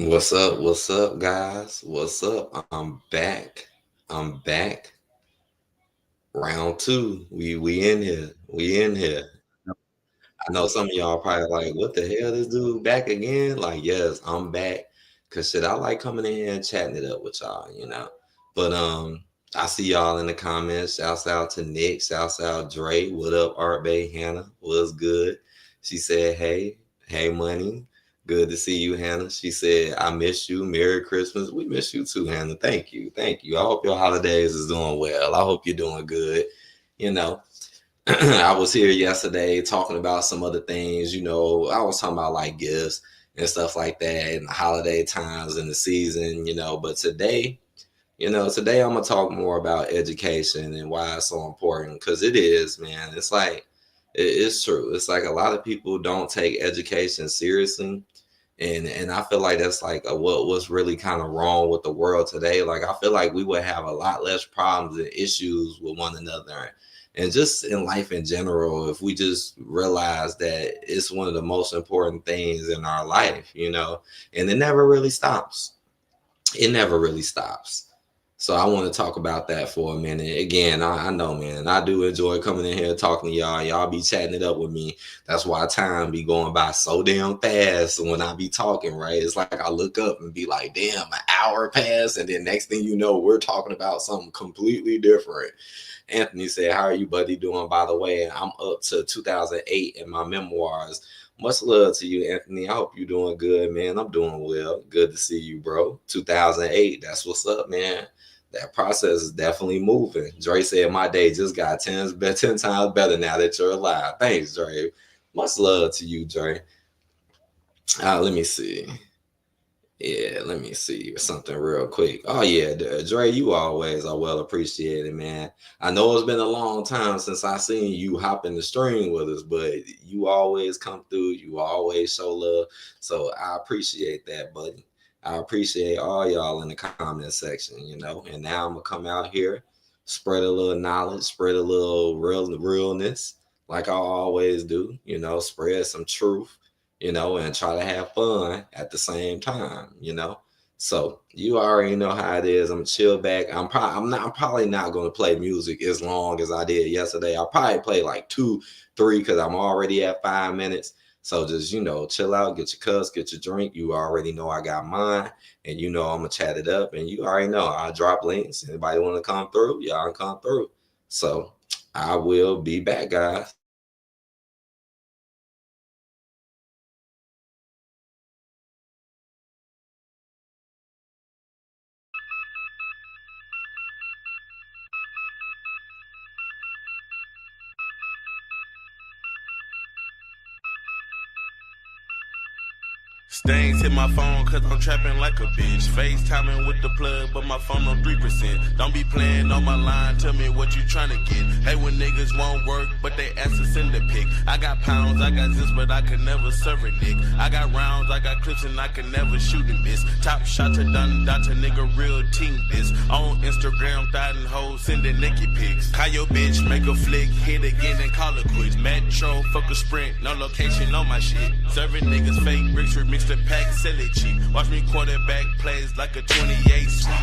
What's up? What's up, guys? What's up? I'm back. I'm back. Round two. We in here. We in here. I know some of y'all probably like, what the hell, this dude back again? Like, yes, I'm back. Cause shit, I like coming in here and chatting it up with y'all. But I see y'all in the comments. Shouts out to Nick. Shouts out Dre. What up, Art Bay? Hannah. What's good? She said, hey, hey, money. Good to see you, Hannah. She said, I miss you. Merry Christmas. We miss you too, Hannah. Thank you. Thank you. I hope your holidays is doing well. I hope you're doing good. You know, I was here yesterday talking about some other things. I was talking about like gifts and stuff like that and the holiday times and the season. But today I'm gonna talk more about education and why it's so important because it is, man. It's like it's true. It's like a lot of people don't take education seriously, and I feel like that's like what's really kind of wrong with the world today. Like I feel like we would have a lot less problems and issues with one another and just in life in general if we just realize that it's one of the most important things in our life. And it never really stops. It never really stops. So I want to talk about that for a minute. Again, I know, man, I do enjoy coming in here talking to y'all. Y'all be chatting it up with me. That's why time be going by so damn fast when I be talking, right? It's like I look up and be like, damn, an hour passed. And then next thing you know, we're talking about something completely different. Anthony said, how are you, buddy, doing? By the way, I'm up to 2008 in my memoirs. Much love to you, Anthony. I hope you're doing good, man. I'm doing well. Good to see you, bro. 2008. That's what's up, man. That process is definitely moving. Dre said my day just got 10 times better now that you're alive. Thanks, Dre. Much love to you, Dre. Let me see. Yeah, let me see something real quick. Oh yeah, Dre, you always are well appreciated, man. I know it's been a long time since I seen you hop in the stream with us, but you always come through. You always show love, so I appreciate that, buddy. I appreciate all y'all in the comment section. And now I'm gonna come out here, spread a little knowledge, spread a little realness, like I always do. Spread some truth, and try to have fun at the same time. So you already know how it is. I'm chill back. I'm probably not gonna play music as long as I did yesterday. I'll probably play like 2, 3 because I'm already at 5 minutes. So just chill out, get your cups, get your drink. You already know I got mine, and I'm gonna chat it up. And you already know I'll drop links. Anybody want to come through, y'all can come through. So I will be back, guys. Stains hit my phone cause I'm trapping like a bitch. FaceTiming with the plug, but my phone on 3%. Don't be playing on my line, tell me what you tryna get. Hey, when niggas won't work, but they ask to send a pic. I got pounds, I got zips, but I can never serve a dick. I got rounds, I got clips, and I can never shoot in this. Top shot to done, Dr. nigga, real team this. On Instagram, thotting hoes, sending naked pics. Call your bitch, make a flick, hit again and call it quits. Metro, fuck a sprint, no location on my shit. Serving niggas fake bricks, remix the pack, sell it cheap. Watch me quarterback plays like a 28 sweep.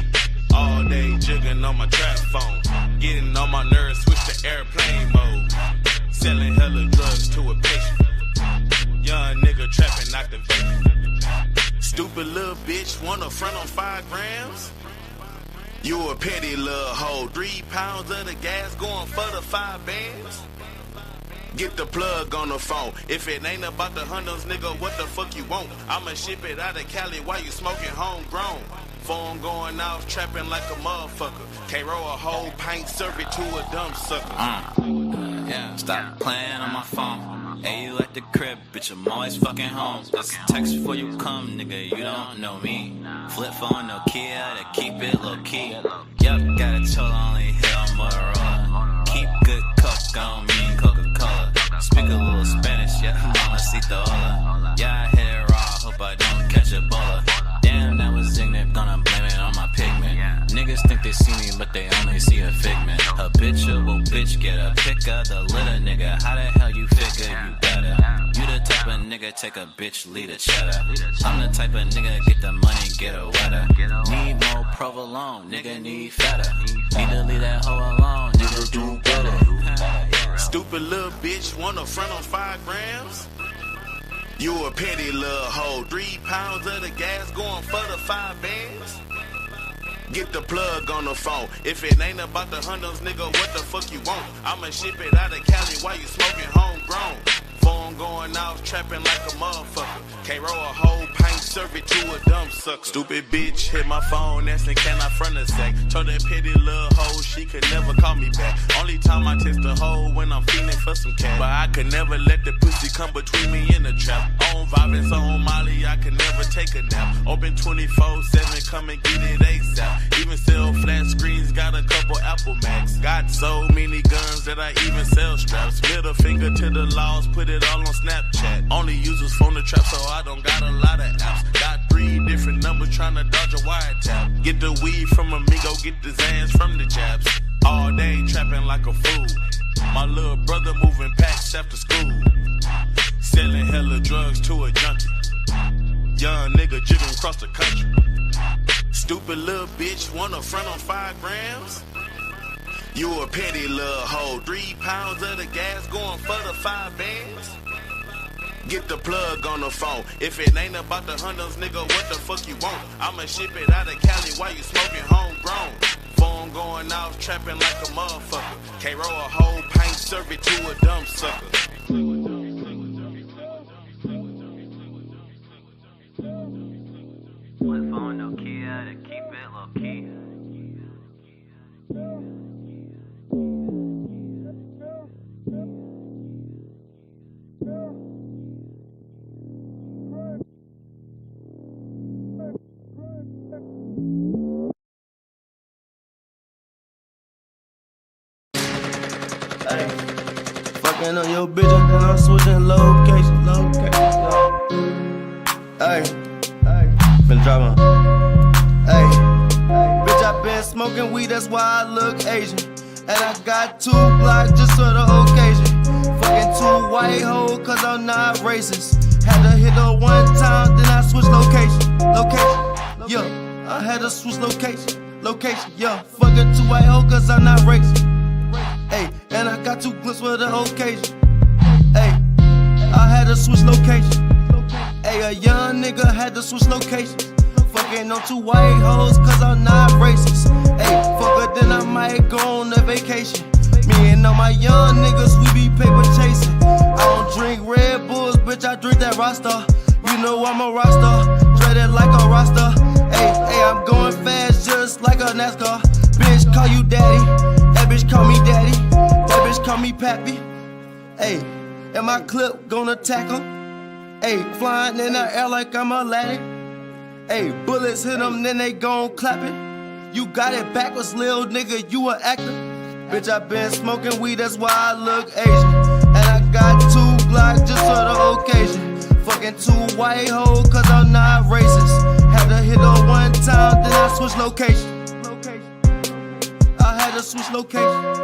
All day jigging on my trap phone. Getting on my nerves, switch to airplane mode. Selling hella drugs to a patient. Young nigga trapping activation. Stupid little bitch, want a front on 5 grams? You a petty little hoe. 3 pounds of the gas going for the 5 bands? Get the plug on the phone. If it ain't about the hundos, nigga, what the fuck you want? I'ma ship it out of Cali while you smoking homegrown. Phone going off, trapping like a motherfucker. Can't roll a whole pint, serve it to a dumb sucker. Yeah, stop playing on my phone. Hey, you at the crib, bitch, I'm always fucking home. That's a text before you come, nigga, you don't know me. Flip phone, no Kia, to keep it low key. Yup, got a total only hit on Motorola. Keep good coke on me and Coca-Cola. Speak a little Spanish, yeah, mamacita hola. Yeah, I hit it raw, hope I don't catch Ebola. Damn, that was ignorant, gonna blame it on my pigment. Niggas think they see me, but they only see a figment. Habitual bitch get a pick of the litter, nigga. How the hell you figure you better? You the type of nigga take a bitch, lead a cheddar. I'm the type of nigga get the money, get her wetter. Need more provolone, nigga need fatter. Need to leave that hoe alone, nigga do better. Stupid little bitch wanna front on 5 grams? You a petty little hoe. 3 pounds of the gas going for the 5 bands? Get the plug on the phone. If it ain't about the hundos, nigga, what the fuck you want? I'ma ship it out of Cali while you smoking homegrown. Phone going off, trapping like a motherfucker. Can't roll a whole pint, serve it to a dumb sucker. Stupid bitch hit my phone, asking can I front a sack. Told that petty little hoe she could never call me back. Only time I text a hoe when I'm feeling for some cash. But I could never let the pussy come between me and the trap. On vibing, so on Molly, I could never take a nap. Open 24/7, come and get it ASAP. Even sell flat screens, got a couple Apple Macs. Got so many guns that I even sell straps. Middle finger to the laws, put it all on Snapchat. Only use this phone to trap, so I don't got a lot of apps. Got 3 different numbers trying to dodge a wiretap. Get the weed from Amigo, get the Zans from the Jabs. All day trapping like a fool. My little brother moving packs after school. Selling hella drugs to a junkie. Young nigga jigging across the country. Stupid little bitch wanna front on 5 grams? You a petty little hoe. 3 pounds of the gas going for the 5 bands? Get the plug on the phone. If it ain't about the hundos, nigga, what the fuck you want? I'ma ship it out of Cali while you smoking homegrown. Phone going off, trapping like a motherfucker. Can't roll a whole pint, serve it to a dumb sucker. Flip phone, no key, to keep it low key. Hey, fucking on your bitch and then I'm switching location. Hey, finna drop on. Hey, bitch, I been smoking weed, that's why I look Asian. And I got 2 blocks just for the occasion. Fucking 2 white hoes, cause I'm not racist. Had to hit her 1 time, then I switch location. Yeah, I had to switch location. Yeah, fucking 2 white hoes, cause I'm not racist. Hey, and I got 2 clips for the occasion. Hey, I had to switch location. Hey, a young nigga had to switch locations. Fucking on 2 white hoes, cause I'm not racist. Hey, fuck her, then I might go on a vacation. Me and all my young niggas, we be paper chasing. I don't drink Red Bulls, bitch, I drink that Rasta. You know I'm a roster, dreaded like a roster. Hey, I'm going fast just like a NASCAR. Bitch, call you daddy. That bitch call me daddy. That bitch call me pappy. Hey, and my clip gonna tackle. Hey, flying in the air like I'm Aladdin. Hey, bullets hit them, then they gon' clap it. You got it backwards, lil nigga, you a actor. Bitch, I been smoking weed, that's why I look Asian. And I got 2 blocks just for the occasion. Fucking 2 white hoes, cause I'm not racist. Had to hit her 1 time, then I switch location. I had to switch location.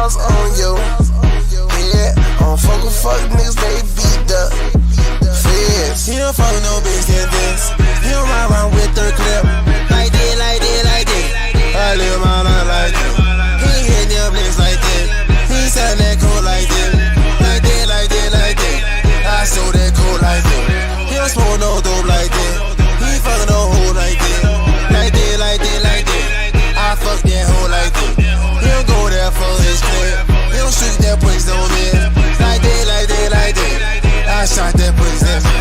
cross on your head. I don't fuck with fuck niggas, they beat the feds. He don't fuck no bitch than this. He don't ride around with her clip. Like this, like this, like this. I live my life like this. He ain't hit them niggas like this. He ain't selling that cold like this. Like this, like this, like this. I sold that cold like this. He don't smoke no dope like this. He ain't fucking no hoe like this. Like this, like this, like this. I fuck that hoe like this. He don't go there for his clip. He don't shoot that pussy on me. Like this, like this, like this. I shot that pussy at me.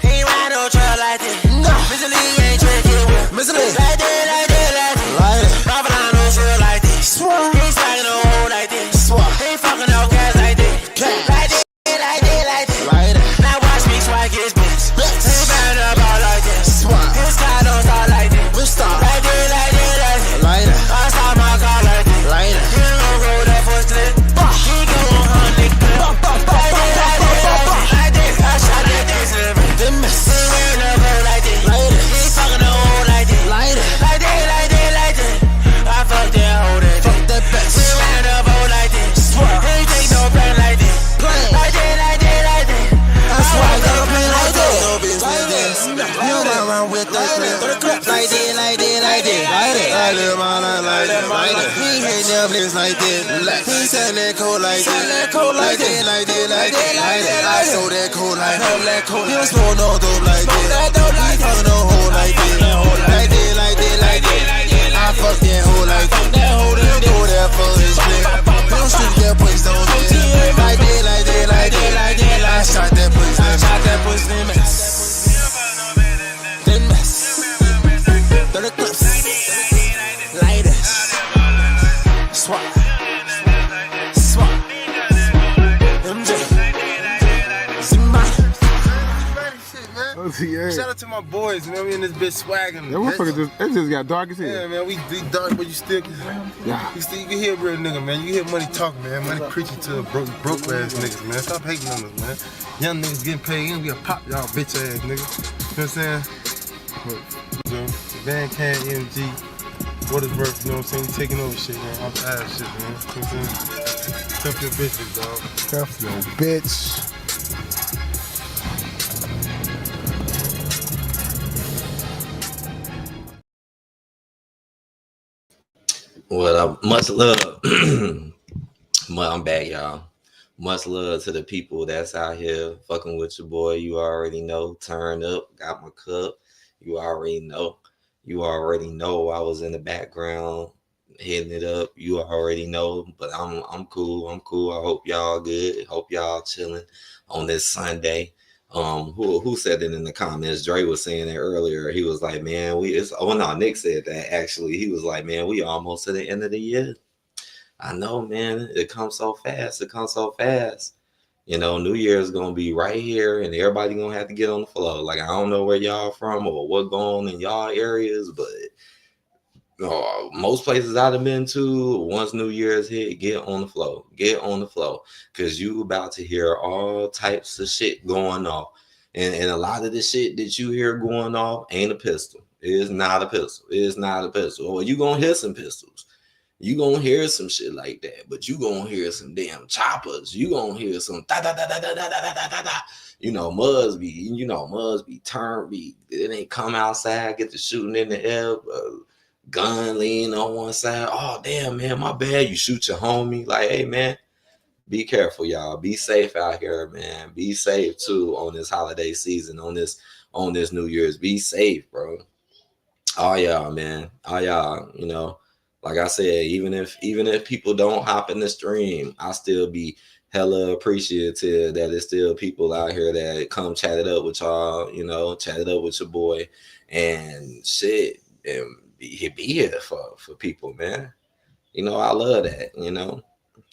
He ain't ride no truck like this. No. Mr. Lee ain't drinking with Mr. Lee. Like this, like this, like this. Like this. Dropping on no shit like this. Swap. He ain't slacking no hoe like this. Swap. He ain't fucking no gas like this. Cat. Like this, like this, like this. Like this. Now watch me swag his bitch. He ain't bad up all like this. Swap. His car don't start like this. We start. Like this, like this, like this. Like this. I start my car like this. Like this. He ain't gon' roll that for slip. He ain't gon' hunt nigga. Like this, like this, like this. I shot that bitch in the them mess. He ain't wearing no hoe like this. Like this. He ain't fucking no hoe like this. Like this. Like this, like this, like this. I fuck that hoe that fuck that bitch. He ain't wearing no hoe like this. Swear. He ain't take no plan like this. Like this, like this, like this. I swear I got a plan like this. No bitch like this. You run around with the clip. Like this, like this, like this. Like this. I live my life like this. Like this. He ain't hit them niggas like this. He ain't selling that cold like this. Like this, like this, like this. Like this. I sold that cold like this. He don't smoke no dope like this. He ain't fucking no hoe like this. Like this, like this, like this. I fuck that hoe like this. He don't go there for his clip. He don't shoot that pussy on me. Like this, like this, like this, like this. I shot that pussy. I shot that pussy in mess. Then mess. 30 clips. Like this. Swap. Swap. MJ. Zima. Shout out to my boys, man. We in this bitch swagging. That motherfucker just got dark as hell. Yeah, man. We dark, but you still can. Yeah. You can hear real nigga, man. You hear money talk, man. Money preaching to broke ass niggas, man. Stop hating on us, man. Young niggas getting paid, and we gonna pop y'all bitch ass nigga. You know what I'm saying? Van Can, MG, what is worth? You know what I'm saying? We taking over shit, man. I'm tired of shit, man. You know what I'm saying? Cuff your bitches, dog. Cuff your bitch. What up? Much love. I'm back, y'all. Much love to the people that's out here fucking with your boy. You already know. Turn up. Got my cup. You already know. You already know I was in the background hitting it up. You already know. But I'm cool. I'm cool. I hope y'all good. Hope y'all chilling on this Sunday. Who said it in the comments? Dre was saying it earlier. He was like, man, Nick said that actually. He was like, man, we almost to the end of the year. I know, man, it comes so fast. It comes so fast. You know, New Year's gonna be right here, and everybody gonna have to get on the floor. Like, I don't know where y'all from or what going on in y'all areas, but most places I've been to, once New Year's hit, get on the floor. Get on the floor, because you about to hear all types of shit going off. And a lot of the shit that you hear going off ain't a pistol. It is not a pistol. It is not a pistol. Or you gonna hear some pistols. You gonna hear some shit like that, but you gonna hear some damn choppers. You gonna hear some da da da da da da da da da da. Muzz be turned, it ain't come outside, get the shooting in the air, gun lean on one side. Oh damn, man, my bad. You shoot your homie. Like, hey man, be careful, y'all. Be safe out here, man. Be safe too on this holiday season, on this New Year's. Be safe, bro. All y'all, man. All y'all, like I said, even if people don't hop in the stream, I still be hella appreciative that there's still people out here that come chat it up with y'all, chat it up with your boy and shit, and be here for people, man. I love that,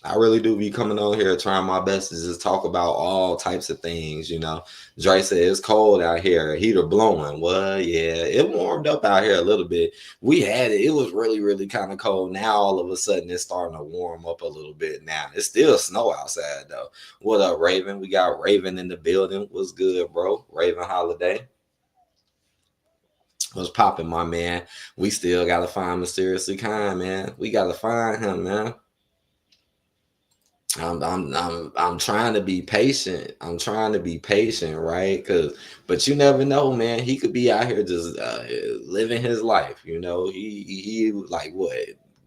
I really do be coming on here trying my best to just talk about all types of things, Dre said it's cold out here, heater blowing. Well, yeah, it warmed up out here a little bit. We had it. It was really, really kind of cold. Now all of a sudden it's starting to warm up a little bit now. It's still snow outside though. What up, Raven? We got Raven in the building. What's good, bro? Raven Holiday. What's popping, my man? We still gotta find Mysteriously Kind, man. We gotta find him, man. I'm trying to be patient. I'm trying to be patient, right? Cause, but you never know, man. He could be out here just living his life. You know, he like what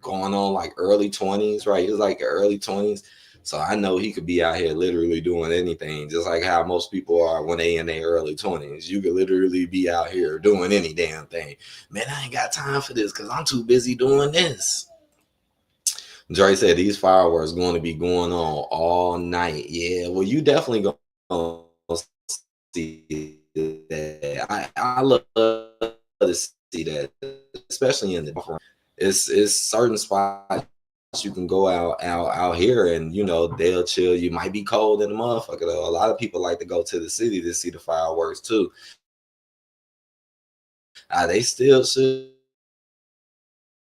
going on like early 20s, right? He was like early 20s, so I know he could be out here literally doing anything, just like how most people are when they in their early 20s. You could literally be out here doing any damn thing. Man, I ain't got time for this because I'm too busy doing this. Dre said these fireworks going to be going on all night. Yeah, well, you definitely gonna see that. I love to see that, especially in the it's certain spots you can go out here and they'll chill. You might be cold in the motherfucker though. A lot of people like to go to the city to see the fireworks too. They still should be doing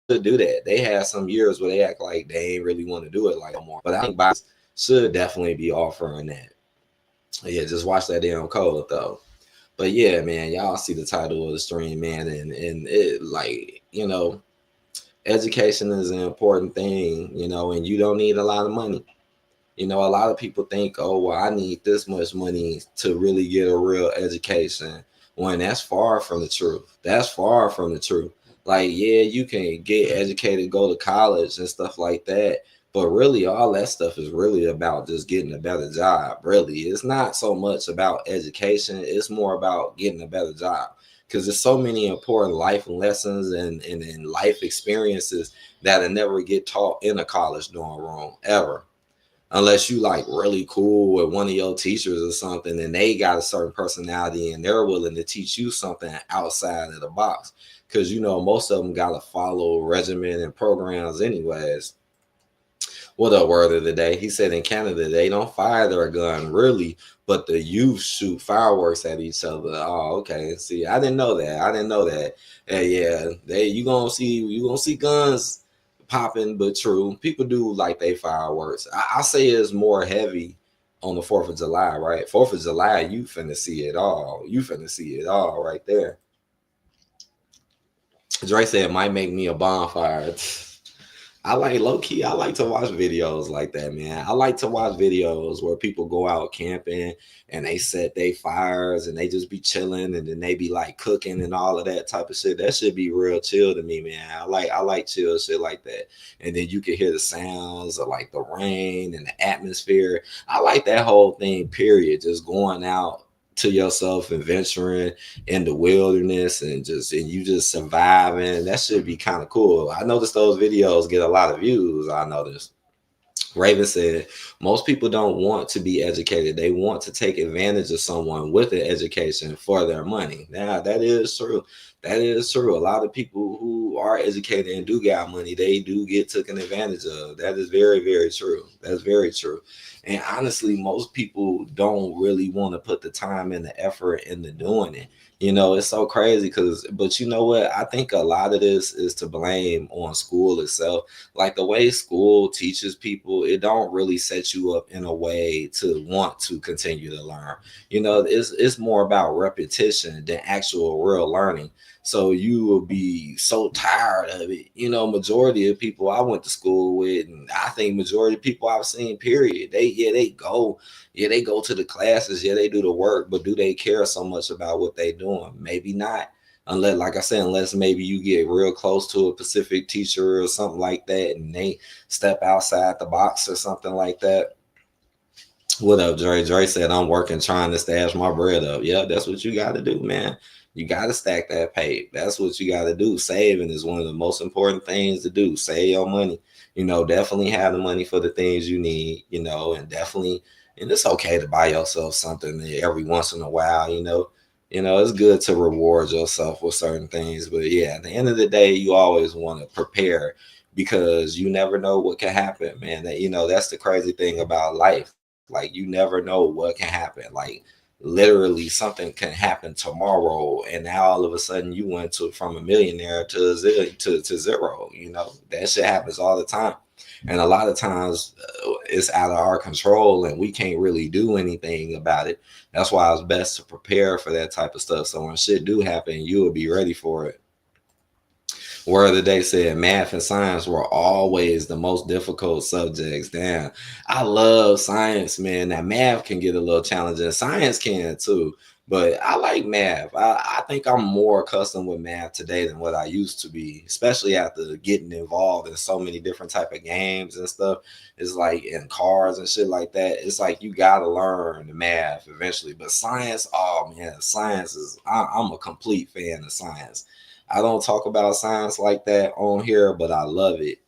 that. They still should do that. They had some years where they act like they ain't really want to do it like that no more. But I think businesses should definitely be offering that. Should definitely be offering that. Yeah, just watch that damn code though. But yeah, man, y'all see the title of the stream, man, and it like education is an important thing, and you don't need a lot of money. A lot of people think, oh, well, I need this much money to really get a real education. When that's far from the truth. That's far from the truth. Like, yeah, you can get educated, go to college and stuff like that. But really, all that stuff is really about just getting a better job. Really, it's not so much about education. It's more about getting a better job. Because there's so many important life lessons and life experiences that'll never get taught in a college dorm room, ever, unless you like really cool with one of your teachers or something and they got a certain personality and they're willing to teach you something outside of the box, because most of them got to follow regimen and programs anyways. What up, word of the day? He said in Canada they don't fire their gun really, but the youth shoot fireworks at each other. Oh, okay. See, I didn't know that. I didn't know that. Yeah, they you gonna see guns popping, but true, people do like they fireworks. I say it's more heavy on the Fourth of July, right? Fourth of July, you finna see it all. You finna see it all right there. Dre said it might make me a bonfire. I like low key. I like to watch videos like that, man. I like to watch videos where people go out camping and they set their fires and they just be chilling and then they be like cooking and all of that type of shit. That should be real chill to me, man. I like chill shit like that. And then you can hear the sounds of like the rain and the atmosphere. I like that whole thing. Period. Just going out to yourself and venturing in the wilderness and you just surviving. That should be kind of cool. I noticed those videos get a lot of views. I noticed. Raven said, most people don't want to be educated. They want to take advantage of someone with an education for their money. Now, that is true. That is true. A lot of people who are educated and do got money, they do get taken advantage of. That is very, very true. That's very true. And honestly, most people don't really want to put the time and the effort into doing it. It's so crazy but you know what? I think a lot of this is to blame on school itself. Like the way school teaches people, it don't really set you up in a way to want to continue to learn. It's more about repetition than actual real learning. So you will be so tired of it. Majority of people I went to school with, and I think majority of people I've seen, period, they go to the classes, yeah, they do the work, but do they care so much about what they doing? Maybe not. Unless, like I said, unless maybe you get real close to a specific teacher or something like that, and they step outside the box or something like that. What up, Dre? Dre said, I'm working trying to stash my bread up. Yeah, that's what you got to do, man. You got to stack that pay. That's what you got to do. Saving is one of the most important things to do. Save your money. Definitely have the money for the things you need, and definitely, and it's okay to buy yourself something every once in a while, it's good to reward yourself with certain things. But yeah, at the end of the day, you always want to prepare because you never know what can happen, man. That's the crazy thing about life. Like you never know what can happen. Like literally something can happen tomorrow and now all of a sudden you went to from a millionaire to zero. That shit happens all the time, and a lot of times it's out of our control and we can't really do anything about it. That's why it's best to prepare for that type of stuff, so when shit do happen you will be ready for it. Word that they said math and science were always the most difficult subjects. Damn, I love science, man. Now math can get a little challenging. Science can too, but I like math. I think I'm more accustomed with math today than what I used to be, especially after getting involved in so many different type of games and stuff. It's like in cars and shit like that. It's like you gotta learn the math eventually. But science, oh man, science is. I'm a complete fan of science. I don't talk about science like that on here, but I love it.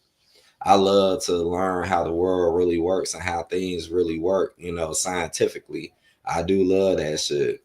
I love to learn how the world really works and how things really work, scientifically. I do love that shit.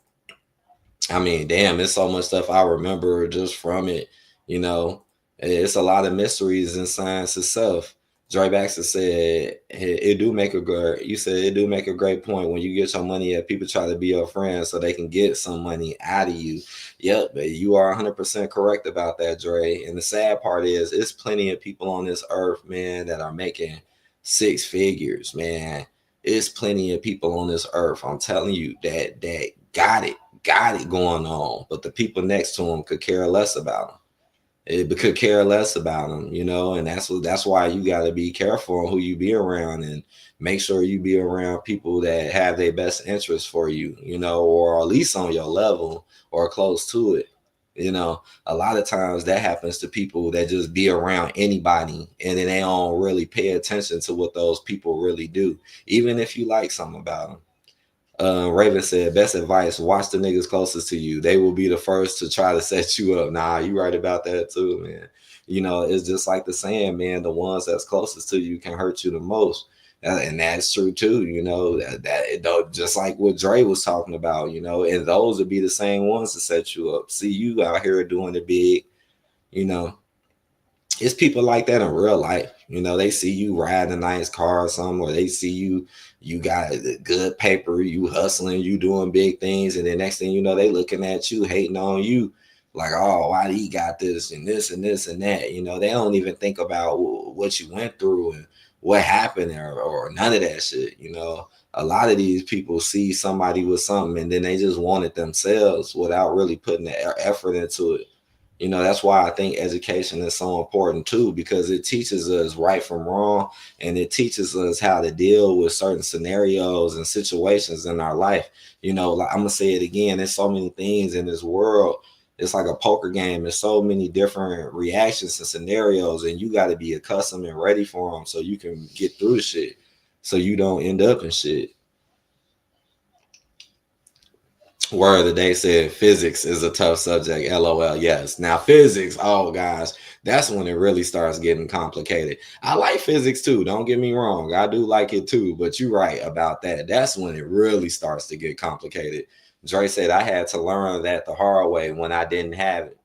I mean, damn, it's so much stuff I remember just from it. You know, it's a lot of mysteries in science itself. Dre Baxter said it do make a great. You said it do make a great point when you get your money up. People try to be your friend so they can get some money out of you. Yep, but you are 100% correct about that, Dre. And the sad part is, it's plenty of people on this earth, man, that are making six figures, man. It's plenty of people on this earth. I'm telling you that got it going on, but the people next to them could care less about them. It could care less about them, and that's why you got to be careful on who you be around and make sure you be around people that have their best interests for you, or at least on your level or close to it. A lot of times that happens to people that just be around anybody and then they don't really pay attention to what those people really do, even if you like something about them. Raven said, best advice, watch the niggas closest to you. They will be the first to try to set you up. Nah, you right about that too, man. It's just like the saying, man, the ones that's closest to you can hurt you the most. And that's true too, just like what Dre was talking about, and those would be the same ones to set you up. See you out here doing the big, you know it's people like that in real life. They see you riding a nice car or something, or they see you got good paper, you hustling, you doing big things, and then next thing you know, they looking at you, hating on you, like, oh, why he got this and this and this and that. They don't even think about what you went through and what happened, or none of that shit. A lot of these people see somebody with something and then they just want it themselves without really putting the effort into it. That's why I think education is so important too, because it teaches us right from wrong, and it teaches us how to deal with certain scenarios and situations in our life. Like, I'm gonna say it again, there's so many things in this world. It's like a poker game. There's so many different reactions and scenarios, and you got to be accustomed and ready for them so you can get through the shit, so you don't end up in shit. Word of the day said physics is a tough subject. LOL. Yes. Now physics, oh gosh, that's when it really starts getting complicated. I like physics too. Don't get me wrong. I do like it too, but you're right about that. That's when it really starts to get complicated. Dre said I had to learn that the hard way when I didn't have it.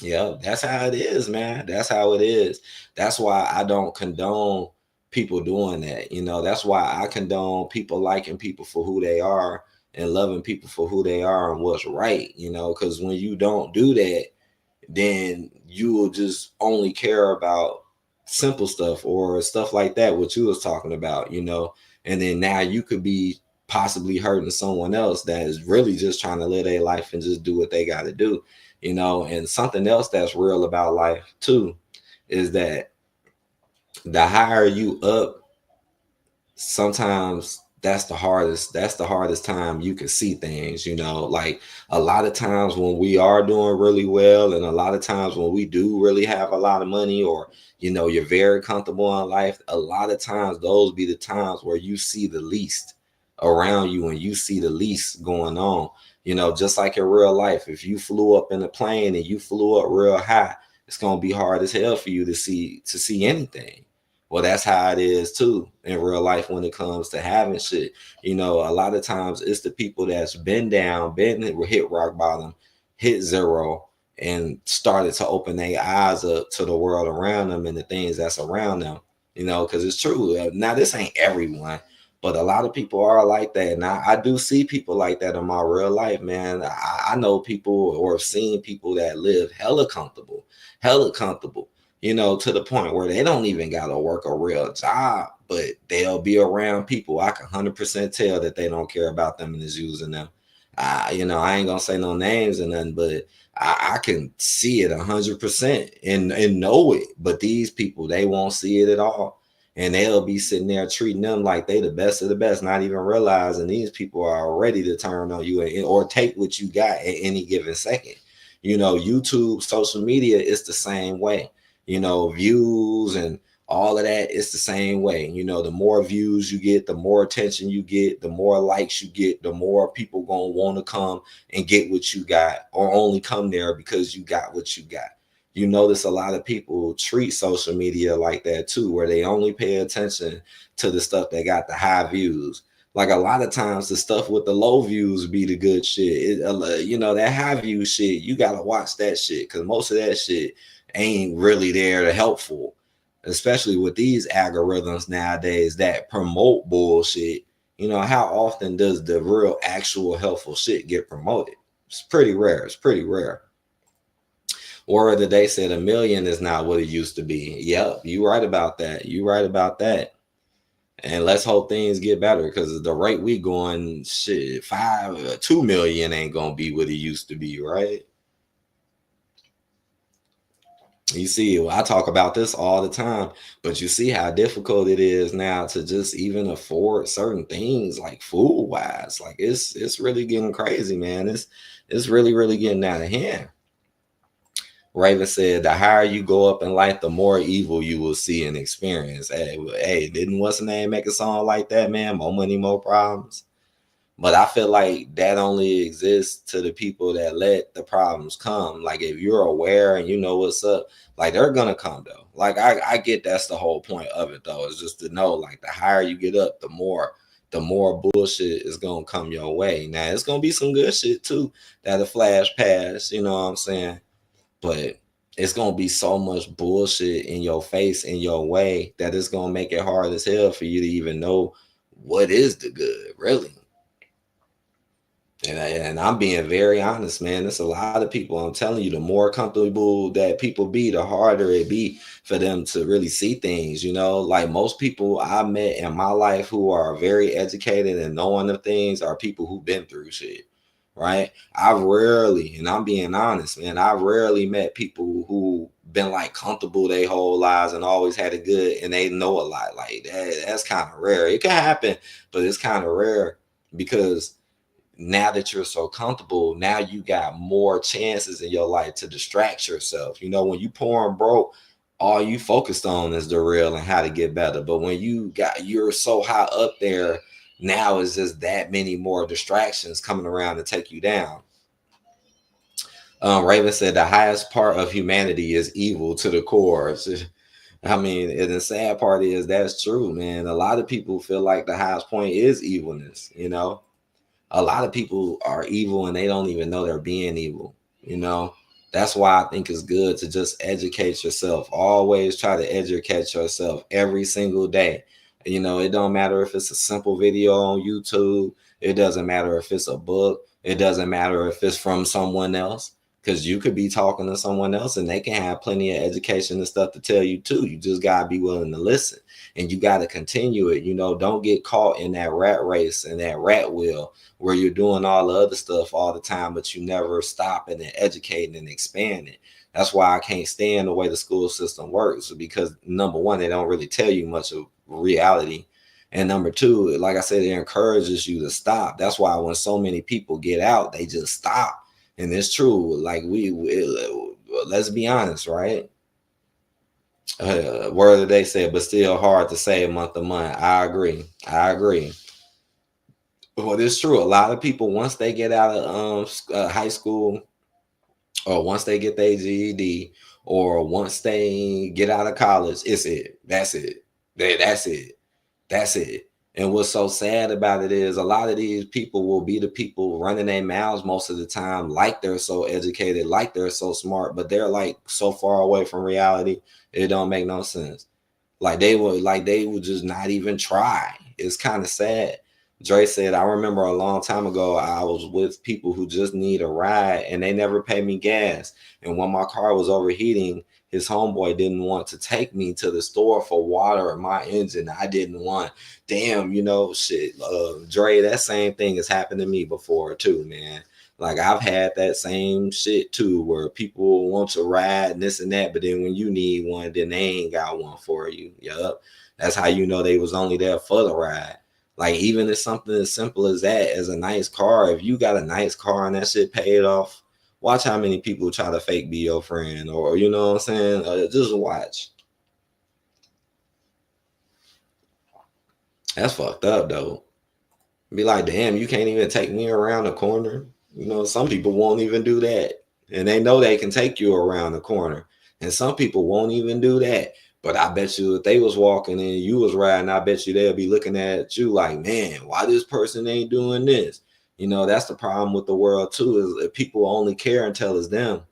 Yeah, that's how it is, man. That's how it is. That's why I don't condone people doing that. That's why I condone people liking people for who they are and loving people for who they are and what's right, because when you don't do that, then you will just only care about simple stuff or stuff like that, what you was talking about, and then now you could be possibly hurting someone else that is really just trying to live their life and just do what they got to do, and something else that's real about life too is that the higher you up, sometimes that's the hardest time you can see things, like a lot of times when we are doing really well, and a lot of times when we do really have a lot of money, or you're very comfortable in life, a lot of times those be the times where you see the least around you and you see the least going on, just like in real life. If you flew up in a plane and you flew up real high, it's going to be hard as hell for you to see anything. Well, that's how it is too in real life when it comes to having shit. A lot of times it's the people that's been down, been hit rock bottom, hit zero, and started to open their eyes up to the world around them and the things that's around them. Because it's true. Now, this ain't everyone, but a lot of people are like that. And I do see people like that in my real life, man. I know people or have seen people that live hella comfortable, to the point where they don't even got to work a real job, but they'll be around people. I can 100% tell that they don't care about them and is using them. I ain't gonna say no names and nothing, but I can see it 100% and know it, but these people, they won't see it at all, and they'll be sitting there treating them like they the best of the best, not even realizing these people are ready to turn on you or take what you got at any given second. YouTube, social media is the same way. Views and all of that, it's the same way. The more views you get, the more attention you get, the more likes you get, the more people gonna want to come and get what you got, or only come there because you got what you got. You notice a lot of people treat social media like that too, where they only pay attention to the stuff that got the high views. Like a lot of times, the stuff with the low views be the good shit. That high view shit, you gotta watch that shit because most of that shit ain't really there to helpful, especially with these algorithms nowadays that promote bullshit. How often does the real actual helpful shit get promoted? It's pretty rare. It's pretty rare. Or that they said 1 million is not what it used to be. Yep, you right about that. You right about that. And let's hope things get better because the rate we going, shit, 2 million ain't gonna be what it used to be, right? You see, well, I talk about this all the time, but you see how difficult it is now to just even afford certain things like food wise. Like it's really getting crazy, man. It's really, really getting out of hand. Raven said, the higher you go up in life, the more evil you will see and experience. Hey, didn't what's the name make a song like that, man? More money, more problems. But I feel like that only exists to the people that let the problems come. Like if you're aware and you know what's up, like they're gonna come though. Like I get that's the whole point of it though, is just to know like the higher you get up, the more bullshit is gonna come your way. Now it's gonna be some good shit too that'll flash past, you know what I'm saying? But it's gonna be so much bullshit in your face, in your way, that it's gonna make it hard as hell for you to even know what is the good, really. And I'm being very honest, man. There's a lot of people. I'm telling you, the more comfortable that people be, the harder it be for them to really see things. Like most people I met in my life who are very educated and knowing of things are people who've been through shit, right? I've rarely, and I'm being honest, man, I've rarely met people who been like comfortable their whole lives and always had it good and they know a lot. Like that, that's kind of rare. It can happen, but it's kind of rare because now that you're so comfortable, now you got more chances in your life to distract yourself. When you pouring broke, all you focused on is the real and how to get better. But when you're so high up there, now is just that many more distractions coming around to take you down. Raven said the highest part of humanity is evil to the core. I mean, and the sad part is that's true, man. A lot of people feel like the highest point is evilness. A lot of people are evil and they don't even know they're being evil. you know that's why I think it's good to just educate yourself. Always try to educate yourself every single day. It don't matter if it's a simple video on YouTube. It doesn't matter if it's a book. It doesn't matter if it's from someone else, because you could be talking to someone else and they can have plenty of education and stuff to tell you too. You just got to be willing to listen, and you got to continue it. Don't get caught in that rat race and that rat wheel where you're doing all the other stuff all the time, but you never stopping and educating and expanding. That's why I can't stand the way the school system works, because number one, they don't really tell you much of reality. And number two, like I said, it encourages you to stop. That's why when so many people get out, they just stop. And it's true. Like let's be honest, right? Word of the day said, but still hard to say month to month. I agree. Well, it's true. A lot of people, once they get out of high school, or once they get their GED, or once they get out of college, it's it. That's it. That's it. That's it. And what's so sad about it is a lot of these people will be the people running their mouths most of the time, like they're so educated, like they're so smart, but they're like so far away from reality, it don't make no sense. Like they would just not even try. It's kind of sad. Dre said, I remember a long time ago, I was with people who just need a ride and they never pay me gas. And when my car was overheating, his homeboy didn't want to take me to the store for water in my engine. I didn't want. Damn, shit. Dre, that same thing has happened to me before too, man. Like I've had that same shit too, where people want to ride and this and that, but then when you need one, then they ain't got one for you. Yup. That's how you know they was only there for the ride. Like even if something as simple as that, as a nice car, if you got a nice car and that shit paid off, watch how many people try to fake be your friend, or you know what I'm saying? Just watch. That's fucked up though. Be like, damn, you can't even take me around the corner. You know, some people won't even do that. And they know they can take you around the corner. And some people won't even do that. But I bet you if they was walking and you was riding, I bet you they'll be looking at you like, man, why this person ain't doing this? You know, that's the problem with the world too, is that people only care until it's them.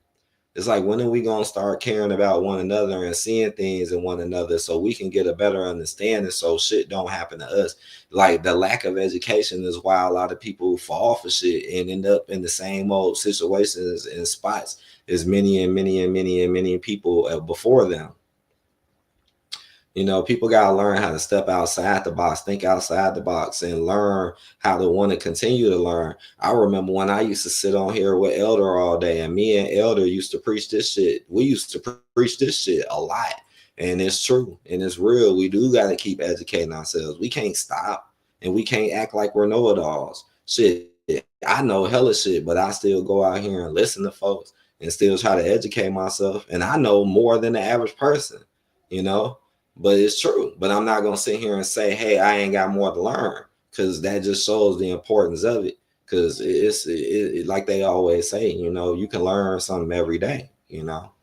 It's like, when are we going to start caring about one another and seeing things in one another so we can get a better understanding so shit don't happen to us? Like, the lack of education is why a lot of people fall for shit and end up in the same old situations and spots as many and many and many and many people before them. You know, people got to learn how to step outside the box, think outside the box, and learn how to want to continue to learn. I remember when I used to sit on here with Elder all day, and me and Elder used to preach this shit. We used to preach this shit a lot. And it's true and it's real. We do got to keep educating ourselves. We can't stop and we can't act like we're know it alls. Shit, I know hella shit, but I still go out here and listen to folks and still try to educate myself. And I know more than the average person, you know? But it's true. But I'm not gonna sit here and say, "Hey, I ain't got more to learn," because that just shows the importance of it. Because like they always say, you know, you can learn something every day. You know.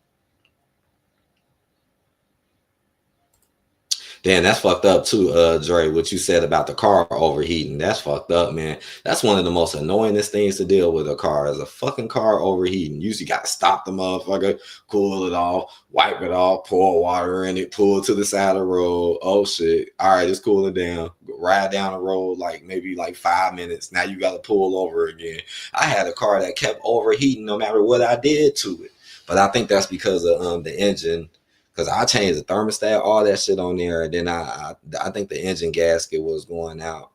Damn, that's fucked up too, Dre. What you said about the car overheating, that's fucked up, man. That's one of the most annoyingest things to deal with a car is a fucking car overheating. You usually got to stop the motherfucker, cool it off, wipe it off, pour water in it, pull to the side of the road. Oh shit! All right, it's cooling down. Ride down the road like maybe like 5 minutes. Now you got to pull over again. I had a car that kept overheating no matter what I did to it, but I think that's because of the engine, because I changed the thermostat, all that shit on there, and then I think the engine gasket was going out.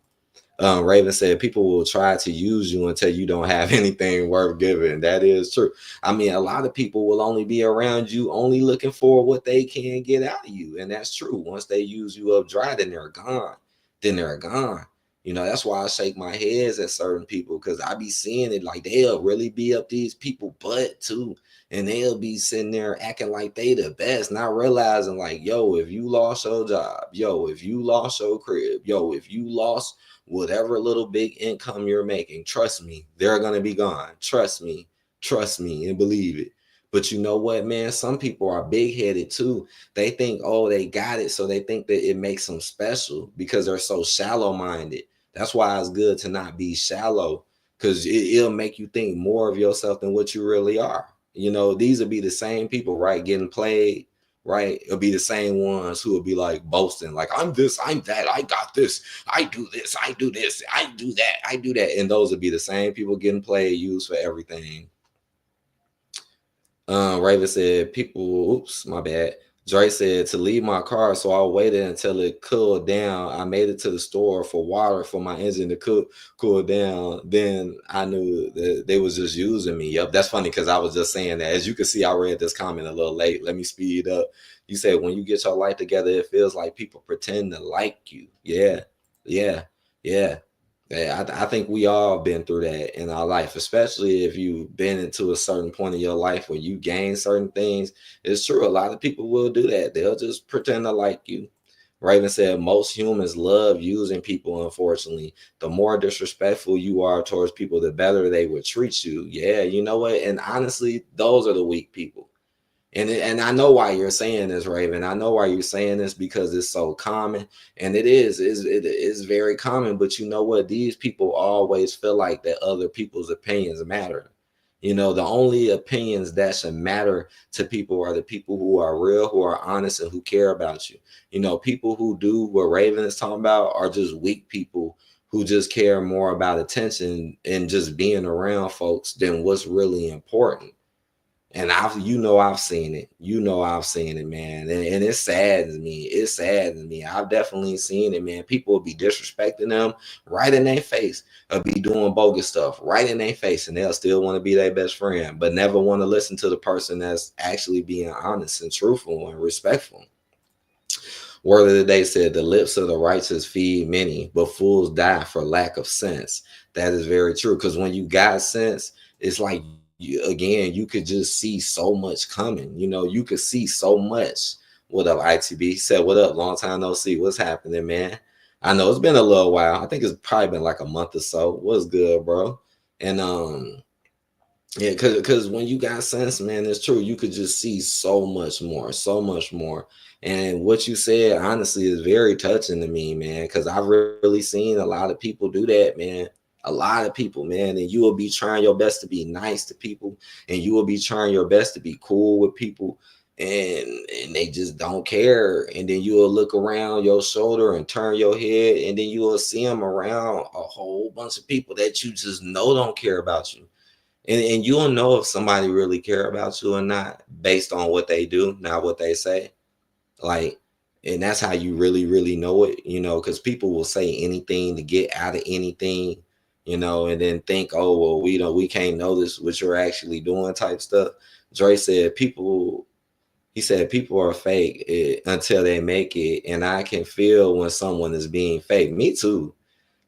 Raven said people will try to use you until you don't have anything worth giving. That is true. I mean, a lot of people will only be around you only looking for what they can get out of you, and that's true. Once they use you up dry, then they're gone. Then they're gone. You know, that's why I shake my heads at certain people, because I be seeing it like they'll really be up these people butt too. And they'll be sitting there acting like they the best, not realizing like, yo, if you lost your job, yo, if you lost your crib, yo, if you lost whatever little big income you're making, trust me, they're gonna be gone. Trust me, and believe it. But you know what, man? Some people are big headed too. They think, oh, they got it, so they think that it makes them special because they're so shallow minded. That's why it's good to not be shallow, because it'll make you think more of yourself than what you really are. You know, these will be the same people, right, getting played, right? It'll be the same ones who will be like boasting, like, I'm this, I'm that, I got this, I do this, I do this, I do that, I do that. And those will be the same people getting played, used for everything. Raven said, people, oops, my bad. Dre said to leave my car, so I waited until it cooled down. I made it to the store for water for my engine to cool down. Then I knew that they was just using me. Yep, that's funny because I was just saying that. As you can see, I read this comment a little late. Let me speed up. You said when you get your life together, it feels like people pretend to like you. Yeah, yeah, yeah. Yeah, I think we all been through that in our life, especially if you've been into a certain point in your life where you gain certain things. It's true. A lot of people will do that. They'll just pretend to like you. Raven said, most humans love using people, unfortunately. The more disrespectful you are towards people, the better they would treat you. Yeah, you know what? And honestly, those are the weak people. And I know why you're saying this, Raven. I know why you're saying this because it's so common, and it is very common. But you know what? These people always feel like that other people's opinions matter. You know, the only opinions that should matter to people are the people who are real, who are honest, and who care about you. You know, people who do what Raven is talking about are just weak people who just care more about attention and just being around folks than what's really important. And I've seen it. I've seen it, man. And it saddens me. It saddens me. I've definitely seen it, man. People will be disrespecting them right in their face, or be doing bogus stuff right in their face, and they'll still want to be their best friend, but never want to listen to the person that's actually being honest and truthful and respectful. Word of the day said, "The lips of the righteous feed many, but fools die for lack of sense." That is very true. Because when you got sense, it's like again, you could just see so much coming. You could see so much. What up, ITB? He said, "What up? Long time no see. What's happening, man?" I know it's been a little while. I think it's probably been like a month or so. What's good, bro? And yeah, because when you got sense, man, it's true. You could just see so much more, so much more. And what you said, honestly, is very touching to me, man. Because I've really seen a lot of people do that, man. A lot of people, man. And you will be trying your best to be nice to people, and you will be trying your best to be cool with people, and they just don't care. And then you will look around your shoulder and turn your head, and then you will see them around a whole bunch of people that you just know don't care about you, and you'll know if somebody really care about you or not based on what they do, not what they say. Like, and that's how you really, really know it, because people will say anything to get out of anything, and then think, oh, well, we can't know this, what you're actually doing type stuff. Dre said he said people are fake until they make it. And I can feel when someone is being fake. Me too.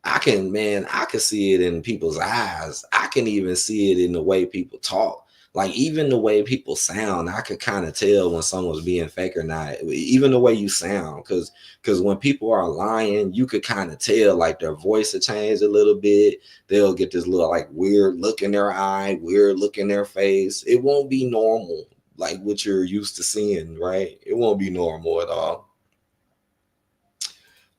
I can see it in people's eyes. I can even see it in the way people talk. Like even the way people sound, I could kind of tell when someone's being fake or not. Even the way you sound, because when people are lying, you could kind of tell like their voice will change a little bit. They'll get this little like weird look in their eye, weird look in their face. It won't be normal like what you're used to seeing, right? It won't be normal at all.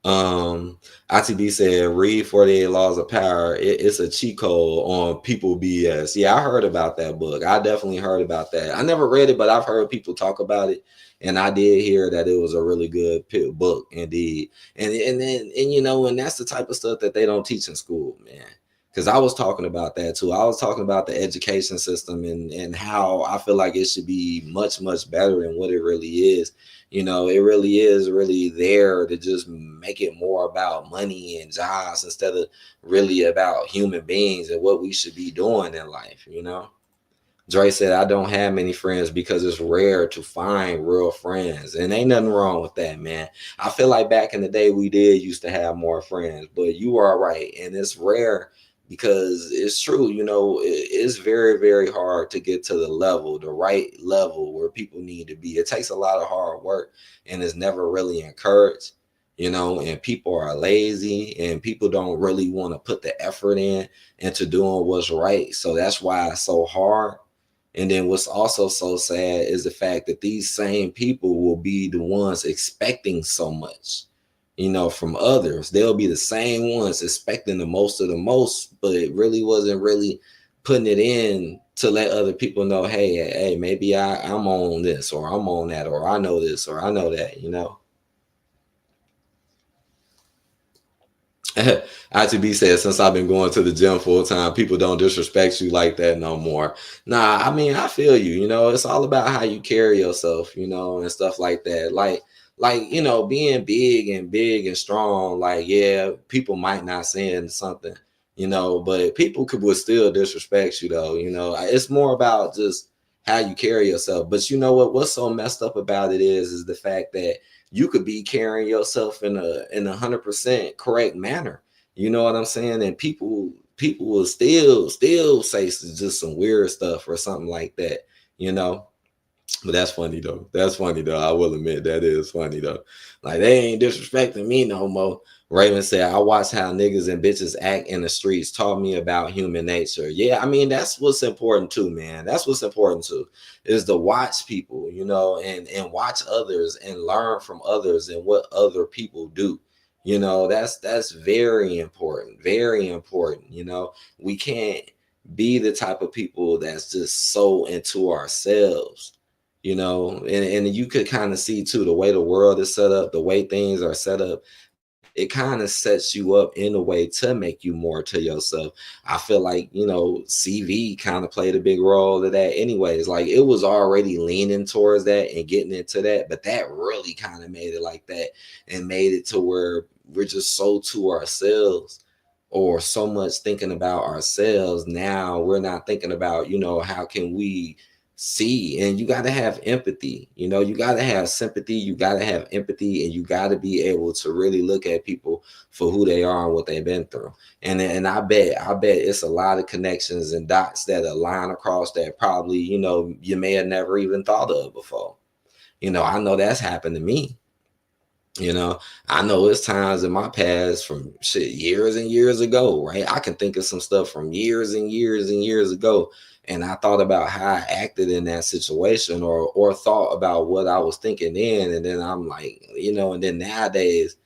ITB said, read 48 Laws of Power. It's a cheat code on people BS. Yeah, I heard about that book. I definitely heard about that. I never read it, but I've heard people talk about it. And I did hear that it was a really good book indeed. And that's the type of stuff that they don't teach in school, man. Because I was talking about that too. I was talking about the education system and how I feel like it should be much, much better than what it really is. It really is really there to just make it more about money and jobs instead of really about human beings and what we should be doing in life. Dre said, I don't have many friends because it's rare to find real friends. And ain't nothing wrong with that, man. I feel like back in the day, we did used to have more friends, but you are right. And it's rare because it's true, it's very, very hard to get to the right level where people need to be. It takes a lot of hard work and it's never really encouraged, and people are lazy and people don't really want to put the effort in into doing what's right. So that's why it's so hard. And then what's also so sad is the fact that these same people will be the ones expecting so much, from others. They'll be the same ones expecting the most of the most, but it really wasn't really putting it in to let other people know, hey, maybe I'm on this or I'm on that, or I know this or I know that. ITB said, since I've been going to the gym full time, people don't disrespect you like that no more. Nah, I mean, I feel you. It's all about how you carry yourself, and stuff like that. Like being big and strong. Like, yeah, people might not saying something, but people would still disrespect you though. It's more about just how you carry yourself. But you know what? What's so messed up about it is the fact that you could be carrying yourself in a 100% correct manner. You know what I'm saying? And people will still say just some weird stuff or something like that, you know. But that's funny though. That's funny though. I will admit that is funny though. Like they ain't disrespecting me no more. Raven said, I watch how niggas and bitches act in the streets, taught me about human nature. Yeah, I mean, that's what's important too, man. That's what's important too, is to watch people, and watch others and learn from others and what other people do. That's very important. Very important. We can't be the type of people that's just so into ourselves, and you could kind of see too the way the world is set up, the way things are set up. it kind of sets you up in a way to make you more to yourself. I feel like, CV kind of played a big role of that anyways. Like it was already leaning towards that and getting into that, but that really kind of made it like that and made it to where we're just so to ourselves or so much thinking about ourselves. Now we're not thinking about, how can we see, and you got to have empathy, you got to have sympathy, you got to have empathy, and you got to be able to really look at people for who they are and what they've been through. And I bet it's a lot of connections and dots that align across that probably, you may have never even thought of before. I know that's happened to me. You know, I know it's times in my past from shit years and years ago, right? I can think of some stuff from years and years and years ago. And I thought about how I acted in that situation or thought about what I was thinking then. And then I'm like, and then nowadays,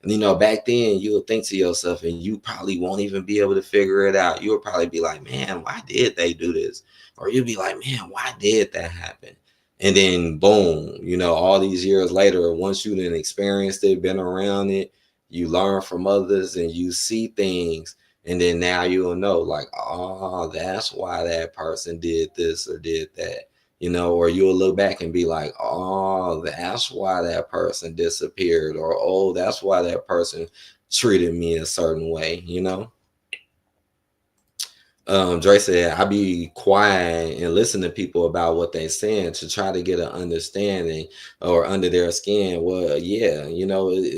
back then you would think to yourself and you probably won't even be able to figure it out. You'll probably be like, man, why did they do this? Or you'll be like, man, why did that happen? And then boom, all these years later, once you done experienced it, been around it, you learn from others and you see things. And then now you'll know, like, oh, that's why that person did this or did that. Or you'll look back and be like, oh, that's why that person disappeared, or oh, that's why that person treated me a certain way. Dre said, I be quiet and listen to people about what they're saying to try to get an understanding or under their skin. Well, yeah,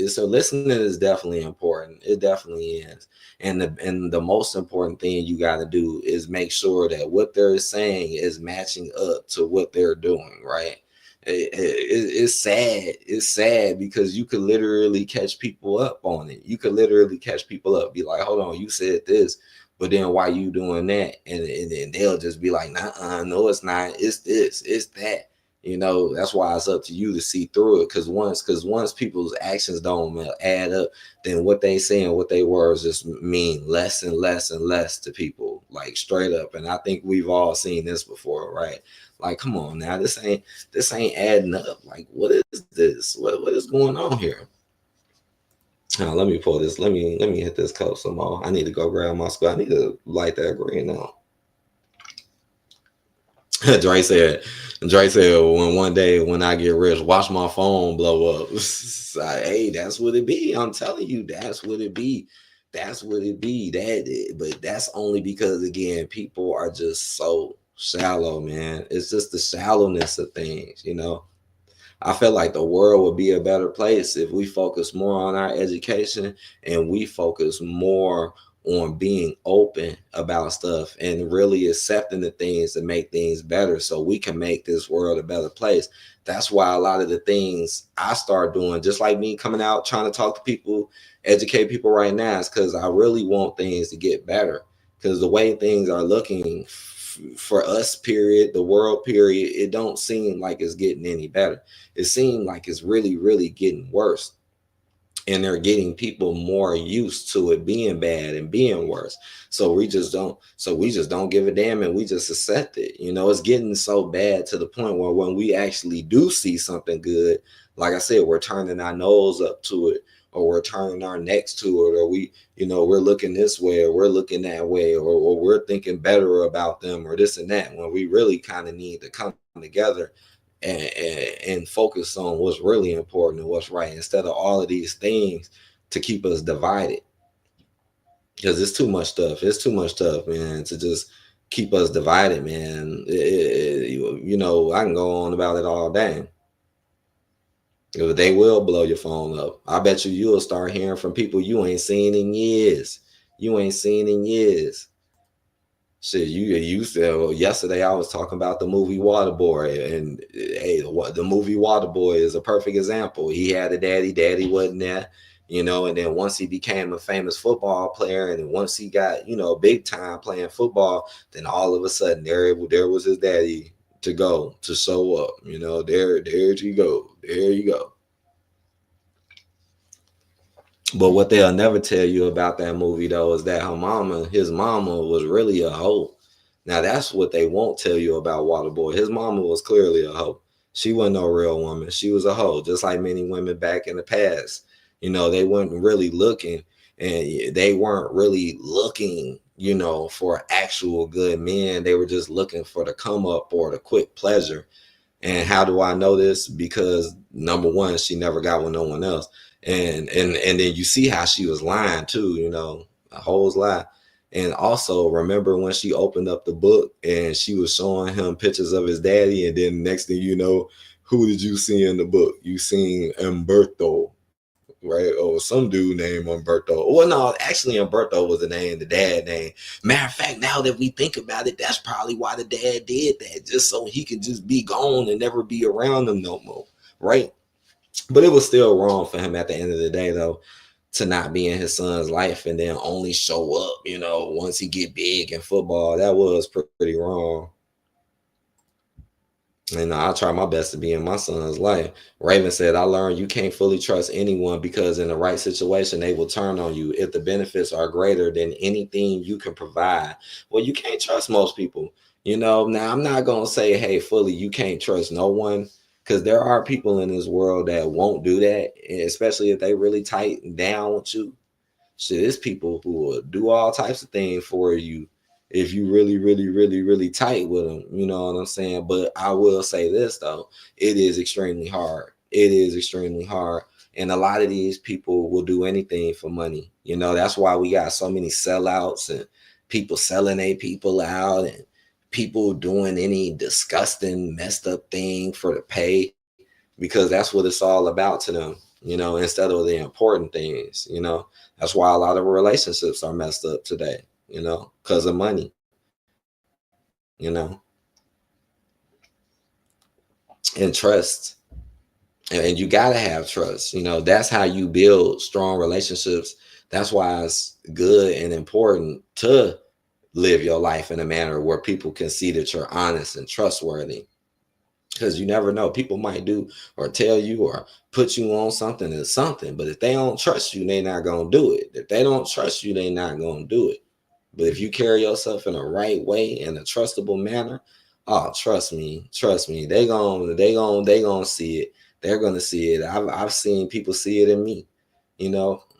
so listening is definitely important. It definitely is. And the most important thing you got to do is make sure that what they're saying is matching up to what they're doing, right? It's sad. It's sad because you could literally catch people up on it. You could literally catch people up, be like, hold on, you said this, but then why you doing that? And then they'll just be like, nah, no, it's not. It's this, it's that. That's why it's up to you to see through it. Because once people's actions don't add up, then what they say and what they words just mean less and less and less to people, like straight up. And I think we've all seen this before, right? Like, come on now, this ain't adding up. Like, what is this? What is going on here? Let me pull this. Let me hit this coat some more. I need to go grab my squad. I need to light that green now. Dre said, when one day when I get rich, watch my phone blow up. Hey, that's what it be. I'm telling you, that's what it be. That's what it be. But that's only because again, people are just so shallow, man. It's just the shallowness of things. I feel like the world would be a better place if we focus more on our education and we focus more on being open about stuff and really accepting the things that make things better so we can make this world a better place. That's why a lot of the things I start doing, just like me coming out trying to talk to people, educate people right now, is because I really want things to get better. Because the way things are looking for us, period, the world, period, it don't seem like it's getting any better. It seems like it's really, really getting worse. And they're getting people more used to it being bad and being worse. So we just don't give a damn and we just accept it. It's getting so bad to the point where when we actually do see something good, like I said, we're turning our nose up to it, or we're turning our necks to it, or we're looking this way, or we're looking that way, or we're thinking better about them, or this and that, when we really kind of need to come together and focus on what's really important and what's right instead of all of these things to keep us divided. Because it's too much stuff. It's too much stuff, man, to just keep us divided, man. I can go on about it all day. They will blow your phone up. I bet you'll start hearing from people you ain't seen in years. You ain't seen in years. Shit, you said, well, yesterday I was talking about the movie Waterboy, and hey, the movie Waterboy is a perfect example. He had a daddy wasn't there, and then once he became a famous football player, and then once he got, big time playing football, then all of a sudden there was his daddy to show up. There you go. There you go. But what they'll never tell you about that movie though is that his mama was really a hoe. Now that's what they won't tell you about Waterboy. His mama was clearly a hoe. She wasn't no real woman. She was a hoe, just like many women back in the past. They weren't really looking, and they weren't really looking, for actual good men. They were just looking for the come up or the quick pleasure. And how do I know this? Because number one, she never got with no one else. And then you see how she was lying too, a whole lie. And also remember when she opened up the book and she was showing him pictures of his daddy, and then next thing you know, who did you see in the book? You seen Umberto, right? Or some dude named Umberto. Well, no, actually Umberto was the name, the dad name. Matter of fact, now that we think about it, that's probably why the dad did that, just so he could just be gone and never be around them no more, right? But it was still wrong for him at the end of the day, though, to not be in his son's life and then only show up, once he get big in football. That was pretty wrong. And I try my best to be in my son's life. Raven said, I learned you can't fully trust anyone because in the right situation, they will turn on you if the benefits are greater than anything you can provide. Well, you can't trust most people. Now I'm not going to say, hey, fully, you can't trust no one, because there are people in this world that won't do that, especially if they really tighten down with you. Shit, there's people who will do all types of things for you if you really, really, really, really tight with them. You know what I'm saying? But I will say this though, it is extremely hard. It is extremely hard. And a lot of these people will do anything for money. That's why we got so many sellouts and people selling their people out and people doing any disgusting, messed up thing for the pay, because that's what it's all about to them, instead of the important things. That's why a lot of relationships are messed up today, because of money, and trust. And you got to have trust. That's how you build strong relationships. That's why it's good and important to live your life in a manner where people can see that you're honest and trustworthy. Because you never know, people might do or tell you or put you on something and something, but if they don't trust you, they're not going to do it. If they don't trust you, they're not going to do it. But if you carry yourself in a right way, in a trustable manner, oh, trust me, they gonna see it. They're gonna see it. I've seen people see it in me.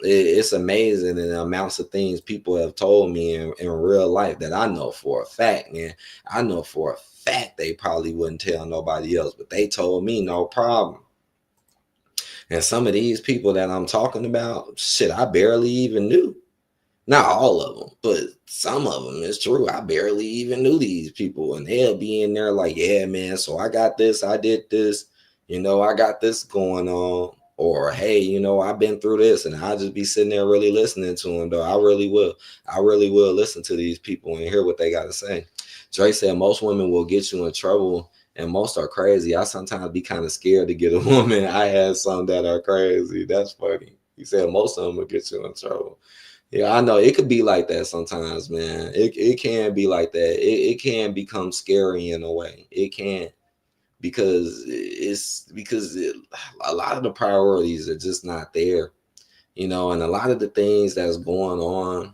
It's amazing the amounts of things people have told me in real life that I know for a fact, man. I know for a fact they probably wouldn't tell nobody else, but they told me no problem. And some of these people that I'm talking about, shit, I barely even knew. Not all of them, but some of them. It's true. I barely even knew these people, and they'll be in there like, yeah, man, so I got this, I did this, I got this going on. Or, hey, I've been through this, and I'll just be sitting there really listening to them, though. I really will. I really will listen to these people and hear what they got to say. Dre said most women will get you in trouble, and most are crazy. I sometimes be kind of scared to get a woman. I had some that are crazy. That's funny. He said most of them will get you in trouble. Yeah, I know it could be like that sometimes, man. It can be like that. It can become scary in a way. It can, because a lot of the priorities are just not there, and a lot of the things that's going on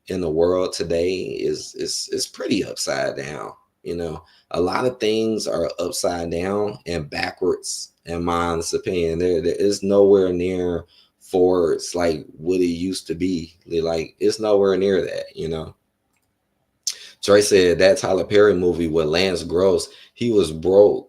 in the world today is pretty upside down. A lot of things are upside down and backwards in my honest opinion. There is nowhere near forwards like what it used to be. Like it's nowhere near that. Trey said that Tyler Perry movie with Lance Gross, he was broke.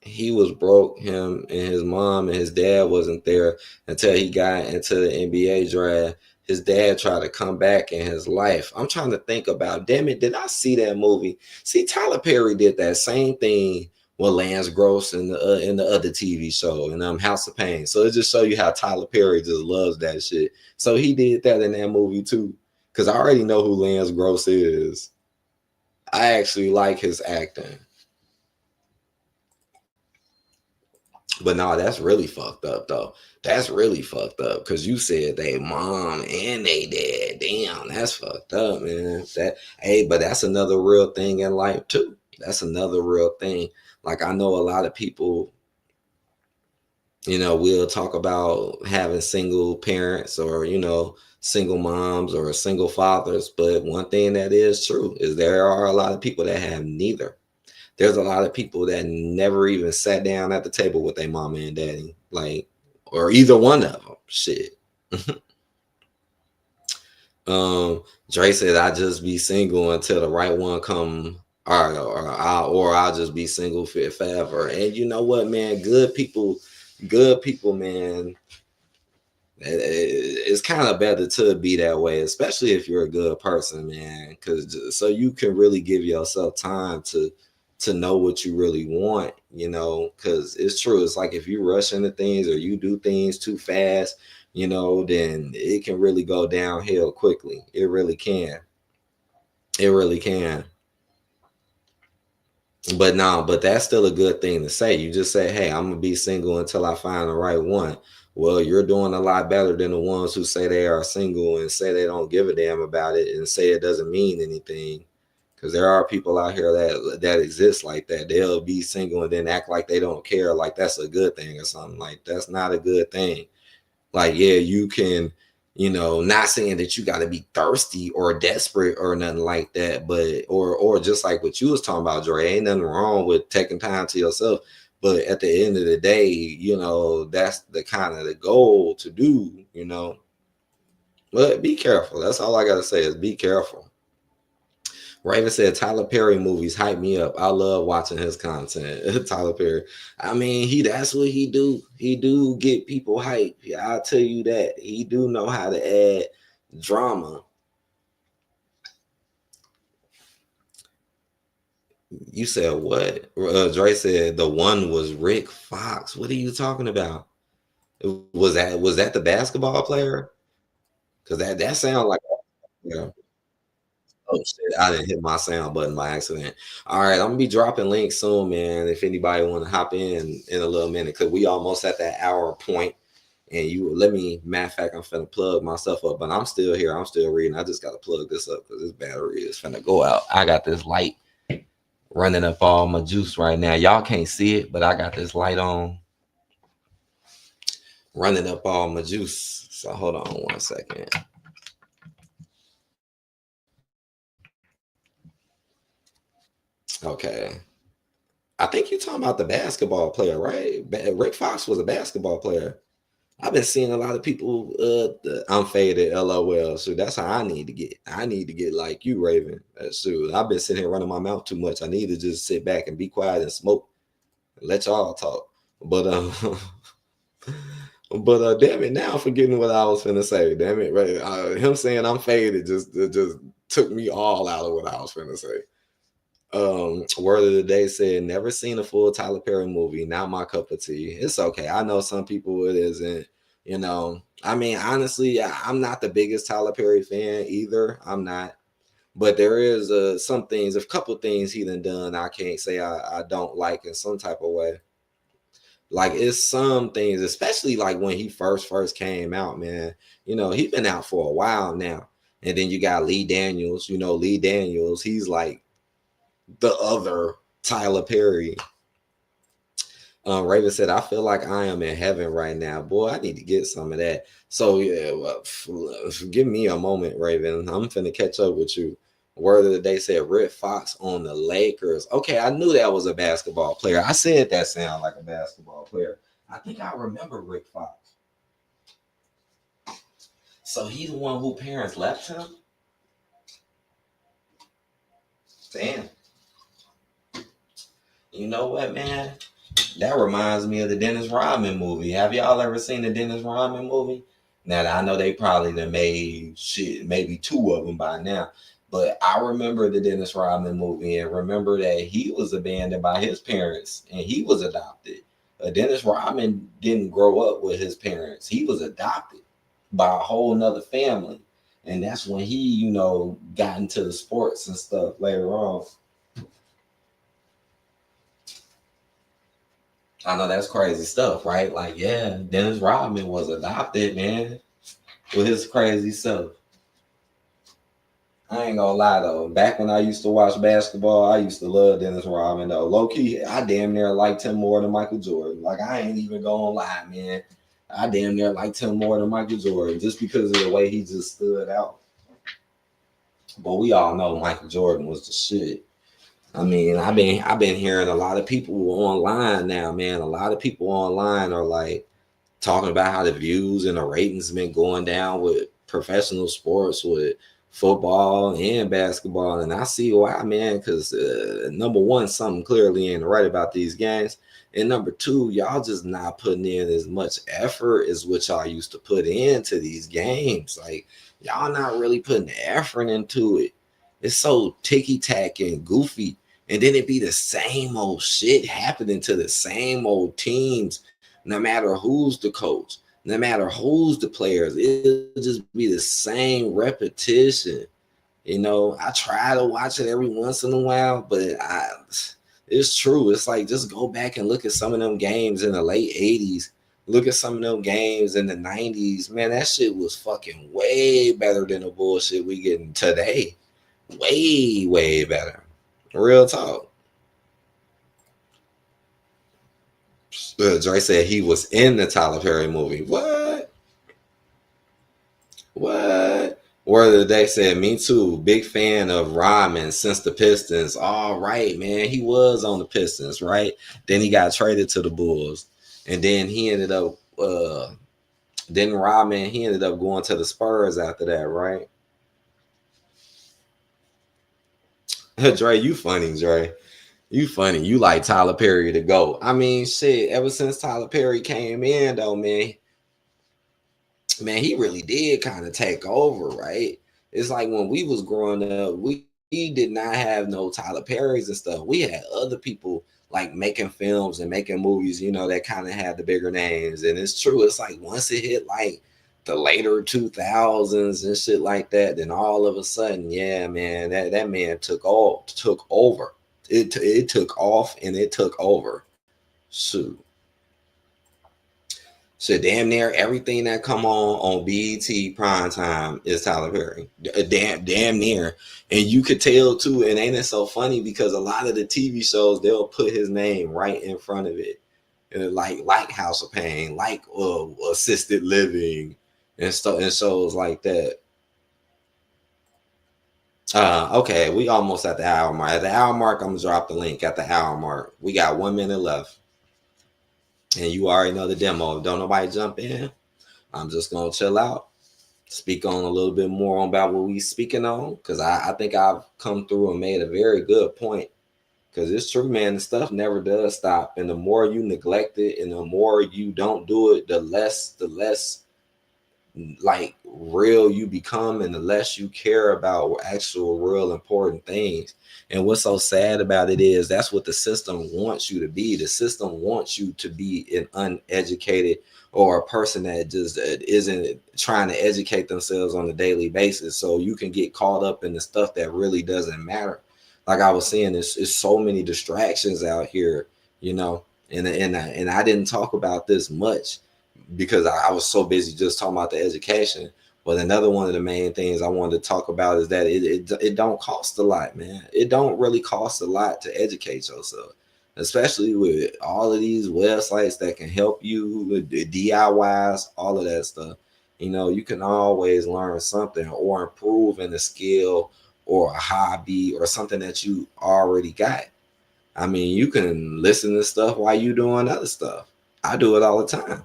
Him and his mom and his dad wasn't there until he got into the NBA draft. His dad tried to come back in his life. I'm trying to think about, damn it, did I see that movie? See, Tyler Perry did that same thing with Lance Gross in the other TV show in House of Pain. So it just show you how Tyler Perry just loves that shit. So he did that in that movie too. Cause I already know who Lance Gross is. I actually like his acting. But no, that's really fucked up though. That's really fucked up because you said they mom and they dad. Damn, that's fucked up, man. But that's another real thing in life too. That's another real thing. Like I know a lot of people, we'll talk about having single parents or, single moms or single fathers. But one thing that is true is there are a lot of people that have neither. There's a lot of people that never even sat down at the table with their mama and daddy, like or either one of them. Shit. Dre said I just be single until the right one come, or I'll just be single forever. And you know what, man? Good people, man. It's kind of better to be that way, especially if you're a good person, man. Because so you can really give yourself time to know what you really want, you know. Because it's true. It's like if you rush into things or you do things too fast, you know, then it can really go downhill quickly. It really can. It really can. But no, but that's still a good thing to say. You just say, "Hey, I'm gonna be single until I find the right one." Well, you're doing a lot better than the ones who say they are single and say they don't give a damn about it and say it doesn't mean anything. Because there are people out here that exist like that. They'll be single and then act like they don't care, like that's a good thing or something. Like that's not a good thing. Like, yeah, you can, you know, not saying that you got to be thirsty or desperate or nothing like that, but or just like what you was talking about, Dre, ain't nothing wrong with taking time to yourself. But at the end of the day, you know, that's the kind of the goal to do, you know. But be careful. That's all I gotta say is be careful. Raven said Tyler Perry movies hype me up. I love watching his content. Tyler Perry. I mean, that's what he do. He do get people hype. Yeah, I'll tell you that. He do know how to add drama. You said what? Dre said the one was Rick Fox. What are you talking about? Was that the basketball player? Because that sounds like, yeah. Oh shit! I didn't hit my sound button by accident. All right, I'm gonna be dropping links soon, man. If anybody want to hop in a little minute, cause we almost at that hour point, and you let me. Matter of fact, I'm finna plug myself up, but I'm still here. I'm still reading. I just gotta plug this up because this battery is finna go out. I got this light running up all my juice right now. Y'all can't see it, but I got this light on, running up all my juice. So hold on 1 second. Okay. I think you're talking about the basketball player, right? Rick Fox was a basketball player. I've been seeing a lot of people. I'm faded. LOL. So that's how I need to get. I need to get like you, Raven. So I've been sitting here running my mouth too much. I need to just sit back and be quiet and smoke. And let y'all talk. But damn it, now I'm forgetting what I was finna say. Damn it, right? Him saying I'm faded just took me all out of what I was finna say. Word of the day said never seen a full Tyler Perry movie, not my cup of tea. It's okay. I know some people it isn't, you know. I mean, honestly, I'm not the biggest Tyler Perry fan either. I'm not. But there is some things, a couple things he done I can't say I don't like in some type of way. Like it's some things, especially like when he first came out, man. You know, he's been out for a while now. And then you got Lee Daniels, you know, Lee Daniels, he's like the other Tyler Perry. Raven said, I feel like I am in heaven right now. Boy, I need to get some of that. So, yeah, well, give me a moment, Raven. I'm finna catch up with you. Word of the day said Rick Fox on the Lakers. Okay, I knew that was a basketball player. I said that sounded like a basketball player. I think I remember Rick Fox. So he's the one who parents left him? Damn. You know what, man? That reminds me of the Dennis Rodman movie. Have y'all ever seen the Dennis Rodman movie? Now I know they probably done made shit, maybe two of them by now. But I remember the Dennis Rodman movie and remember that he was abandoned by his parents and he was adopted. Dennis Rodman didn't grow up with his parents. He was adopted by a whole nother family. And that's when he, you know, got into the sports and stuff later on. I know that's crazy stuff, right? Like, yeah, Dennis Rodman was adopted, man, with his crazy stuff. I ain't gonna lie though. Back when I used to watch basketball, I used to love Dennis Rodman though. Low key, I damn near liked him more than Michael Jordan. Like, I ain't even gonna lie, man. I damn near liked him more than Michael Jordan just because of the way he just stood out. But we all know Michael Jordan was the shit. I mean, I've been hearing a lot of people online now, man. A lot of people online are like, talking about how the views and the ratings been going down with professional sports, with football and basketball. And I see why, man, because number one, something clearly ain't right about these games. And number two, y'all just not putting in as much effort as what y'all used to put into these games. Like, y'all not really putting the effort into it. It's so ticky tack and goofy. And then it be the same old shit happening to the same old teams, no matter who's the coach, no matter who's the players. It'll just be the same repetition. You know, I try to watch it every once in a while, but it's true. It's like, just go back and look at some of them games in the late 80s. Look at some of them games in the 90s. Man, that shit was fucking way better than the bullshit we getting today. Way, way better. Real talk. Dre said he was in the Tyler Perry movie. What? What? Word of the day said, me too. Big fan of Ryman since the Pistons. All right, man. He was on the Pistons, right? Then he got traded to the Bulls. And then he ended up then Ryman, he ended up going to the Spurs after that, right? Dre, you funny, Dre. You funny. You like Tyler Perry to go. I mean, shit, ever since Tyler Perry came in, though, man, he really did kind of take over, right? It's like when we was growing up, we did not have no Tyler Perry's and stuff. We had other people like making films and making movies, you know, that kind of had the bigger names. And it's true. It's like once it hit like the later 2000s and shit like that, then all of a sudden, yeah, man, that man took over. It took off and it took over. Shoot. So damn near everything that come on BET prime time is Tyler Perry. Damn near, and you could tell too. And ain't it so funny because a lot of the TV shows they'll put his name right in front of it, like House of Pain, like Assisted Living, and stuff, and shows like that. Okay, we almost at the hour mark. At the hour mark, I'm gonna drop the link at the hour mark. We got 1 minute left. And you already know the demo. Don't nobody jump in. I'm just gonna chill out, speak on a little bit more about what we speaking on, because I think I've come through and made a very good point. Because it's true, man, the stuff never does stop. And the more you neglect it and the more you don't do it, the less like real you become and the less you care about actual real important things. And what's so sad about it is that's what the system wants you to be. The system wants you to be an uneducated or a person that just isn't trying to educate themselves on a daily basis, so you can get caught up in the stuff that really doesn't matter. Like I was saying, it's so many distractions out here, you know. And I didn't talk about this much because I was so busy just talking about the education. But another one of the main things I wanted to talk about is that it don't cost a lot, man. It don't really cost a lot to educate yourself, especially with all of these websites that can help you with the DIYs, all of that stuff. You know, you can always learn something or improve in a skill or a hobby or something that you already got. I mean, you can listen to stuff while you doing other stuff. I do it all the time.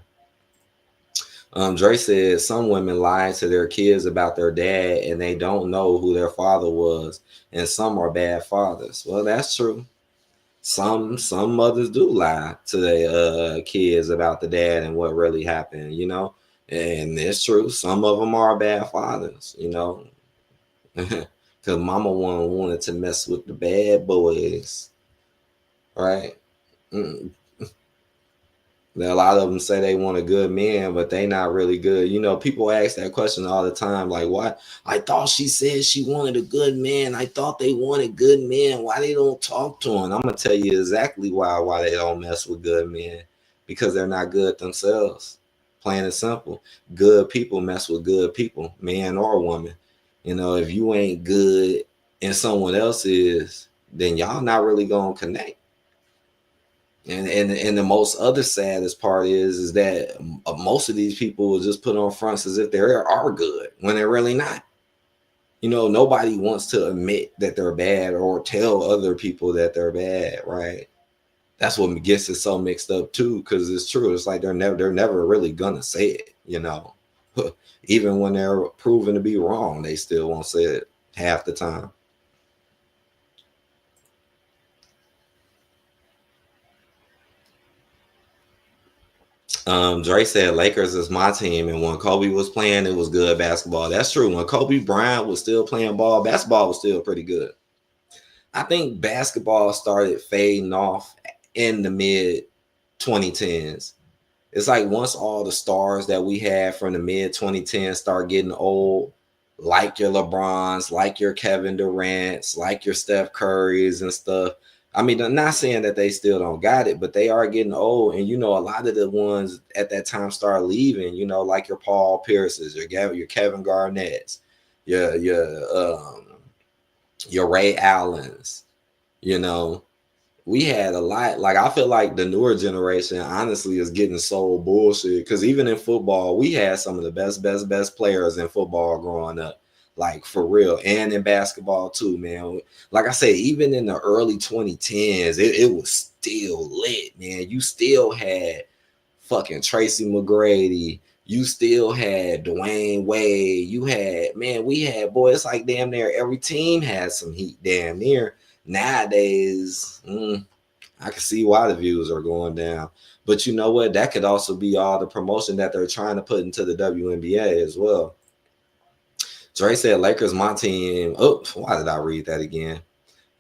Dre said some women lie to their kids about their dad and they don't know who their father was, and some are bad fathers. Well, that's true. Some mothers do lie to their kids about the dad and what really happened, you know, and it's true. Some of them are bad fathers, you know, because mama wanted to mess with the bad boys, right? Mm. A lot of them say they want a good man, but they not really good. You know, people ask that question all the time, like, why? I thought she said she wanted a good man. I thought they wanted good men. Why they don't talk to him? I'm gonna tell you exactly why they don't mess with good men. Because they're not good themselves. Plain and simple. Good people mess with good people, man or woman. You know, if you ain't good and someone else is, then y'all not really gonna connect. And the most other saddest part is that most of these people will just put on fronts as if they are good when they're really not. You know, nobody wants to admit that they're bad or tell other people that they're bad, right? That's what gets it so mixed up too, because it's true. It's like they're never really gonna say it, you know. Even when they're proven to be wrong, they still won't say it half the time. Dre said Lakers is my team, and when Kobe was playing, it was good basketball. That's true. When Kobe Bryant was still playing ball, basketball was still pretty good. I think basketball started fading off in the mid 2010s. It's like once all the stars that we had from the mid 2010s start getting old, like your LeBrons, like your Kevin Durant's, like your Steph Curry's and stuff. I mean, I'm not saying that they still don't got it, but they are getting old. And a lot of the ones at that time start leaving. Like your Paul Pierces, your Kevin Garnett's, your Ray Allen's. You know, we had a lot. Like I feel like the newer generation honestly is getting so bullshit, because even in football we had some of the best players in football growing up, like for real, and in basketball too, man. Like I said, even in the early 2010s it was still lit, man. You still had fucking Tracy McGrady, you still had Dwayne Wade, you had, man, we had, boy, it's like damn near every team had some heat damn near. Nowadays, I can see why the views are going down. But you know what? That could also be all the promotion that they're trying to put into the WNBA as well. Dre said Lakers my team. Oh, why did I read that again?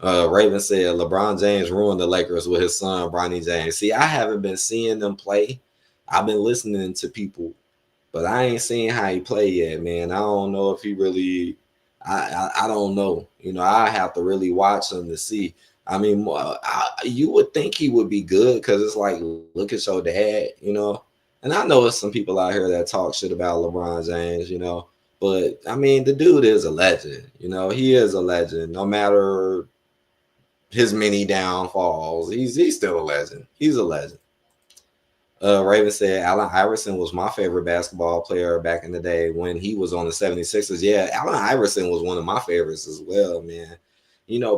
Raven said LeBron James ruined the Lakers with his son Bronny James. See, I haven't been seeing them play. I've been listening to people, but I ain't seen how he play yet, man. I don't know if he really. I don't know. I have to really watch him to see. I mean, you would think he would be good, because it's like, look at your dad. And I know there's some people out here that talk shit about LeBron James. But I mean, the dude is a legend. He is a legend. No matter his many downfalls, he's still a legend. He's a legend. Raven said Allen Iverson was my favorite basketball player back in the day when he was on the 76ers. Yeah, Allen Iverson was one of my favorites as well, man.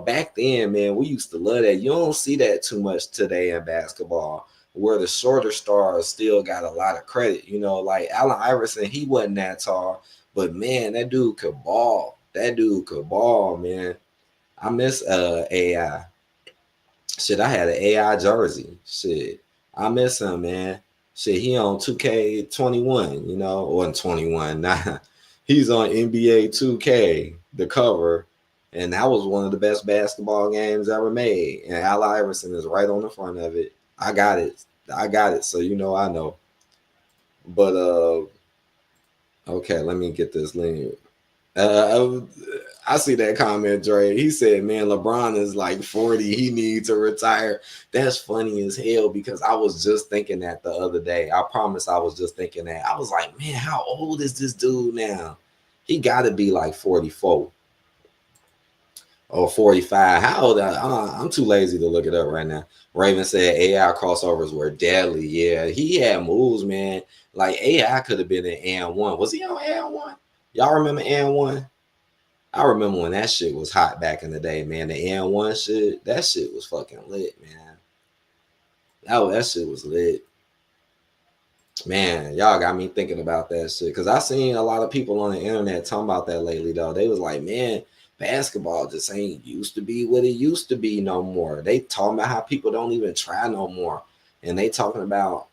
Back then, man, we used to love that. You don't see that too much today in basketball, where the shorter stars still got a lot of credit. Like Allen Iverson, he wasn't that tall, but man, that dude could ball. That dude could ball, man. I miss AI. Shit, I had an AI jersey. Shit, I miss him, man. Shit, he on 2K21, or 21. Nah, he's on NBA 2K, the cover, and that was one of the best basketball games ever made. And Al Iverson is right on the front of it. I got it. I got it. So I know. But okay, let me get this link. I see that comment, Dre. He said, "Man, LeBron is like 40. He needs to retire." That's funny as hell, because I was just thinking that the other day. I promise, I was just thinking that. I was like, "Man, how old is this dude now? He got to be like 44 or 45. How old? I'm too lazy to look it up right now." Raven said AI crossovers were deadly. Yeah, he had moves, man. Like AI could have been in and one. Was he on and one? Y'all remember and one? I remember when that shit was hot back in the day, man. The and one shit, that shit was fucking lit, man. That shit was lit. Man, y'all got me thinking about that shit. Cause I seen a lot of people on the internet talking about that lately though. They was like, man, basketball just ain't used to be what it used to be no more. They talking about how people don't even try no more. And they talking about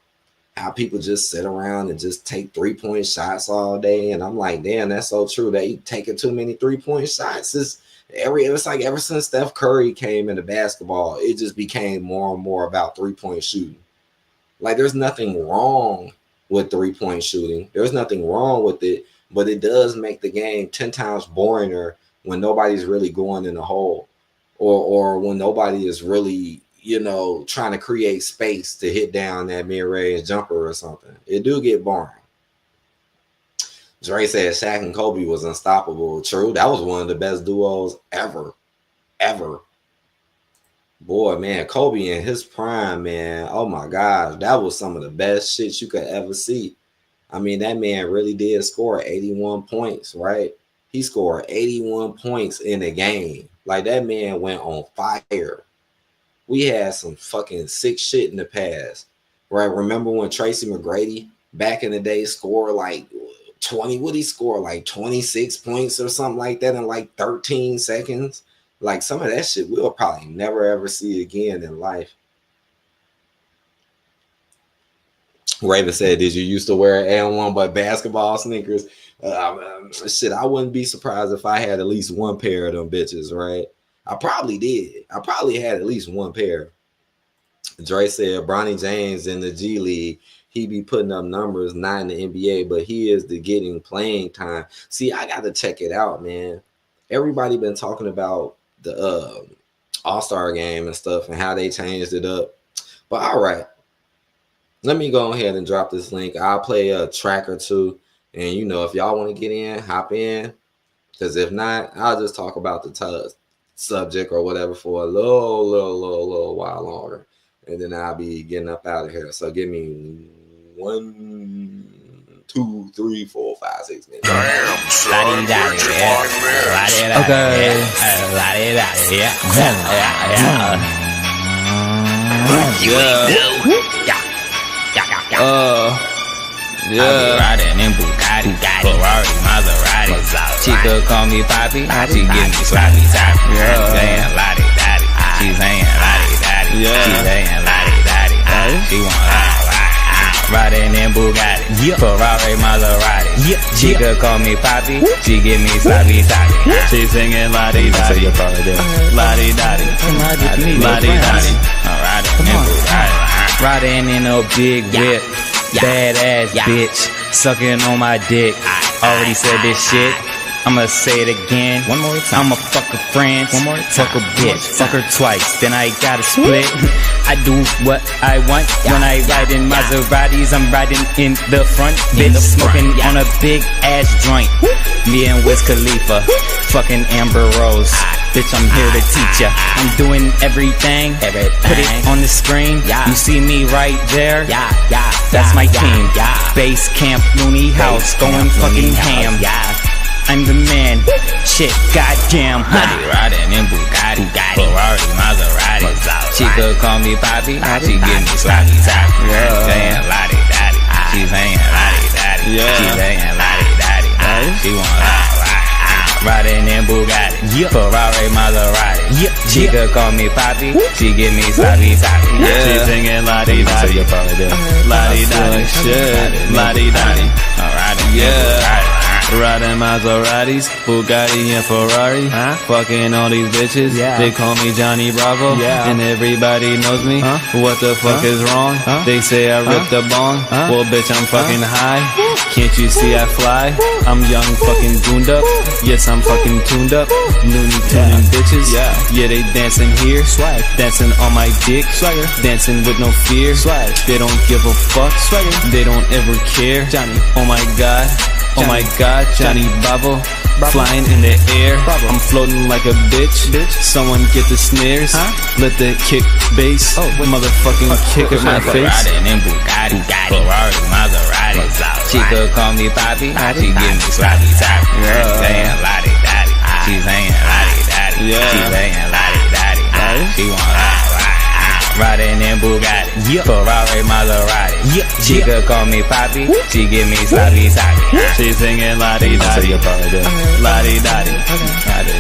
how people just sit around and just take 3-point shots all day. And I'm like, damn, that's so true. They taking too many 3-point shots. It's like ever since Steph Curry came into basketball, it just became more and more about 3-point shooting. Like there's nothing wrong with 3-point shooting. There's nothing wrong with it, but it does make the game 10 times boringer when nobody's really going in the hole, or when nobody is really trying to create space to hit down that mid-range jumper or something. It do get boring. Dre said Shaq and Kobe was unstoppable. True, that was one of the best duos ever. Boy, man, Kobe in his prime, man. Oh my gosh, that was some of the best shit you could ever see. I mean, that man really did score 81 points, right? He scored 81 points in a game. Like that man went on fire. We had some fucking sick shit in the past, right? Remember when Tracy McGrady back in the day scored like 20? What he score like 26 points or something like that in like 13 seconds? Like some of that shit we'll probably never ever see again in life. Raven said, "Did you used to wear N1 but basketball sneakers?" Shit, I wouldn't be surprised if I had at least one pair of them bitches, right? I probably did. I probably had at least one pair. Dre said, Bronny James in the G League, he be putting up numbers, not in the NBA, but he is the getting playing time. See, I got to check it out, man. Everybody been talking about the All-Star game and stuff and how they changed it up. But all right, let me go ahead and drop this link. I'll play a track or two. And, you know, if y'all want to get in, hop in. Because if not, I'll just talk about the subject or whatever for a little while longer. And then I'll be getting up out of here. So give me 1, 2, 3, 4, 5, 6 minutes. Damn, son. I be riding in Bugatti, Ferrari, Maserati. Chica call me Poppy, she give me sloppy toppy. Saying lottie daddy, she saying lottie daddy, she saying lottie daddy. She want riding in Bugatti, Ferrari, Maserati. Chica call me Poppy, she give me sloppy toppy. She singing lottie daddy, lottie daddy, lottie daddy. I'm riding in Bugatti, riding in a big whip. Badass bitch, sucking on my dick. Already said this shit, I'ma say it again. One more time. I'ma fuck her friends, fuck a bitch, fuck her twice, then I gotta split. I do what I want when I ride in Maseratis. I'm riding in the front, bitch, smoking on a big ass joint. Me and Wiz Khalifa, fucking Amber Rose. Bitch, I'm here to teach ya. I'm doing everything. Put it on the screen. You see me right there. That's my team. Base camp, Looney House, going fucking ham. I'm the man. Shit, goddamn. I be riding in Bugatti, Ferrari, Maserati. Chica call me Poppy, she give me sloppy toppy. Saying lottie daddy, she saying lottie daddy, she saying lottie daddy. She want riding in Bugatti, Ferrari, Maserati. Chica call me Poppy, she give me sloppy toppy. She singing lottie daddy, lottie daddy, lottie daddy. I'm riding in Bugatti. Riding Maseratis, Bugatti and Ferrari. Fucking all these bitches, they call me Johnny Bravo. And everybody knows me, what the fuck is wrong? They say I ripped the bong, well bitch I'm fucking high. Can't you see I fly? I'm young fucking gooned up, yes I'm fucking tuned up. Looney tuning bitches, yeah they dancing here. Dancing on my dick, dancing with no fear. They don't give a fuck, they don't ever care. Oh my god, oh my god, Johnny Bravo, flying in the air. I'm floating like a bitch. Someone get the snares. Let the kick bass. Motherfucking kick at my face. Riding in Bugatti, Ferrari, Maserati. Chica call me Poppy, she give me sloppy toppy. Saying lottie daddy, she saying lottie daddy, she saying lottie daddy. She want riding in Bugatti, Ferrari, Maserati. Chica call me Poppy, she give me sloppy toppy. She singing lottie daddy, lottie daddy,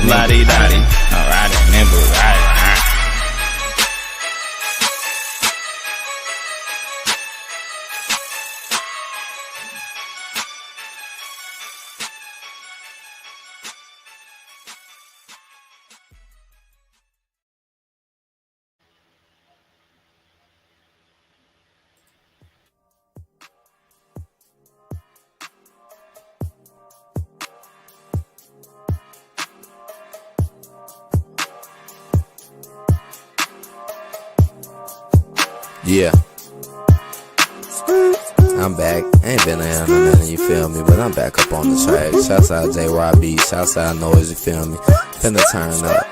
lottie daddy. I'm riding in Bugatti. Yeah, I'm back. Ain't been here in a minute, you feel me? But I'm back up on the track. Shouts out J.Y.B. Shouts out Noise, you feel me? Finna turn up.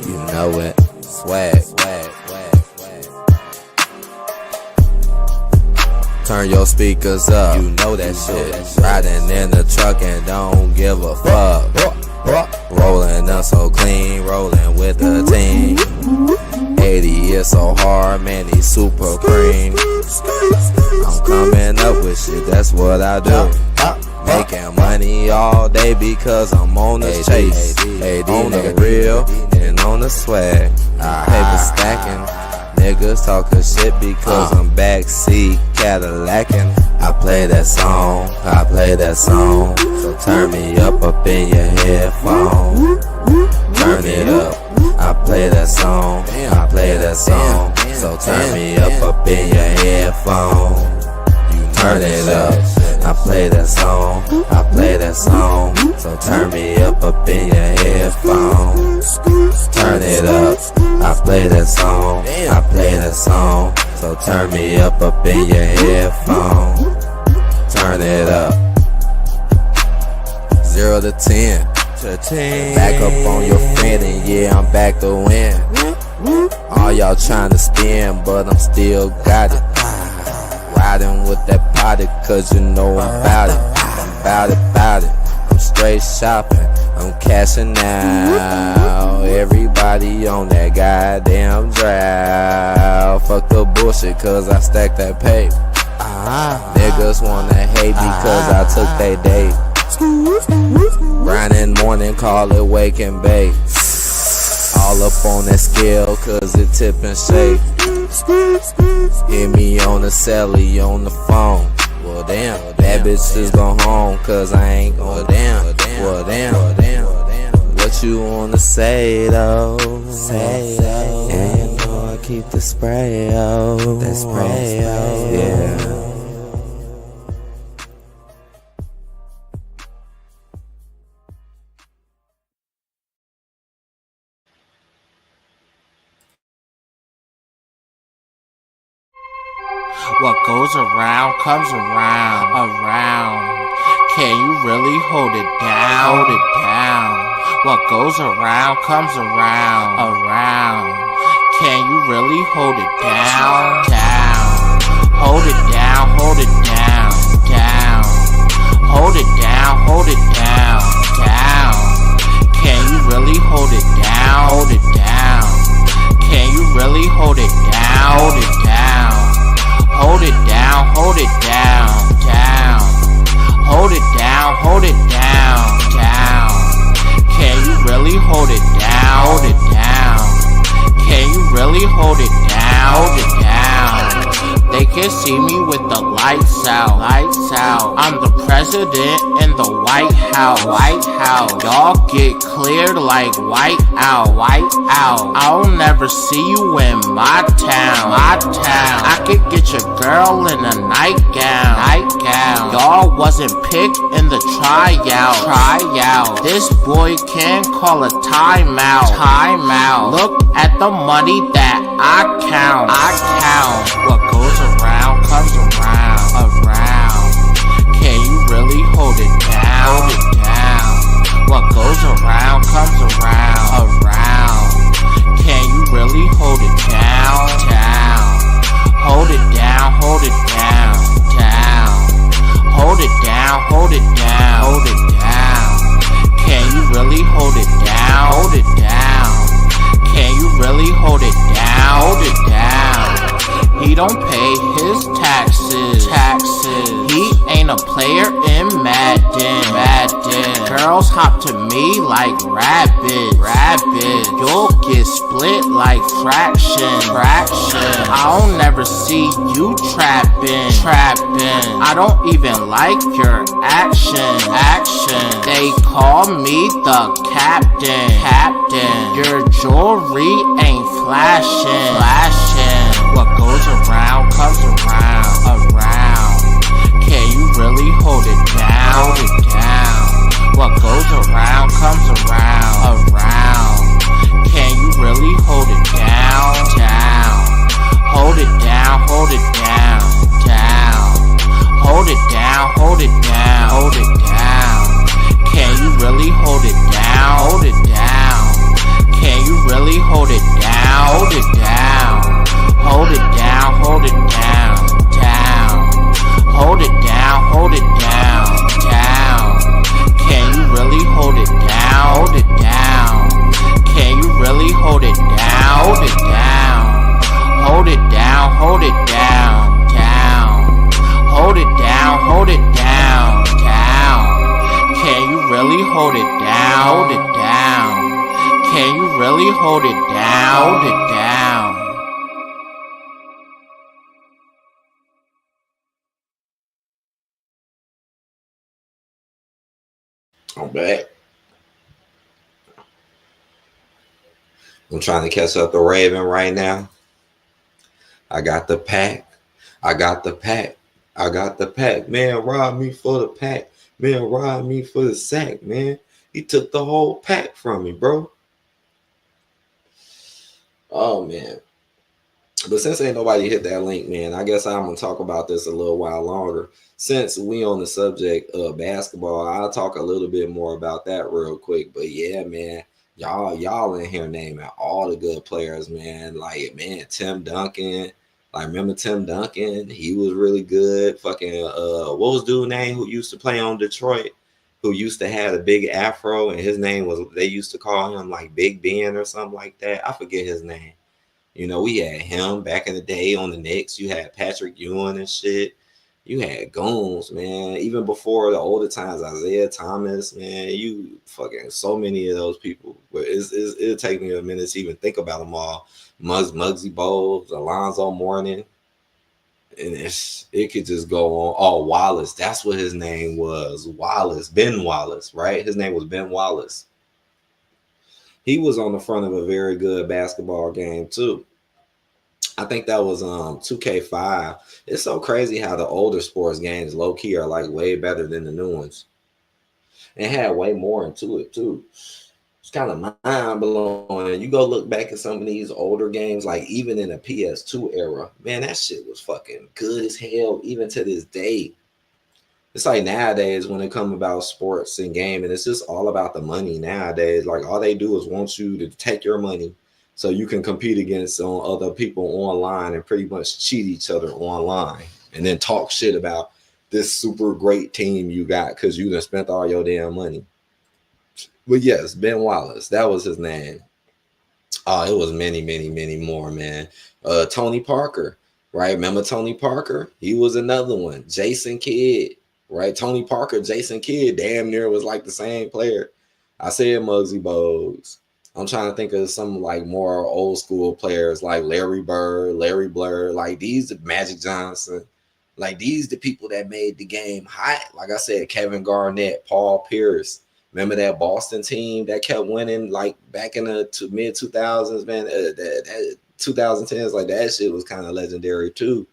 You know it. Swag. Turn your speakers up. You know that shit. Riding in the truck and don't give a fuck. Rolling up so clean, rolling with the team. 80 is so hard, man, he's super cream. I'm coming up with shit, that's what I do. Making money all day because I'm on the chase. On the real and on the swag. Paper stacking. Niggas talking shit because I'm backseat Cadillacin'. I play that song, I play that song. So turn me up in your headphone. Turn it up. I play that song, I play that song. So turn me up in your headphone. Turn it up. I play that song, I play that song. So turn me up in your headphones. Turn it up. I play that song, I play that song. So turn me up in your headphones. Turn it up. 0 to 10. Back up on your friend and yeah, I'm back to win. All y'all trying to spin, but I'm still got it. Riding with that potty, cause you know I'm about it. I'm about it. I'm straight shopping, I'm cashing out. Everybody on that goddamn drive. Fuck the bullshit, cause I stacked that paper. Niggas wanna hate because I took they date. Grinding morning, call it wake and bake. All up on that scale, cause it tip and shake. Hit me on the celly, on the phone. Well damn, that bitch just go home, cause I ain't going down. Well damn, what you wanna say though? Yeah, you know I keep the spray, oh. That spray, oh. Yeah. What goes around comes around. Can you really hold it down? What goes around comes around. Can you really hold it down? Hold it down, hold it down. Hold it down, hold it down. Can you really hold it down? Hold it down. Can you really hold it down? Hold it down. Hold it down, hold it down. Hold it down, hold it down. Can you really hold it down? Hold it down. Can you really hold it down? Hold it down. They can see me with the lights out. I'm the president in the White House. Y'all get cleared like white out. I'll never see you in my town. I could get your girl in a nightgown. Y'all wasn't picked in the tryout. This boy can call a timeout. Look at the money that I count. What goes around comes around. Can you really hold it down? What goes around comes around. Can you really hold it down? Hold it down, hold it down. Hold it down, hold it down. Can you really hold it down? Hold it down. Can you really hold it down? Hold it down. He don't pay his taxes. He ain't a player in Madden. Girls hop to me like rabbit. You'll get split like fraction. I don't never see you trapping. I don't even like your action. They call me the captain. Your jewelry ain't flashing. What goes around comes around. Can you really hold it down? What goes around comes around. Can you really hold it down? Hold it down, hold it down. Hold it down, hold it down. Can you really hold it down? Hold it down. Can you really hold it down? Hold it down. Hold it down, hold it down. hold it down? Hold it down. I'm back. I'm trying to catch up the Raven right now. I got the pack. I got the pack. I got the pack. Man, rob me for the pack. Man, rob me for the sack, man. He took the whole pack from me, bro. Oh man. But since ain't nobody hit that link, man, I guess I'm gonna talk about this a little while longer. Since we on the subject of basketball, I'll talk a little bit more about that real quick. But yeah, man, y'all in here naming all the good players, man. Like man, Tim Duncan. Like remember Tim Duncan? He was really good. Fucking what was dude name who used to play on Detroit? Who used to have a big afro and his name was they used to call him like Big Ben or something like that. I forget his name. You know, we had him back in the day on the Knicks. You had Patrick Ewing and shit. You had goons, man. Even before the older times, Isaiah Thomas, man. You fucking so many of those people. But it'll take me a minute to even think about them all. Muggsy Bowles, Alonzo Mourning, and it could just go on. Oh, Wallace, that's what his name was. Wallace, Ben Wallace, right? His name was Ben Wallace. He was on the front of a very good basketball game too. I think that was 2K5. It's so crazy how the older sports games low key are like way better than the new ones. And had way more into it too. It's kind of mind blowing. You go look back at some of these older games, like even in the PS2 era, man, that shit was fucking good as hell, even to this day. It's like nowadays when it comes about sports and gaming, it's just all about the money nowadays. Like all they do is want you to take your money so you can compete against on other people online and pretty much cheat each other online and then talk shit about this super great team you got because you done spent all your damn money. But yes, Ben Wallace, that was his name. Oh, it was many, many, many more, man. Tony Parker, right? Remember Tony Parker? He was another one. Jason Kidd, right? Tony Parker, Jason Kidd, damn near was like the same player. I said Muggsy Bogues. I'm trying to think of some like more old school players like Larry Bird, Larry Blur, like these Magic Johnson, like these the people that made the game hot. Like I said, Kevin Garnett, Paul Pierce. Remember that Boston team that kept winning like back in the mid 2000s, man? That 2010s, like that shit was kind of legendary too.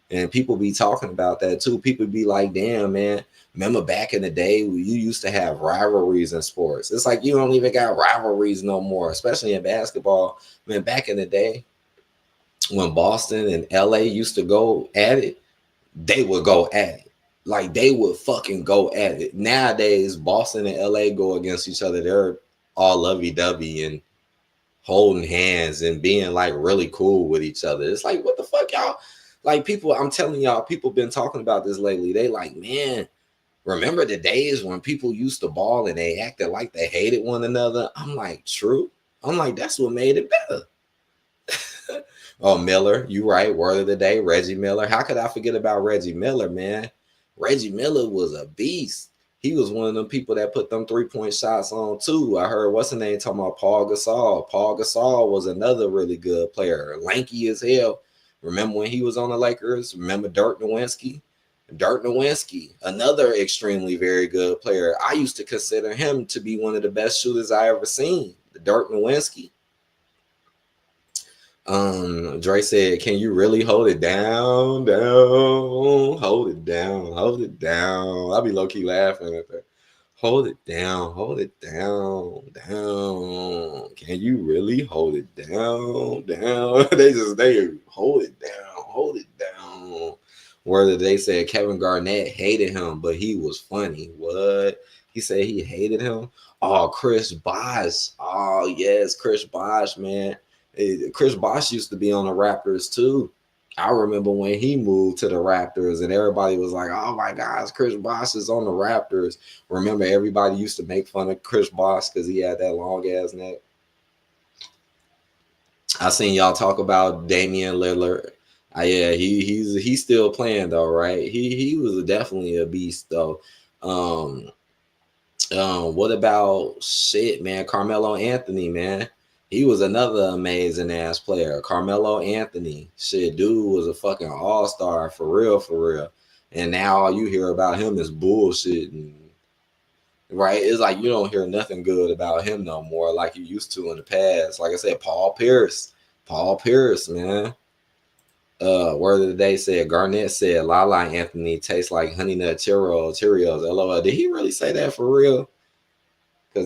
And people be talking about that too. People be like, damn, man, remember back in the day you used to have rivalries in sports. It's like you don't even got rivalries no more, especially in basketball. Man, back in the day when Boston and LA used to go at it, they would go at it. Like they would fucking go at it. Nowadays, Boston and LA go against each other. They're all lovey-dovey and holding hands and being like really cool with each other. It's like, what the fuck, y'all? Like people, I'm telling y'all, people been talking about this lately. They like, man, remember the days when people used to ball and they acted like they hated one another? I'm like, true. I'm like, that's what made it better. Oh, Miller, you right. Word of the day, Reggie Miller. How could I forget about Reggie Miller, man? Reggie Miller was a beast. He was one of them people that put them 3-point shots on too. I heard what's the name talking about Paul Gasol. Paul Gasol was another really good player, lanky as hell. Remember when he was on the Lakers? Remember Dirk Nowitzki? Dirk Nowitzki, another extremely very good player. I used to consider him to be one of the best shooters I ever seen. Dirk Nowitzki. Dre said, "Can you really hold it down? Hold it down, hold it down." I'll be low key laughing at that. Hold it down, hold it down. Can you really hold it down? They hold it down, hold it down. Whether they said Kevin Garnett hated him, but he was funny. What? He said he hated him. Oh, Chris Bosh. Oh, yes, Chris Bosh, man. Chris Bosh used to be on the Raptors too. I remember when he moved to the Raptors and everybody was like, oh my gosh, Chris Bosh is on the Raptors. Remember, everybody used to make fun of Chris Bosh because he had that long ass neck. I seen y'all talk about Damian Lillard. Yeah, he's still playing though, right? He was definitely a beast though. What about shit, man? Carmelo Anthony, man. He was another amazing ass player. Carmelo Anthony. Shit, dude was a fucking all-star for real, for real. And now all you hear about him is bullshit and right? It's like you don't hear nothing good about him no more like you used to in the past. Like I said, Paul Pierce. Paul Pierce, man. Word of the day said Garnett said Lala Anthony tastes like honey nut Cheerios. LOL. Did he really say that for real? Her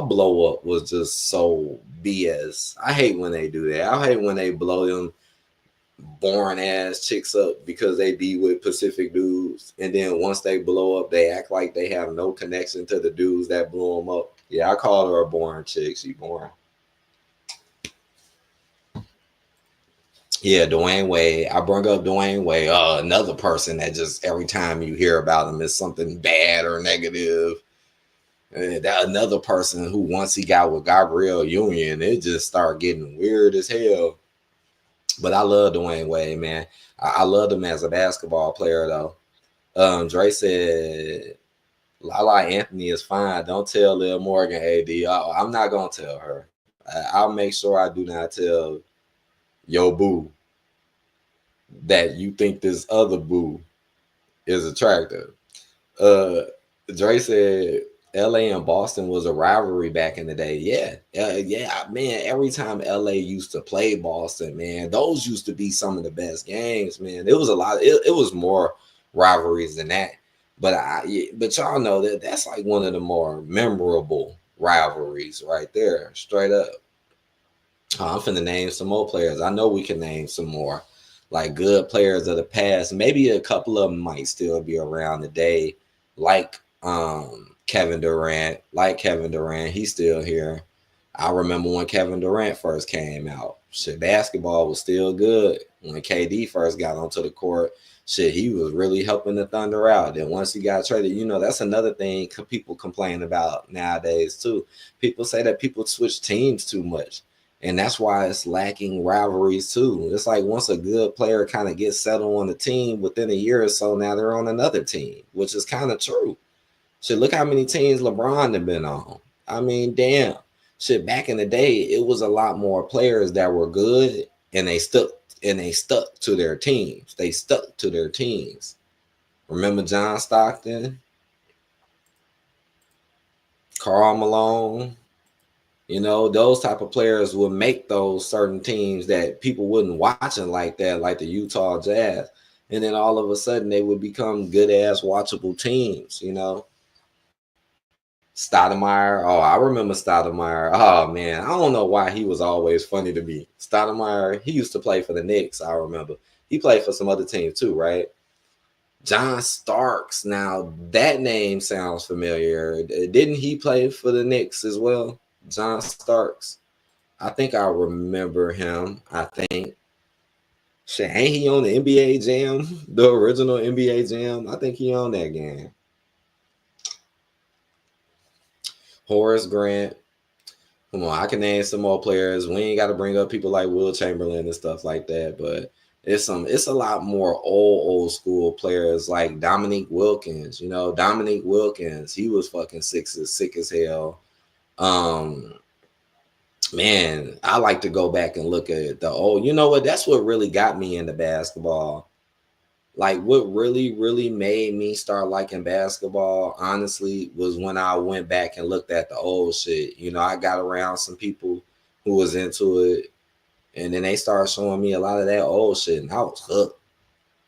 blow up was just so BS. I hate when they do that. I hate when they blow them boring ass chicks up because they be with Pacific dudes, and then once they blow up, they act like they have no connection to the dudes that blew them up. Yeah, I call her a boring chick. She boring. Yeah, Dwayne Wade. I bring up Dwayne Wade. Another person that just every time you hear about him is something bad or negative. That another person who once he got with Gabrielle Union, it just started getting weird as hell. But I love Dwayne Wade, man. I love him as a basketball player, though. Dre said Lala Anthony is fine. Don't tell Lil Morgan, AD. I'm not gonna tell her. I'll make sure I do not tell yo boo that you think this other boo is attractive. Uh, Dre said LA and Boston was a rivalry back in the day. Yeah, yeah, man. Every time LA used to play Boston, man, those used to be some of the best games, man. It was a lot. It was more rivalries than that. But y'all know that that's like one of the more memorable rivalries right there, straight up. I'm finna name some more players. I know we can name some more, like good players of the past. Maybe a couple of them might still be around today, like Kevin Durant. Like Kevin Durant, he's still here. I remember when Kevin Durant first came out. Shit, basketball was still good when KD first got onto the court. Shit, he was really helping the Thunder out. Then once he got traded, that's another thing people complain about nowadays too. People say that people switch teams too much. And that's why it's lacking rivalries too. It's like once a good player kind of gets settled on the team, within a year or so, now they're on another team, which is kind of true. Shit, look how many teams LeBron have been on. I mean, damn. Shit, back in the day, it was a lot more players that were good and they stuck to their teams. They stuck to their teams. Remember John Stockton, Karl Malone, those type of players would make those certain teams that people wouldn't watching like that, like the Utah Jazz. And then all of a sudden they would become good ass watchable teams, Stoudemire. Oh, I remember Stoudemire. Oh man, I don't know why he was always funny to me. Stoudemire, he used to play for the Knicks, I remember. He played for some other teams too, right? John Starks. Now that name sounds familiar. Didn't he play for the Knicks as well? John Starks. I think I remember him. I think. Shit, ain't he on the NBA Jam? The original NBA Jam? I think he on that game. Horace Grant. Come on, I can name some more players. We ain't got to bring up people like Will Chamberlain and stuff like that, but it's a lot more old school players like Dominique Wilkins. Dominique Wilkins, he was fucking sick as hell. Man, I like to go back and look at the old. You know what? That's what really got me into basketball. Like what really, really made me start liking basketball, honestly, was when I went back and looked at the old shit. I got around some people who was into it, and then they started showing me a lot of that old shit, and I was hooked.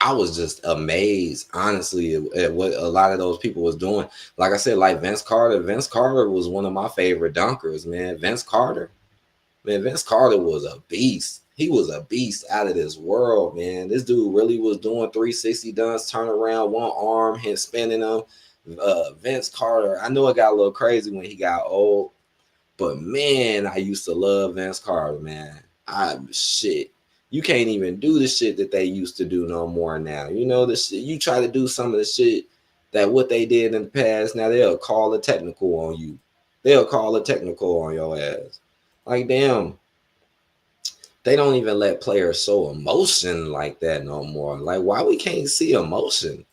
I was just amazed, honestly, at what a lot of those people was doing. Like I said, like Vince Carter. Vince Carter was one of my favorite dunkers, man. Vince Carter was a beast. He was a beast out of this world, man. This dude really was doing 360 dunks, turn around, one arm, hit spinning them. Vince Carter, I know it got a little crazy when he got old, but man, I used to love Vince Carter, man. Shit. You can't even do the shit that they used to do no more now. The shit, you try to do some of the shit that what they did in the past, now they'll call a technical on you. They'll call a technical on your ass. Like, damn, they don't even let players show emotion like that no more. Like, why we can't see emotion?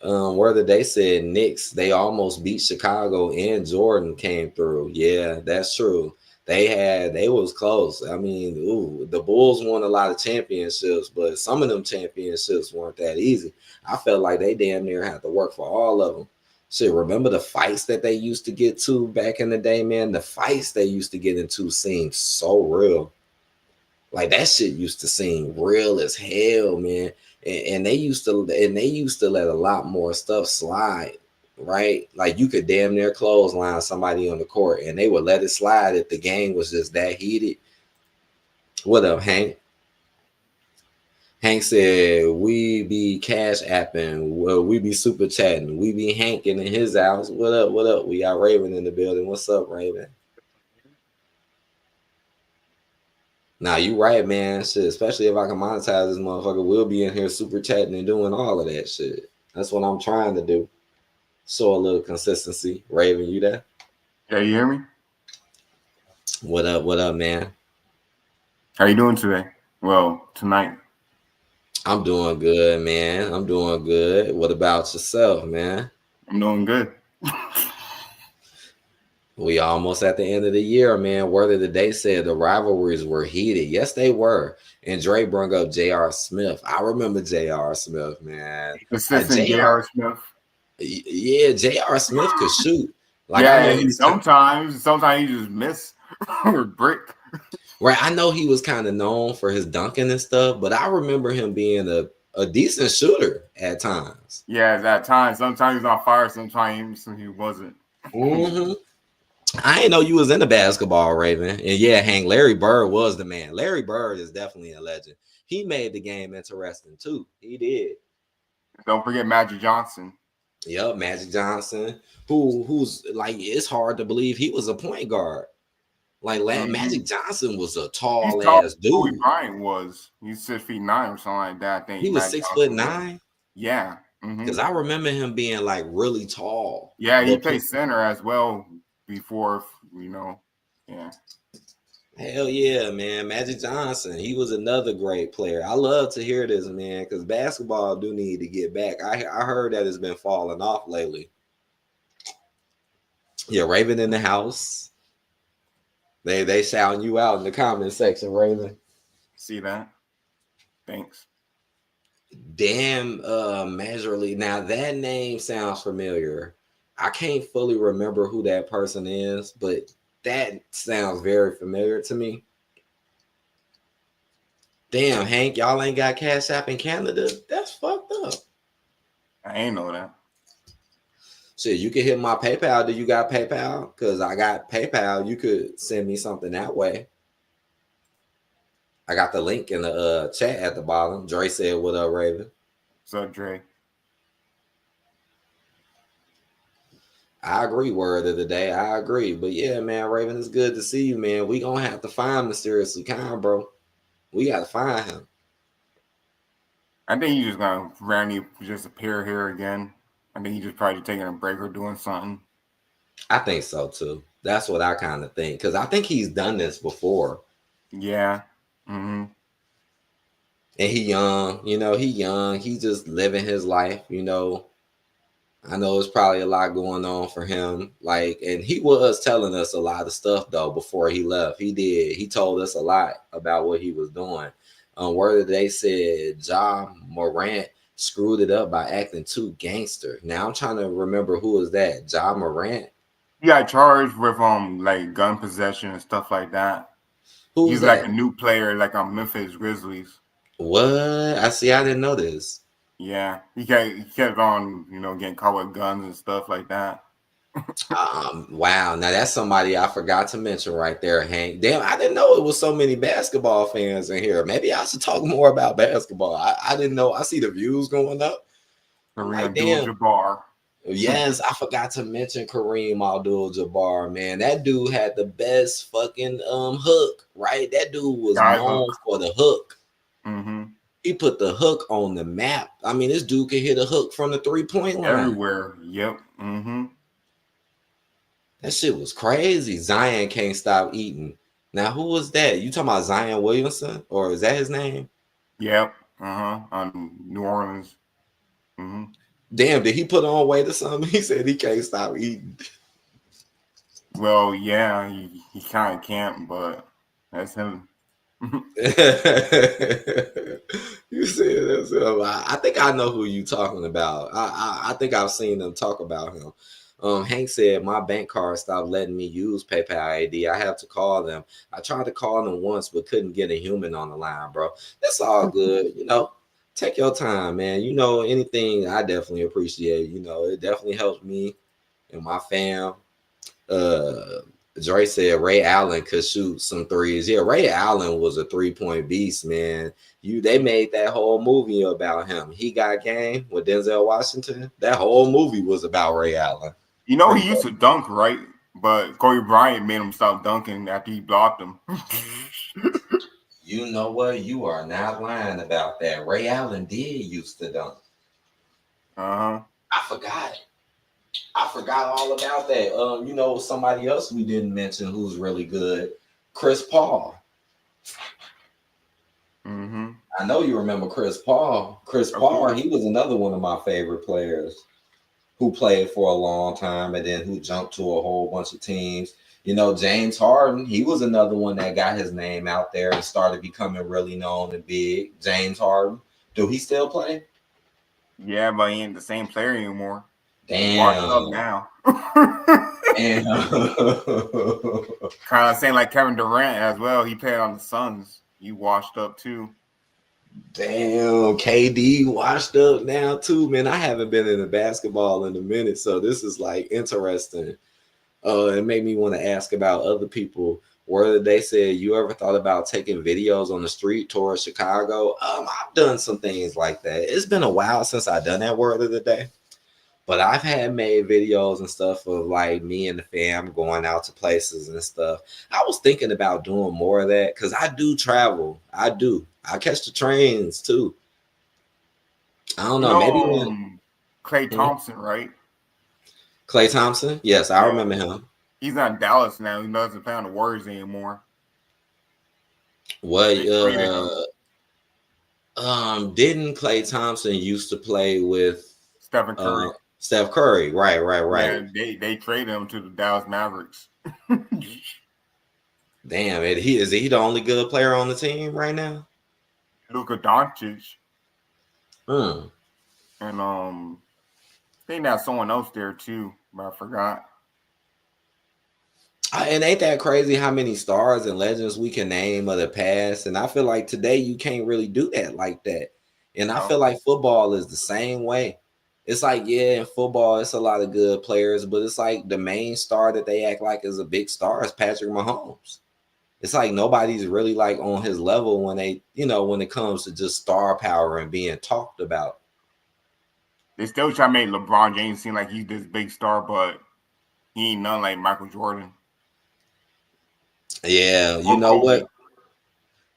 Whether they said Knicks, they almost beat Chicago and Jordan came through. Yeah, that's true. They was close. I mean, ooh, the Bulls won a lot of championships, but some of them championships weren't that easy. I felt like they damn near had to work for all of them. Shit, remember the fights that they used to get to back in the day, man? The fights they used to get into seemed so real. Like that shit used to seem real as hell, man. And they used to let a lot more stuff slide, right? Like you could damn near clothesline somebody on the court and they would let it slide if the game was just that heated. What up, Hank? Hank said we be cash apping, well, we be super chatting, we be hanking in his house. What up? What up? We got Raven in the building. What's up, Raven? Nah, you right, man. Shit, especially if I can monetize this motherfucker, we'll be in here super chatting and doing all of that shit. That's what I'm trying to do. Show a little consistency. Raven, you there? Yeah, you hear me? What up? What up, man? How you doing today? Well, tonight. I'm doing good, man. I'm doing good. What about yourself, man? I'm doing good. We almost at the end of the year, man. Word of the day said the rivalries were heated. Yes, they were. And Dre brought up J.R. Smith. I remember J.R. Smith, man. Consistent J.R. J.R. Smith. Yeah, J.R. Smith could shoot. Like I Yeah, know he's sometimes he just miss or brick. right. I know he was kind of known for his dunking and stuff, but I remember him being a decent shooter at times. Yeah, at times. Sometimes he's on fire, sometimes he wasn't. Mm-hmm. I didn't know you was into basketball, Raven. And yeah, Hank, Larry Bird was the man. Larry Bird is definitely a legend. He made the game interesting too. He did. Don't forget Magic Johnson. Yep, Magic Johnson, who's like it's hard to believe he was a point guard. Like Magic Johnson was a He's tall tall ass as Kobe dude. Bryant was. He's 6'9" or something like that. I think He was Magic 6'9". Yeah. Because I remember him being like really tall. Yeah, he But played center as well before, Yeah. hell yeah, man. Magic Johnson, he was another great player. I love to hear this, man, because basketball do need to get back. I heard that it's been falling off lately. Yeah, Raven in the house. They shouting you out in the comment section, Raven. See that? Thanks. Damn Majorly. Now that name sounds familiar. I can't fully remember who that person is, but that sounds very familiar to me. Damn, Hank, y'all ain't got Cash App in Canada? That's fucked up. I ain't know that. Shit, you can hit my PayPal. Do you got PayPal? Because I got PayPal. You could send me something that way. I got the link in the chat at the bottom. Dre said, "What up, Raven?" What's up, Dre? I agree. Word of the day, I agree. But yeah, man, Raven, it's good to see you, man. We gonna have to find Mysteriously Kind, bro. We gotta find him. I think he's just gonna randomly just appear here again. I think he's just probably taking a break or doing something. I think so too. That's what I kind of think because I think he's done this before. Yeah. Mm-hmm. And he young, he young. He just living his life, I know it's probably a lot going on for him. Like, and he was telling us a lot of stuff though before he left. He did. He told us a lot about what he was doing. Word they said Ja Morant screwed it up by acting too gangster. Now I'm trying to remember who is that. Ja Morant. He got charged with like gun possession and stuff like that. Who's He's like that? a new player, like on Memphis Grizzlies. What? I see. I didn't know this. Yeah, he kept on, getting caught with guns and stuff like that. Wow. Now that's somebody I forgot to mention right there, Hank. Damn, I didn't know it was so many basketball fans in here. Maybe I should talk more about basketball. I didn't know. I see the views going up. I'm Kareem like, damn. Abdul-Jabbar. Yes, I forgot to mention Kareem Abdul-Jabbar, man. That dude had the best fucking hook, right? That dude was known for the hook. Mm-hmm. He put the hook on the map. I mean, this dude could hit a hook from the 3-point line. Everywhere. Yep. Mm-hmm. That shit was crazy. Zion can't stop eating. Now, who was that? You talking about Zion Williamson? Or is that his name? Yep. Uh-huh. On New Orleans. Mm-hmm. Damn, did he put on weight or something? He said he can't stop eating. Well, yeah, he kind of can't, but that's him. You said that's him. I think I know who you talking about. I think I've seen them talk about him. Hank said my bank card stopped letting me use PayPal ID. I have to call them. I tried to call them once, but couldn't get a human on the line, bro. That's all good. Take your time, man. Anything I definitely appreciate. It definitely helps me and my fam. uh Dre said Ray Allen could shoot some threes. Yeah, Ray Allen was a 3-point beast, man. They made that whole movie about him. He Got Game with Denzel Washington. That whole movie was about Ray Allen. You know he used to dunk, right? But Kobe Bryant made him stop dunking after he blocked him. You know what? You are not lying about that. Ray Allen did used to dunk. Uh-huh. I forgot. I forgot all about that. Somebody else we didn't mention who's really good, Chris Paul. Mm-hmm. I know you remember Chris Paul. Chris Of Paul, course. he was another one of my favorite players who played for a long time and then who jumped to a whole bunch of teams. James Harden, he was another one that got his name out there and started becoming really known and big. James Harden. Do he still play? Yeah, but he ain't the same player anymore. He washed up Damn. now. Damn. Kind of saying like Kevin Durant as well. He played on the Suns. He washed up too. Damn, KD washed up now too, man. I haven't been in the basketball in a minute, so this is like interesting. It made me want to ask about other people. Where they said you ever thought about taking videos on the street towards Chicago? I've done some things like that. It's been a while since I've done that word of the day, but I've had made videos and stuff of like me and the fam going out to places and stuff. I was thinking about doing more of that because I do travel. I do. I catch the trains too. I don't You know. know, Maybe when Klay hmm? Thompson, right? Clay Thompson. Yes, I Yeah, remember him. he's not in Dallas now. He doesn't play on the Warriors anymore. What They traded him. didn't Clay Thompson used to play with Stephen uh Curry. Steph Curry? Right, right, Yeah, right. they traded him to the Dallas Mavericks. Damn it. He the only good player on the team right now? Luka Doncic Hmm. and I think there's someone else there too, but I forgot. And ain't that crazy how many stars and legends we can name of the past? And I feel like today you can't really do that like that. And I No, feel like football is the same way. It's like, yeah, in football, it's a lot of good players, but it's like the main star that they act like is a big star is Patrick Mahomes. It's like nobody's really like on his level when it comes to just star power and being talked about. they still try to make LeBron James seem like he's this big star, but he ain't none like Michael Jordan Yeah, you or know Kobe. what?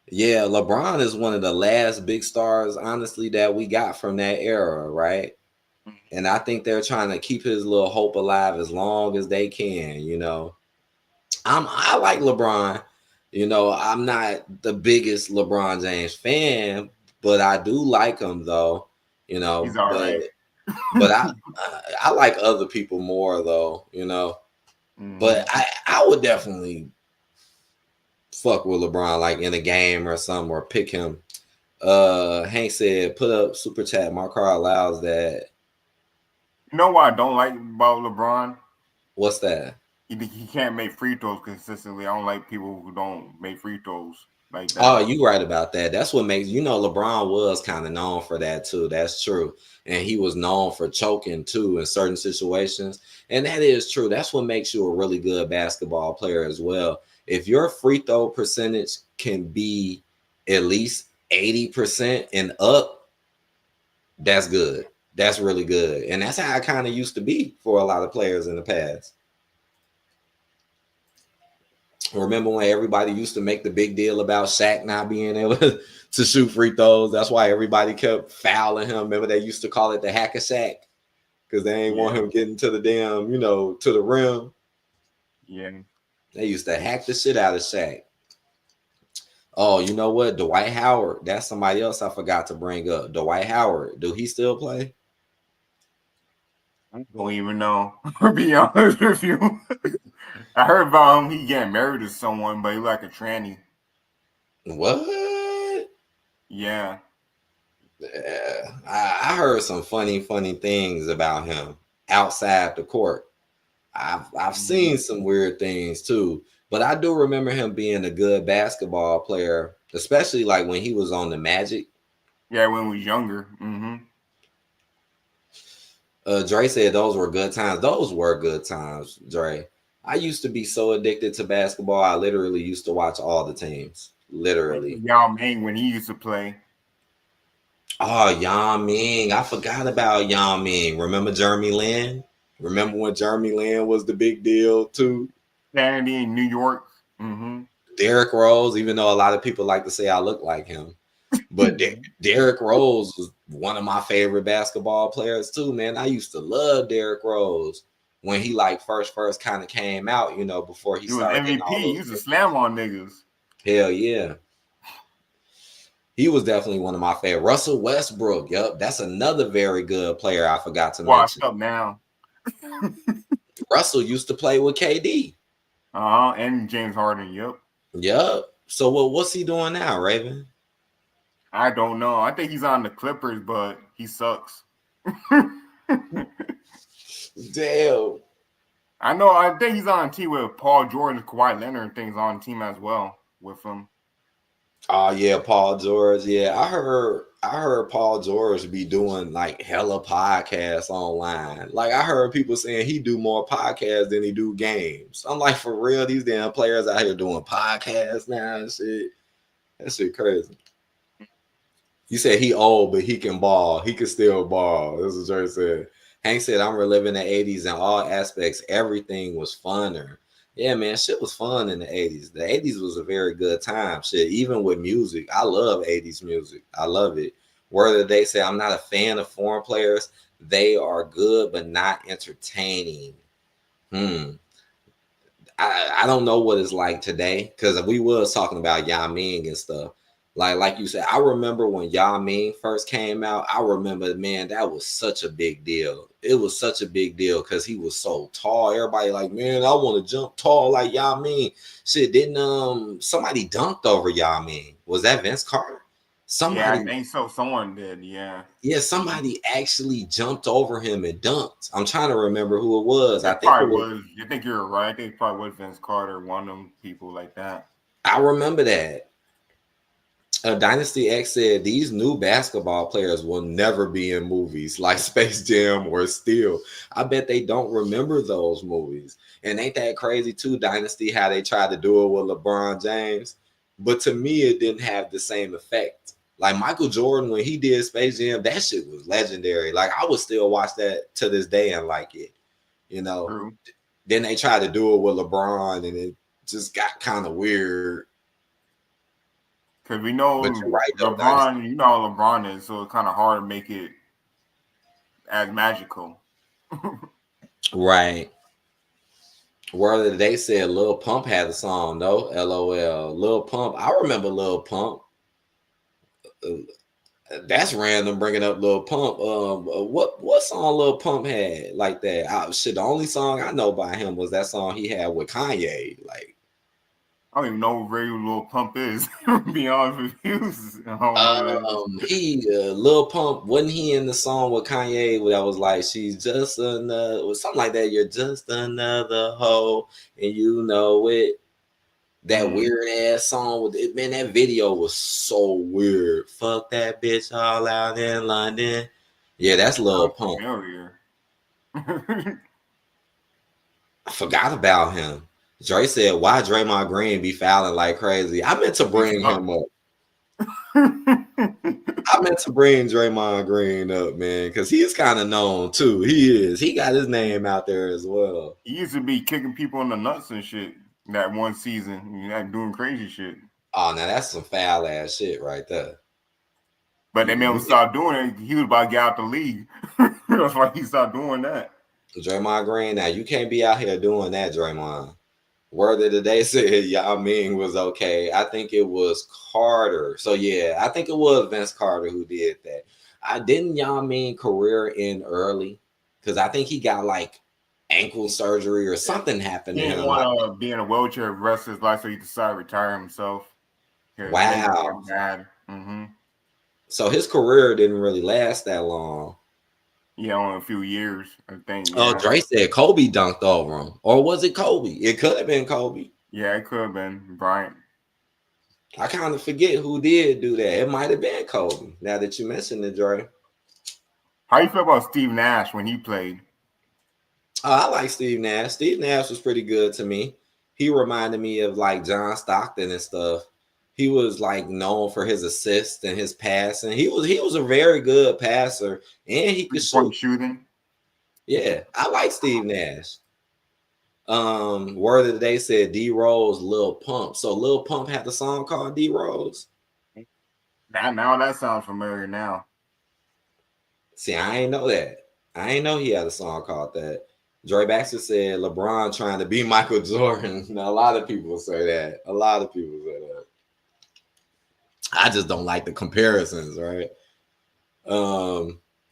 Yeah, LeBron is one of the last big stars, honestly, that we got from that era, right? And I think they're trying to keep his little hope alive as long as they can. I like LeBron. I'm not the biggest LeBron James fan, but I do like him though. He's all But right. but I like other people more though. But Mhm. I would definitely fuck with LeBron like in a game or something or pick him. Hank said, put up super chat. My car allows that. You know what I don't like about LeBron? What's that? He can't make free throws consistently. I don't like people who don't make free throws like Oh, that. you right about that. That's what makes LeBron was kind of known for that too. That's true. And he was known for choking too in certain situations. And that is true. That's what makes you a really good basketball player as well. If your free throw percentage can be at least 80% and up, that's good. That's really good. And that's how it kind of used to be for a lot of players in the past. Remember when everybody used to make the big deal about Shaq not being able to shoot free throws? That's why everybody kept fouling him. Remember they used to call it the hack of Shaq because they ain't want Yeah, him getting to the damn, to the rim. yeah. They used to hack the shit out of Shaq. Oh, you know what? Dwight Howard. That's somebody else I forgot to bring up. Dwight Howard. Do he still play? I don't even know. To be honest with you, I heard about him. He getting married to someone, but he like a tranny. What? Yeah. Yeah, I heard some funny things about him outside the court. I've Hmm. seen some weird things too, but I do remember him being a good basketball player, especially like when he was on the Magic. Yeah, when we was younger. Hmm. Dre said those were good times. Those were good times, Dre. I used to be so addicted to basketball. I literally used to watch all the teams. Literally. Yao Ming when he used to play. Oh, Yang Ming. I forgot about Yang Ming. Remember Jeremy Lin? Remember when Jeremy Lin was the big deal too? Sandy in New York. Hmm. Derrick Rose, even though a lot of people like to say I look like him. But Derrick Rose was one of my favorite basketball players too, man. I used to love Derrick Rose when he like first kind of came out, before he He was started getting MVP. all He those. used to slam on niggas. Hell yeah. He was definitely one of my favorite. Russell Westbrook, yep, that's another very good player I forgot to Washed mention. up now. Russell used to play with KD. And James Harden. Yep. Yep. So what's he doing now, Raven? I don't know. I think he's on the Clippers, but he sucks. Damn. I know. I think he's on a team with Paul George, Kawhi Leonard, and things on team as well with him. Oh yeah, Paul George. Yeah, I heard Paul George be doing like hella podcasts online. Like I heard people saying he do more podcasts than he do games. I'm like, for real, these damn players out here doing podcasts now and shit. That shit crazy. You said he old, but he can ball. He can still ball. This is what Jerry said. Hank said, I'm reliving the 80s in all aspects. Everything was funner. Yeah, man, shit was fun in the 80s. The 80s was a very good time. Shit, even with music. I love 80s music. I love it. Whether they say I'm not a fan of foreign players, they are good but not entertaining. Hmm. I don't know what it's like today because we was talking about Yao Ming and stuff. Like you said, I remember when Yao Ming first came out. I remember, man, that was such a big deal. It was such a big deal because he was so tall. Everybody like, man, I want to jump tall like Yao Ming. Shit, didn't somebody dunked over Yao Ming? Was that Vince Carter? Yeah, I Somebody, think so. Someone did. Yeah. yeah, somebody actually jumped over him and dunked. I'm trying to remember who it was. I It think it probably was. was. I think you're right. I think it probably was Vince Carter, one of them people like that. I remember that. Dynasty X said these new basketball players will never be in movies like Space Jam or Steel. I bet they don't remember those movies. And ain't that crazy too, Dynasty, how they tried to do it with LeBron James? But to me, it didn't have the same effect. Like Michael Jordan, when he did Space Jam, that shit was legendary. Like I would still watch that to this day and like it, you know. True. Then they tried to do it with LeBron and it just got kind of weird. Because we But know you're right though, Dynasty. LeBron, you know how LeBron is, so it's kind of hard to make it as magical. Right. Whether they said Lil Pump had a song, no, LOL. Lil Pump, I remember Lil Pump. That's random bringing up Lil Pump. What song Lil Pump had like that? Shit, the only song I know by him was that song he had with Kanye. Like, I don't even know what Radio Little Pump is. To be honest with you, I don't know who that is. Lil Pump wasn't he in the song with Kanye that was like, she's just another, or something like that. You're just another hoe, and you know it. That Mm, weird ass song with it, man. That video was so weird. Fuck that bitch all out in London. Yeah, that's Lil sounds Pump. familiar. I forgot about him. Dre said, "Why Draymond Green be fouling like crazy?" I meant to He bring him sucks. up. I meant to bring Draymond Green up, man, because he is kind of known too. He is. He got his name out there as well. He used to be kicking people in the nuts and shit that one season, doing crazy shit. Oh, now that's some foul ass shit right there. But they made him stop doing it. He was about to get out the league. That's why he stopped doing that. Draymond Green, now you can't be out here doing that, Draymond. Word of the day said Yao Ming was okay. I think it was Carter. So yeah, I think it was Vince Carter who did that. I didn't Yao Ming career end early because I think he got like ankle surgery or something happened He to didn't him. Like, want to be in a wheelchair the rest of his life, so he decided to retire himself. His legs wow. got bad. So his career didn't really last that long. Yeah, only a few years, I think. Oh, Yeah, Dre said Kobe dunked over him. Or was it Kobe? It could have been Kobe. yeah, it could have been Bryant. I kind of forget who did do that. It might have been Kobe. Now that you mentioned it, Dre. How you feel about Steve Nash when he played? Oh, I like Steve Nash. Steve Nash was pretty good to me. He reminded me of like John Stockton and stuff. He was like known for his assists and his passing. He was a very good passer and he could 3-point shoot. shooting. Yeah, I like Steve Nash. Word of the day said D Rose, Lil Pump. So Lil Pump had the song called D Rose. Now that sounds familiar now. See, I ain't know that. I ain't know he had a song called that. Dre Baxter said LeBron trying to be Michael Jordan. Now, a lot of people say that. A lot of people say that. I just don't like the comparisons, right?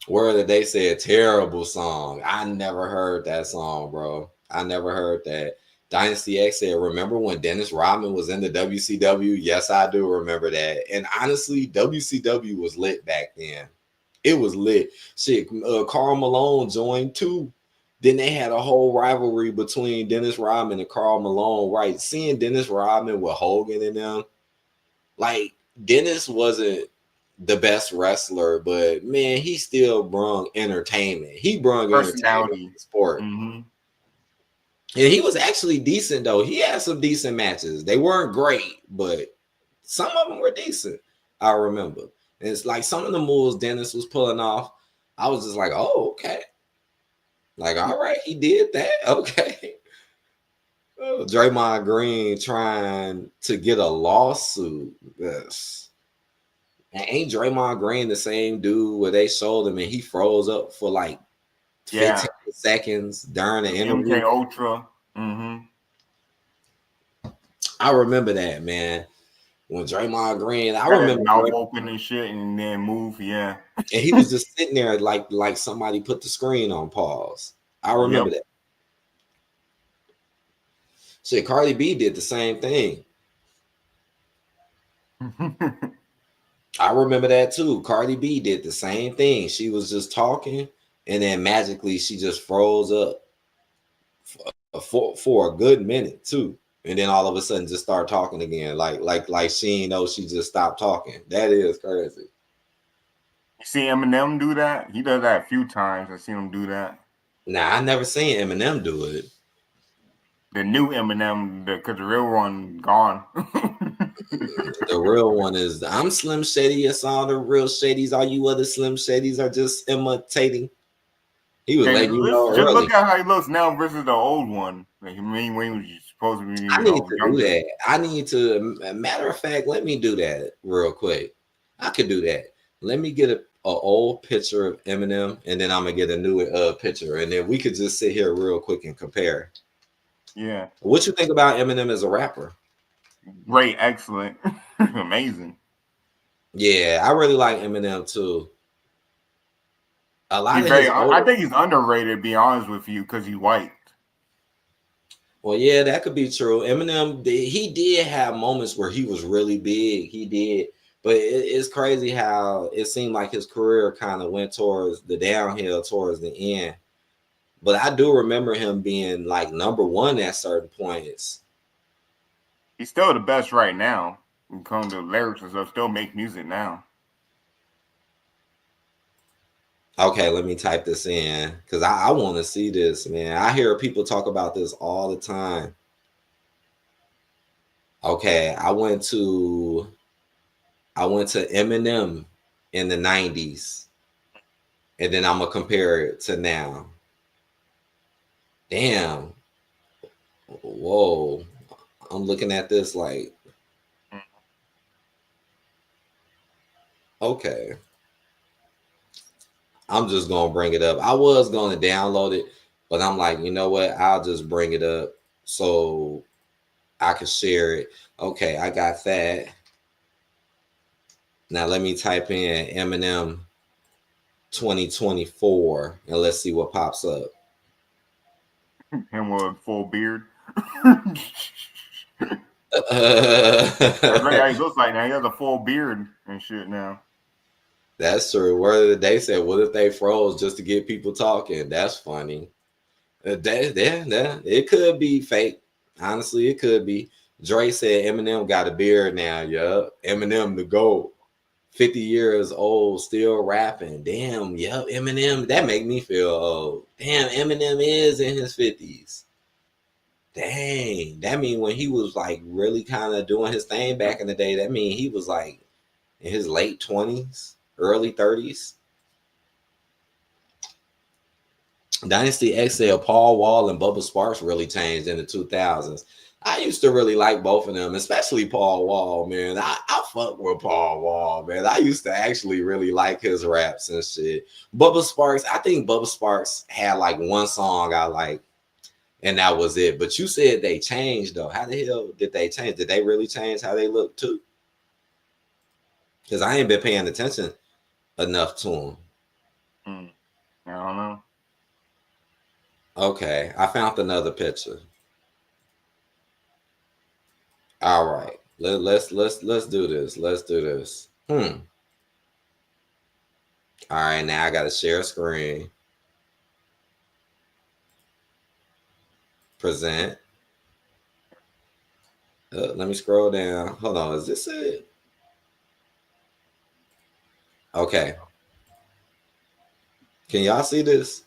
Word that they said terrible song. I never heard that song, bro. I never heard that. Dynasty X said, remember when Dennis Rodman was in the WCW? Yes, I do remember that. And honestly, WCW was lit back then. It was lit. Shit, Karl Malone joined too. Then they had a whole rivalry between Dennis Rodman and Karl Malone, right? Seeing Dennis Rodman with Hogan and them, like Dennis wasn't the best wrestler, but man, he still brung entertainment. He brung entertainment to Personality. the sport. And he was actually decent though. He had some decent matches. They weren't great, but some of them were decent. I remember. And it's like some of the moves Dennis was pulling off. I was just like, oh, okay. Like, all right, he did that. Okay. Oh, Draymond Green trying to get a lawsuit. Yes. And ain't Draymond Green the same dude where they showed him and he froze up for like 15 Yeah. seconds during the MK interview? Ultra. I remember that, man. When Draymond Green, I Got his remember mouth open and shit and then move. Yeah. and he was just sitting there like somebody put the screen on pause. I remember Yep. that. Shit, Cardi B did the same thing. I remember that too. Cardi B did the same thing. She was just talking, and then magically she just froze up for a good minute too, and then all of a sudden just start talking again, like she ain't know she just stopped talking. That is crazy. You see Eminem do that? He does that a few times. I've seen him do that. Nah, I never seen Eminem do it. The new Eminem, because the real one gone. The real one is I'm Slim Shady. It's all the real shadies. All you other Slim Shadies are just imitating. He was letting you know Just early. look at how he looks now versus the old one. Like, when he was supposed to be, I need to younger. do that. I need to. Matter of fact, let me do that real quick. I could do that. Let me get a old picture of Eminem, and then I'm gonna get a new picture, and then we could just sit here real quick and compare. Yeah. What you think about Eminem as a rapper? Great, excellent, amazing. Yeah, I really like Eminem too. A lot He's of very. his I older. think he's underrated. To be honest with you, because he's white. Well, yeah, that could be true. Eminem, he did have moments where he was really big. He did, but it's crazy how it seemed like his career kind of went towards the downhill towards the end. But I do remember him being like number one at certain points. He's still the best right now. When it comes to lyrics and stuff, still make music now. Okay, let me type this in because I want to see this, man. I hear people talk about this all the time. Okay, I went to Eminem in the 90s, and then I'm gonna compare it to now. Damn. Whoa. I'm looking at this like, okay. I'm just gonna bring it up. I was gonna download it, but I'm like, you know what? I'll just bring it up so I can share it. Okay, I got that. Now let me type in Eminem 2024, and let's see what pops up. Him with a full beard. That's really how he looks like now. He has a full beard and shit now. That's true. Word of the day said, "What if they froze just to get people talking?" That's funny. It could be fake. Honestly, it could be. Dre said Eminem got a beard now. Yup, Eminem the GOAT. 50 years old, still rapping. Damn, yep, Eminem. That make me feel old. Damn, Eminem is in his 50s. Dang, that mean when he was like really kind of doing his thing back in the day, that mean he was like in his late 20s, early 30s. Dynasty X said Paul Wall and Bubba Sparks really changed in the 2000s. I used to really like both of them, especially Paul Wall, man. I fuck with Paul Wall, man. I used to actually really like his raps and shit. Bubba Sparks, I think Bubba Sparks had like one song I like, and that was it. But you said they changed, though. How the hell did they change? Did they really change how they look, too? Because I ain't been paying attention enough to them. I don't know. Okay, I found another picture. All right. Let's do this. Let's do this. All right, now I gotta share screen. Present. Let me scroll down. Hold on, is this it? Okay. Can y'all see this?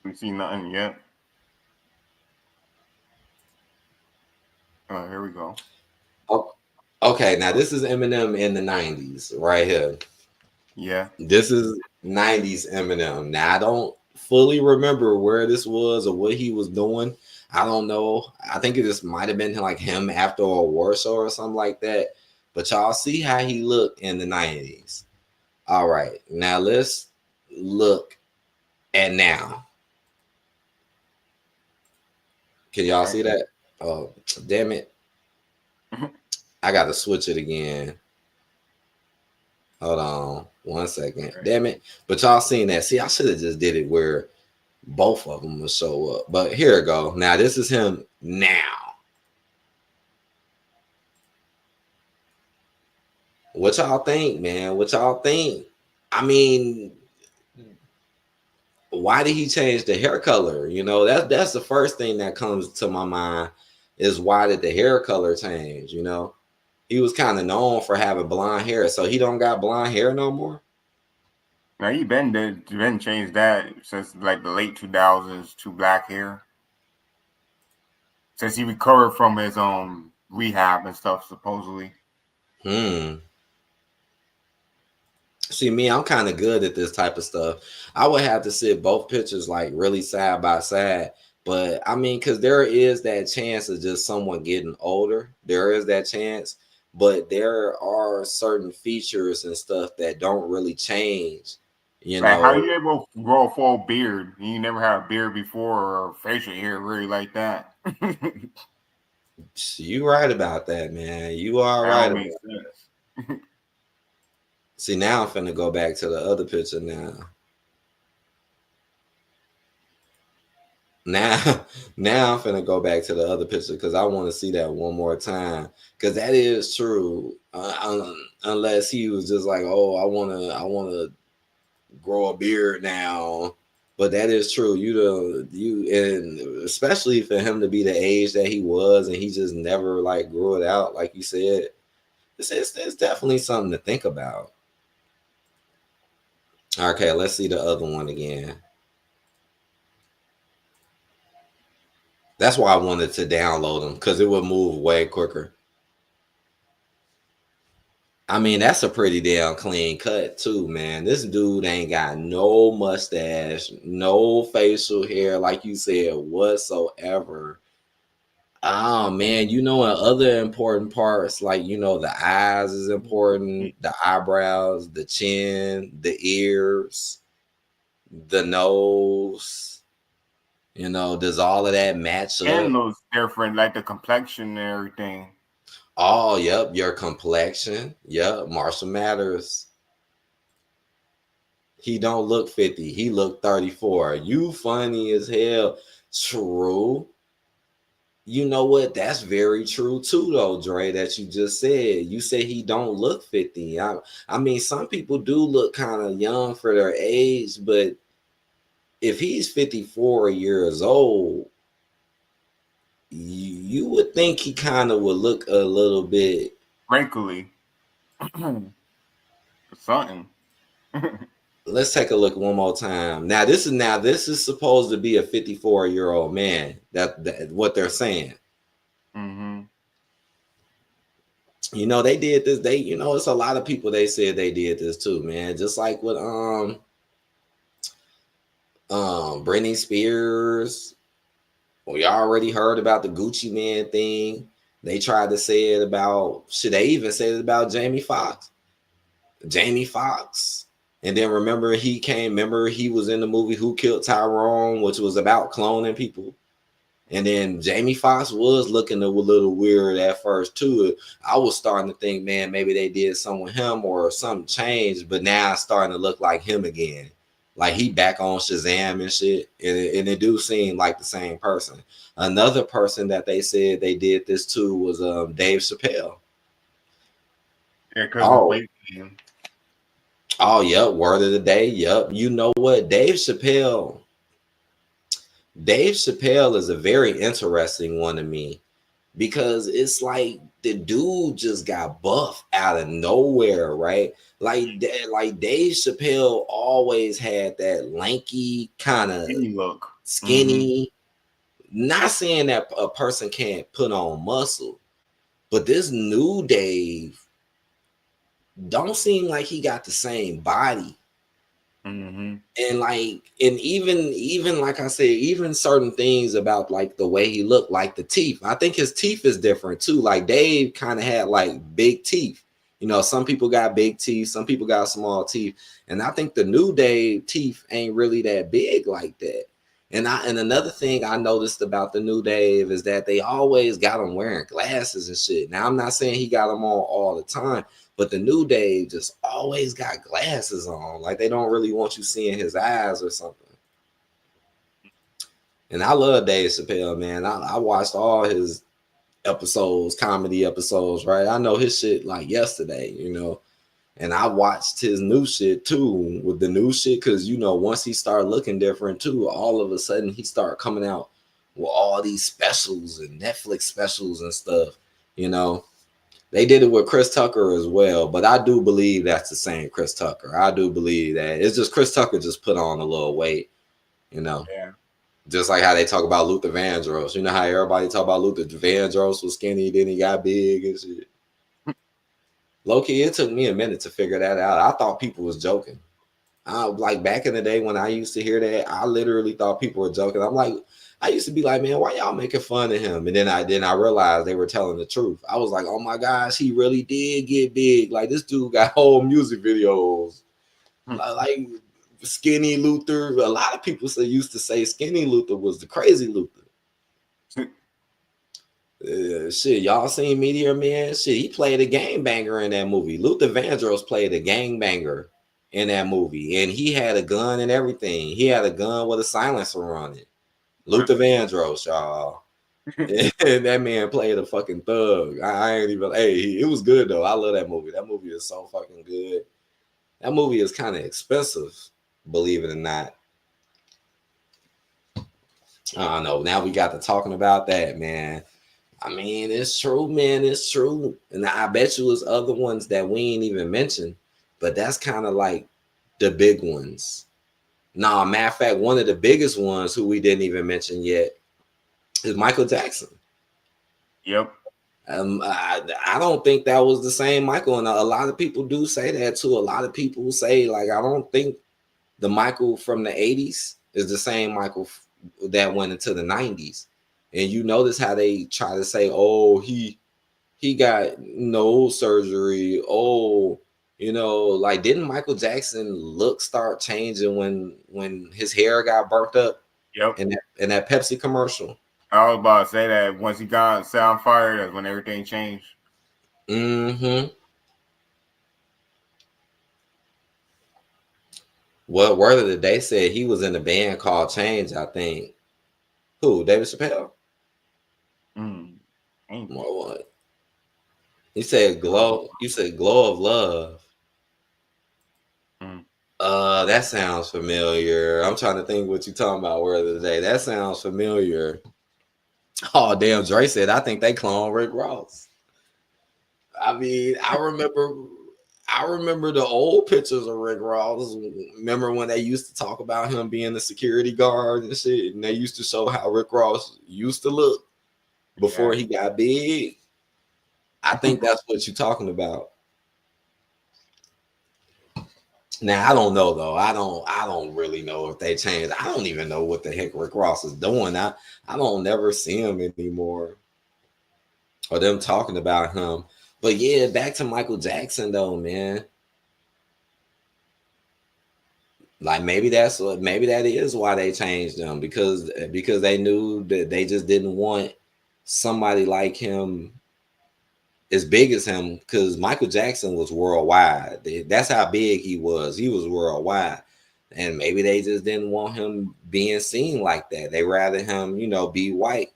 We see nothing yet. Here we go. Oh, okay, now this is Eminem in the 90s right here. Yeah. This is 90s Eminem. Now I don't fully remember where this was or what he was doing. I don't know. I think it just might have been like him after a war show or something like that. But y'all see how he looked in the 90s. All right. Now let's look at now. Can y'all see that? Oh, damn it. I got to switch it again. Hold on 1 second. Damn it. But y'all seen that. See, I should have just did it where both of them will show up. But here we go. Now, this is him now. What y'all think, man? What y'all think? I mean, why did he change the hair color? You know, that's the first thing that comes to my mind is why did the hair color change? You know, he was kind of known for having blonde hair, so he don't got blonde hair no more. Now he been changed that since like the late 2000s to black hair. Since he recovered from his rehab and stuff, supposedly. See, me, I'm kind of good at this type of stuff. I would have to sit both pictures like really side by side. But I mean, because there is that chance of just someone getting older. There is that chance. But there are certain features and stuff that don't really change. You Like, how know, you able to grow a full beard? You never had a beard before or facial hair really like that. you right about that, man. You are That right don't about make that. sense. See, now I'm finna go back to the other picture now. Now, now I'm finna go back to the other picture because I want to see that one more time. Because that is true. Unless he was just like, "Oh, I wanna grow a beard now." But that is true. And especially for him to be the age that he was, and he just never like grew it out, like you said. It's definitely something to think about. Okay, let's see the other one again. That's why I wanted to download them because it would move way quicker. I mean, that's a pretty damn clean cut too, man. This dude ain't got no mustache, no facial hair, like you said, whatsoever. Oh man, you know, in other important parts, like you know, the eyes is important, the eyebrows, the chin, the ears, the nose. You know, does all of that match And up? looks different, like the complexion and everything. Oh, yep, your complexion. Yep, Marshall Matters. He don't look 50. He look 34. You funny as hell. True. You know what? That's very true too, though, Dre. That you just said. You said he don't look 50. I mean, some people do look kind of young for their age, but if he's 54 years old, you would think he kind of would look a little bit. Wrinkly. Something. Let's take a look one more time. Now this is supposed to be a 54-year-old man. That what they're saying. Mm-hmm. You know, they did this. It's a lot of people they said they did this too, man. Just like with Britney Spears. We already heard about the Gucci Man thing. They tried to say it about should they even say it about Jamie Foxx. Jamie Foxx. And then remember he was in the movie Who Killed Tyrone, which was about cloning people. And then Jamie Foxx was looking a little weird at first too. I was starting to think, man, maybe they did something with him or something changed, but now it's starting to look like him again. Like he back on Shazam and shit, and it do seem like the same person. Another person that they said they did this to was Dave Chappelle. Yeah, because of Oh, weight gain. oh, yep. Word of the day. Yep. You know what, Dave Chappelle. Dave Chappelle is a very interesting one to me because it's like the dude just got buff out of nowhere, right? Like Dave Chappelle always had that lanky kind of Any look. Mm-hmm. skinny. Not saying that a person can't put on muscle, but this new Dave don't seem like he got the same body. Mm-hmm. And even like I said, even certain things about like the way he looked, like the teeth. I think his teeth is different too. Like Dave kind of had like big teeth. Some people got big teeth, some people got small teeth, and I think the new Dave teeth ain't really that big like that. And another thing I noticed about the new Dave is that they always got him wearing glasses and shit. Now I'm not saying he got them on all the time, but the new Dave just always got glasses on. Like they don't really want you seeing his eyes or something. And I love Dave Chappelle, man. I watched all his episodes, comedy episodes, right? I know his shit like yesterday. And I watched his new shit too with the new shit because once he started looking different too, all of a sudden he started coming out with all these specials and Netflix specials and stuff. You know, they did it with Chris Tucker as well, but I do believe that's the same Chris Tucker. I do believe that it's just Chris Tucker just put on a little weight. You know, Yeah. just like how they talk about Luther Vandross. You know how everybody talk about Luther Vandross was skinny, then he got big and shit. Low key, it took me a minute to figure that out. I thought people was joking. Like back in the day when I used to hear that, I literally thought people were joking. I used to be like, man, why y'all making fun of him? And then I realized they were telling the truth. I was like, oh my gosh, he really did get big. Like this dude got whole music videos. Like Skinny Luther. A lot of people used to say Skinny Luther was the crazy Luther. Shit, y'all seen Meteor Man? Shit, he played a gangbanger in that movie. Luther Vandross played a gangbanger in that movie, and he had a gun and everything. He had a gun with a silencer on it. Luther Vandross, y'all. And that man played a fucking thug. I ain't even. Hey, it was good though. I love that movie. That movie is so fucking good. That movie is kind of expensive, believe it or not. I don't know. Now we got to talking about that, man. I mean, it's true, man. It's true. And I bet you there's other ones that we ain't even mentioned, but that's kind of like the big ones. Nah, matter of fact, one of the biggest ones who we didn't even mention yet is Michael Jackson. Yep. I don't think that was the same Michael, and a lot of people do say that too. A lot of people say like I don't think the Michael from the '80s is the same Michael that went into the '90s. And you notice how they try to say, "Oh, he got no surgery." Oh, like didn't Michael Jackson look start changing when his hair got burnt up Yep. in that Pepsi commercial? I was about to say that once he got set on fire, that's when everything changed. Mm-hmm. What word of the day said he was in a band called Change, I think. Who? David Chappelle? Ain't What? He said oh, glow. You said glow of love. mm. That sounds familiar. I'm trying to think what you talking about word of the day. That sounds familiar. Oh damn, Dre said I think they clone Rick Ross. I mean, I remember the old pictures of Rick Ross. Remember when they used to talk about him being the security guard and shit, and they used to show how Rick Ross used to look before Yeah. he got big. I think that's what you're talking about. Now I don't know though. I don't really know if they changed. I don't even know what the heck Rick Ross is doing. I don't never see him anymore or them talking about him. But yeah, back to Michael Jackson though, man. Like maybe that is why they changed them because they knew that they just didn't want somebody like him as big as him because Michael Jackson was worldwide. That's how big he was. He was worldwide. And maybe they just didn't want him being seen like that. They rather him, be white.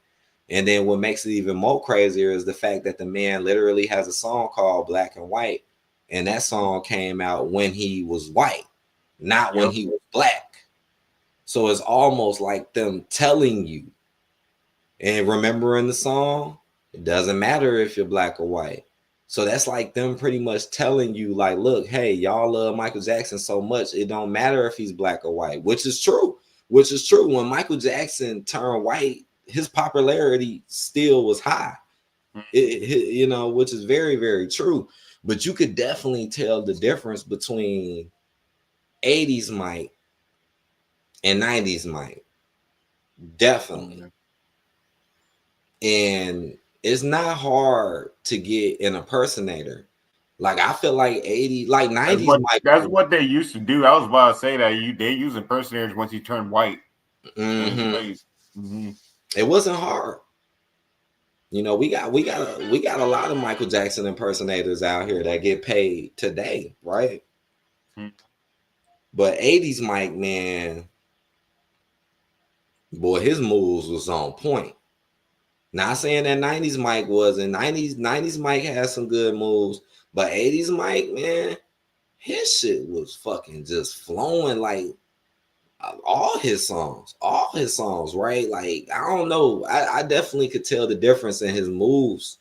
And then what makes it even more crazier is the fact that the man literally has a song called Black and White. And that song came out when he was white, not when Yep. he was black. So it's almost like them telling you and remembering the song, it doesn't matter if you're black or white. So that's like them pretty much telling you, like, look, hey, y'all love Michael Jackson so much, it don't matter if he's black or white, which is true. Which is true. When Michael Jackson turned white, his popularity still was high. Which is very, very true. But you could definitely tell the difference between 80s Mike and 90s Mike. Definitely. Mm. And it's not hard to get an impersonator. Like I feel like 80, like 90s Mike. That's what they used to do. I was about to say that they use impersonators once you turn white. Those Mm-hmm. ways. Mm-hmm. It wasn't hard. We got a lot of Michael Jackson impersonators out here that get paid today, right? But 80s Mike, man, boy, his moves was on point. Not saying that 90s Mike wasn't. 90s Mike had some good moves, but 80s Mike, man, his shit was fucking just flowing like all his songs, right? Like I don't know, I definitely could tell the difference in his moves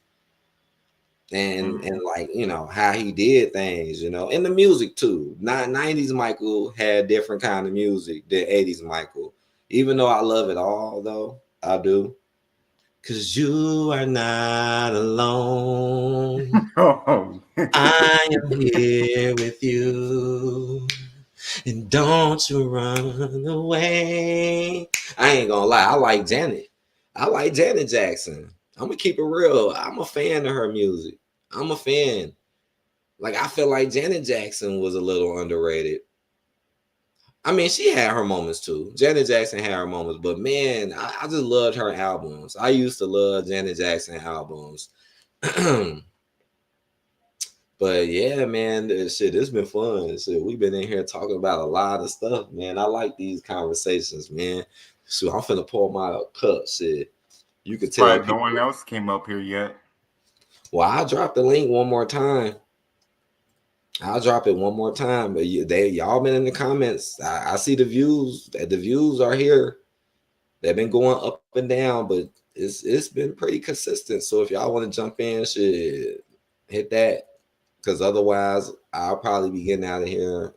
and like how he did things, and the music too. Not 90s Michael had different kind of music than 80s Michael, even though I love it all though. I do. Cause you are not alone. Oh. I am here with you. And don't you run away. I ain't gonna lie, I like Janet. I like Janet Jackson. I'm gonna keep it real. I'm a fan of her music. I'm a fan. Like I feel like Janet Jackson was a little underrated. I mean, she had her moments too. Janet Jackson had her moments, but man, I just loved her albums. I used to love Janet Jackson albums. But yeah, man, shit, it's been fun. Shit, we've been in here talking about a lot of stuff, man. I like these conversations, man. So I'm finna pour my cup. Shit, you could tell Surprised no one people. else came up here yet. Well, I'll drop the link one more time. I'll drop it one more time. But y'all been in the comments. I see the views. The views are here. They've been going up and down, but it's been pretty consistent. So if y'all want to jump in, shit, hit that. Because otherwise, I'll probably be getting out of here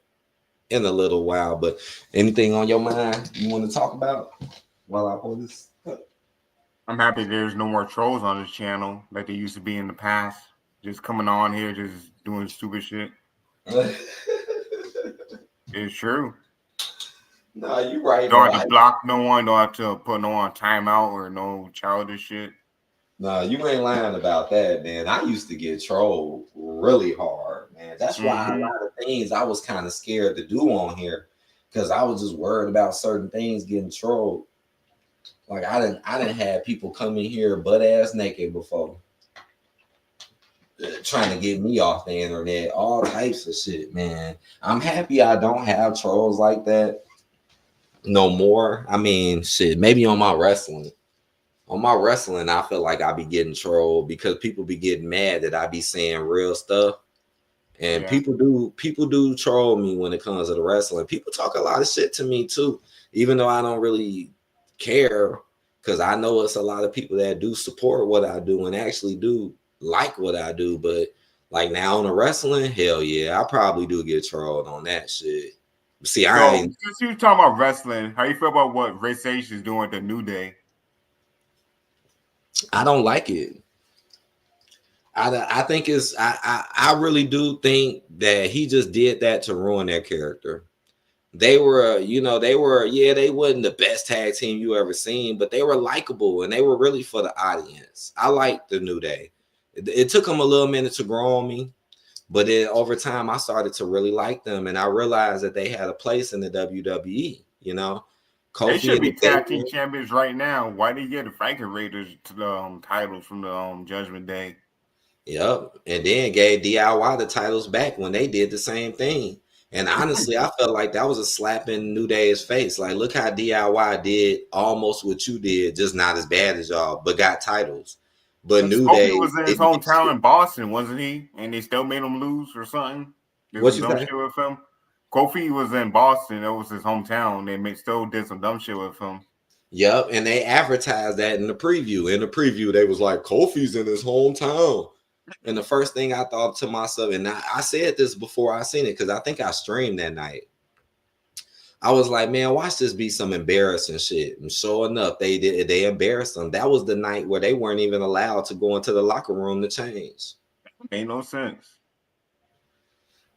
in a little while. But anything on your mind you want to talk about while I pull this up? I'm happy there's no more trolls on this channel like they used to be in the past. Just coming on here, just doing stupid shit. It's true. Nah, you right Don't though. have to block no one. Don't have to put no one on timeout or no childish shit. Nah, you ain't lying about that, man. I used to get trolled really hard, man. That's why a Mm-hmm. lot of things I was kind of scared to do on here because I was just worried about certain things getting trolled. Like I didn't have people come in here butt ass naked before. trying to get me off the internet, all types of shit, man. I'm happy I don't have trolls like that no more. I mean, shit, maybe on my wrestling. On my wrestling, I feel like I be getting trolled because people be getting mad that I be saying real stuff. And Yeah. people do troll me when it comes to the wrestling. People talk a lot of shit to me too, even though I don't really care because I know it's a lot of people that do support what I do and actually do like what I do. But like now on the wrestling, hell yeah, I probably do get trolled on that shit. See, I So ain't, since you talking about wrestling, how you feel about what Race H is doing at the New Day? I don't like it. I think it's I really do think that he just did that to ruin their character. They were, they were, yeah, they wasn't the best tag team you ever seen, but they were likable and they were really for the audience. I liked the New Day. It took them a little minute to grow on me, but then over time I started to really like them, and I realized that they had a place in the WWE. They Kofi should and be the tag team Bacon. champions right now. Why they get the Viking Raiders to the titles from the Judgment Day? Yep. And then gave DIY the titles back when they did the same thing. And honestly, I felt like that was a slap in New Day's face. Like, look how DIY did almost what you did, just not as bad as y'all, but got titles. But Because New Kofi Day was in his didn't get hometown shit. in Boston, wasn't he? And they still made him lose or something. Did What some you dumb say? shit with him. Kofi was in Boston. That was his hometown. Still did some dumb shit with him. Yep. And they advertised that in the preview. In the preview, they was like, Kofi's in his hometown. And the first thing I thought to myself, and I said this before I seen it, because I think I streamed that night. I was like, man, watch this be some embarrassing shit. And sure enough, they did. They embarrassed them. That was the night where they weren't even allowed to go into the locker room to change. Made no sense.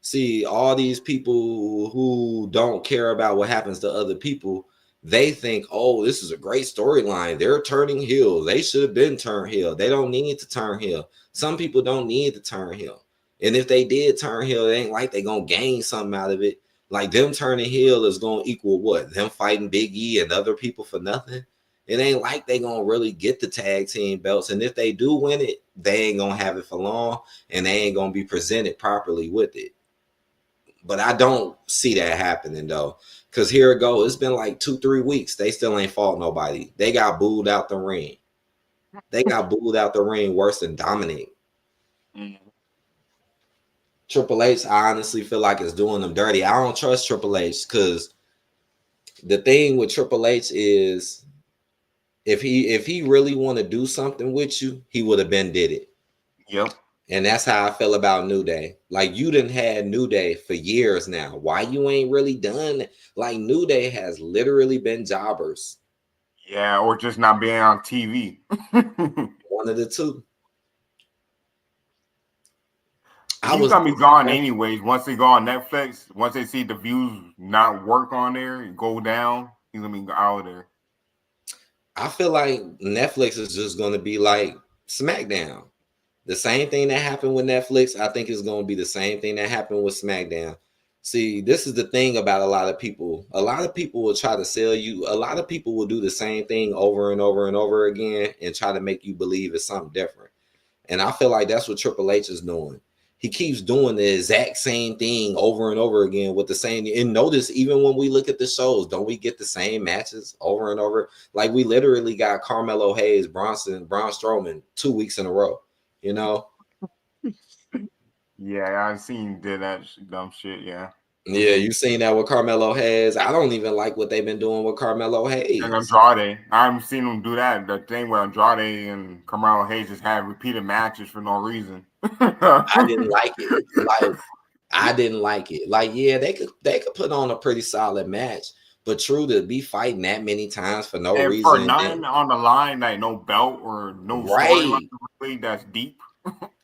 See, all these people who don't care about what happens to other people, they think, oh, this is a great storyline. They're turning heel. They should have been turned heel. They don't need to turn heel. Some people don't need to turn heel. And if they did turn heel, it ain't like they gonna gain something out of it. Like them turning heel is gonna equal what? Them fighting Big E and other people for nothing. It ain't like they gonna really get the tag team belts. And if they do win it, they ain't gonna have it for long, and they ain't gonna be presented properly with it. But I don't see that happening though. Cause here it go. It's been like 2-3 weeks. They still ain't fought nobody. They got booed out the ring. They got booed out the ring worse than Dominic. Mm. Triple H, I honestly feel like it's doing them dirty. I don't trust Triple H because the thing with Triple H is if he really want to do something with you, he would have been did it. Yep. And that's how I feel about New Day. Like you done had New Day for years now. Why you ain't really done? Like New Day has literally been jobbers. Yeah, or just not being on TV. One of the two. I He's was gonna be gone anyways. Once they go on Netflix, once they see the views not work on there, go down, he's gonna be out of there. I feel like Netflix is just gonna be like SmackDown. The same thing that happened with Netflix, I think is gonna be the same thing that happened with SmackDown. See, this is the thing about a lot of people. A lot of people will try to sell you. A lot of people will do the same thing over and over and over again and try to make you believe it's something different. And I feel like that's what Triple H is doing. He keeps doing the exact same thing over and over again with the same. And notice, even when we look at the shows, don't we get the same matches over and over? Like we literally got Carmelo Hayes, Braun Strowman 2 weeks in a row. You know? Yeah, I've seen did that dumb shit. Yeah. Yeah, you seen that with Carmelo Hayes. I don't even like what they've been doing with Carmelo And Hayes. Andrade, I've seen them do that. The thing where Andrade and Carmelo Hayes just had repeated matches for no reason. I didn't like it. Like I didn't like it. Like, yeah, they could put on a pretty solid match, but true to be fighting that many times for no And for reason. none on the line, like no belt or no storyline Right. really that's deep,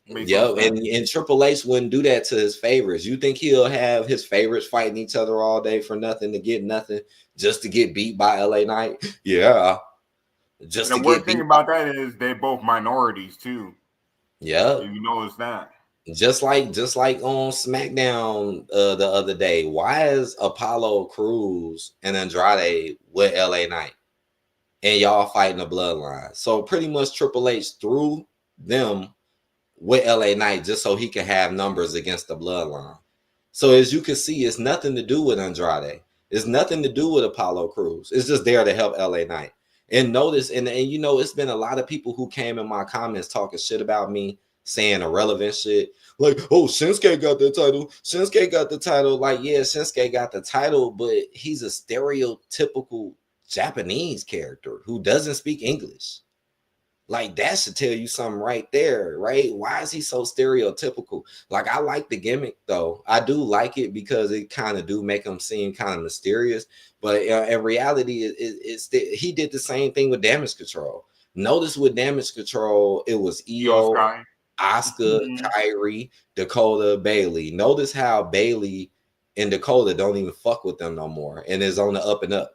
makes no Yep. sense. And Triple H wouldn't do that to his favorites. You think he'll have his favorites fighting each other all day for nothing to get nothing, just to get beat by LA Knight? Yeah. And Just the to weird get thing beat by. about that is they're both minorities too. Yep. If you notice that. Just like on SmackDown the other day. Why is Apollo Cruz and Andrade with LA Knight and y'all fighting the bloodline? So pretty much Triple H threw them with LA Knight just so he can have numbers against the Bloodline. So as you can see, it's nothing to do with Andrade. It's nothing to do with Apollo Crews. It's just there to help LA Knight. And notice, and you know, it's been a lot of people who came in my comments talking shit about me, saying irrelevant shit. Like, oh, Shinsuke got the title. Shinsuke got the title. Like, yeah, Shinsuke got the title, but he's a stereotypical Japanese character who doesn't speak English. Like that should tell you something right there, right? Why is he so stereotypical? Like I like the gimmick though. I do like it because it kind of do make him seem kind of mysterious. But in reality, he did the same thing with Damage Control. Notice with Damage Control, it was Io EO, Sky. Asuka, Kyrie, Dakota, Bailey. Notice how Bailey and Dakota don't even fuck with them no more, and is on the up and up.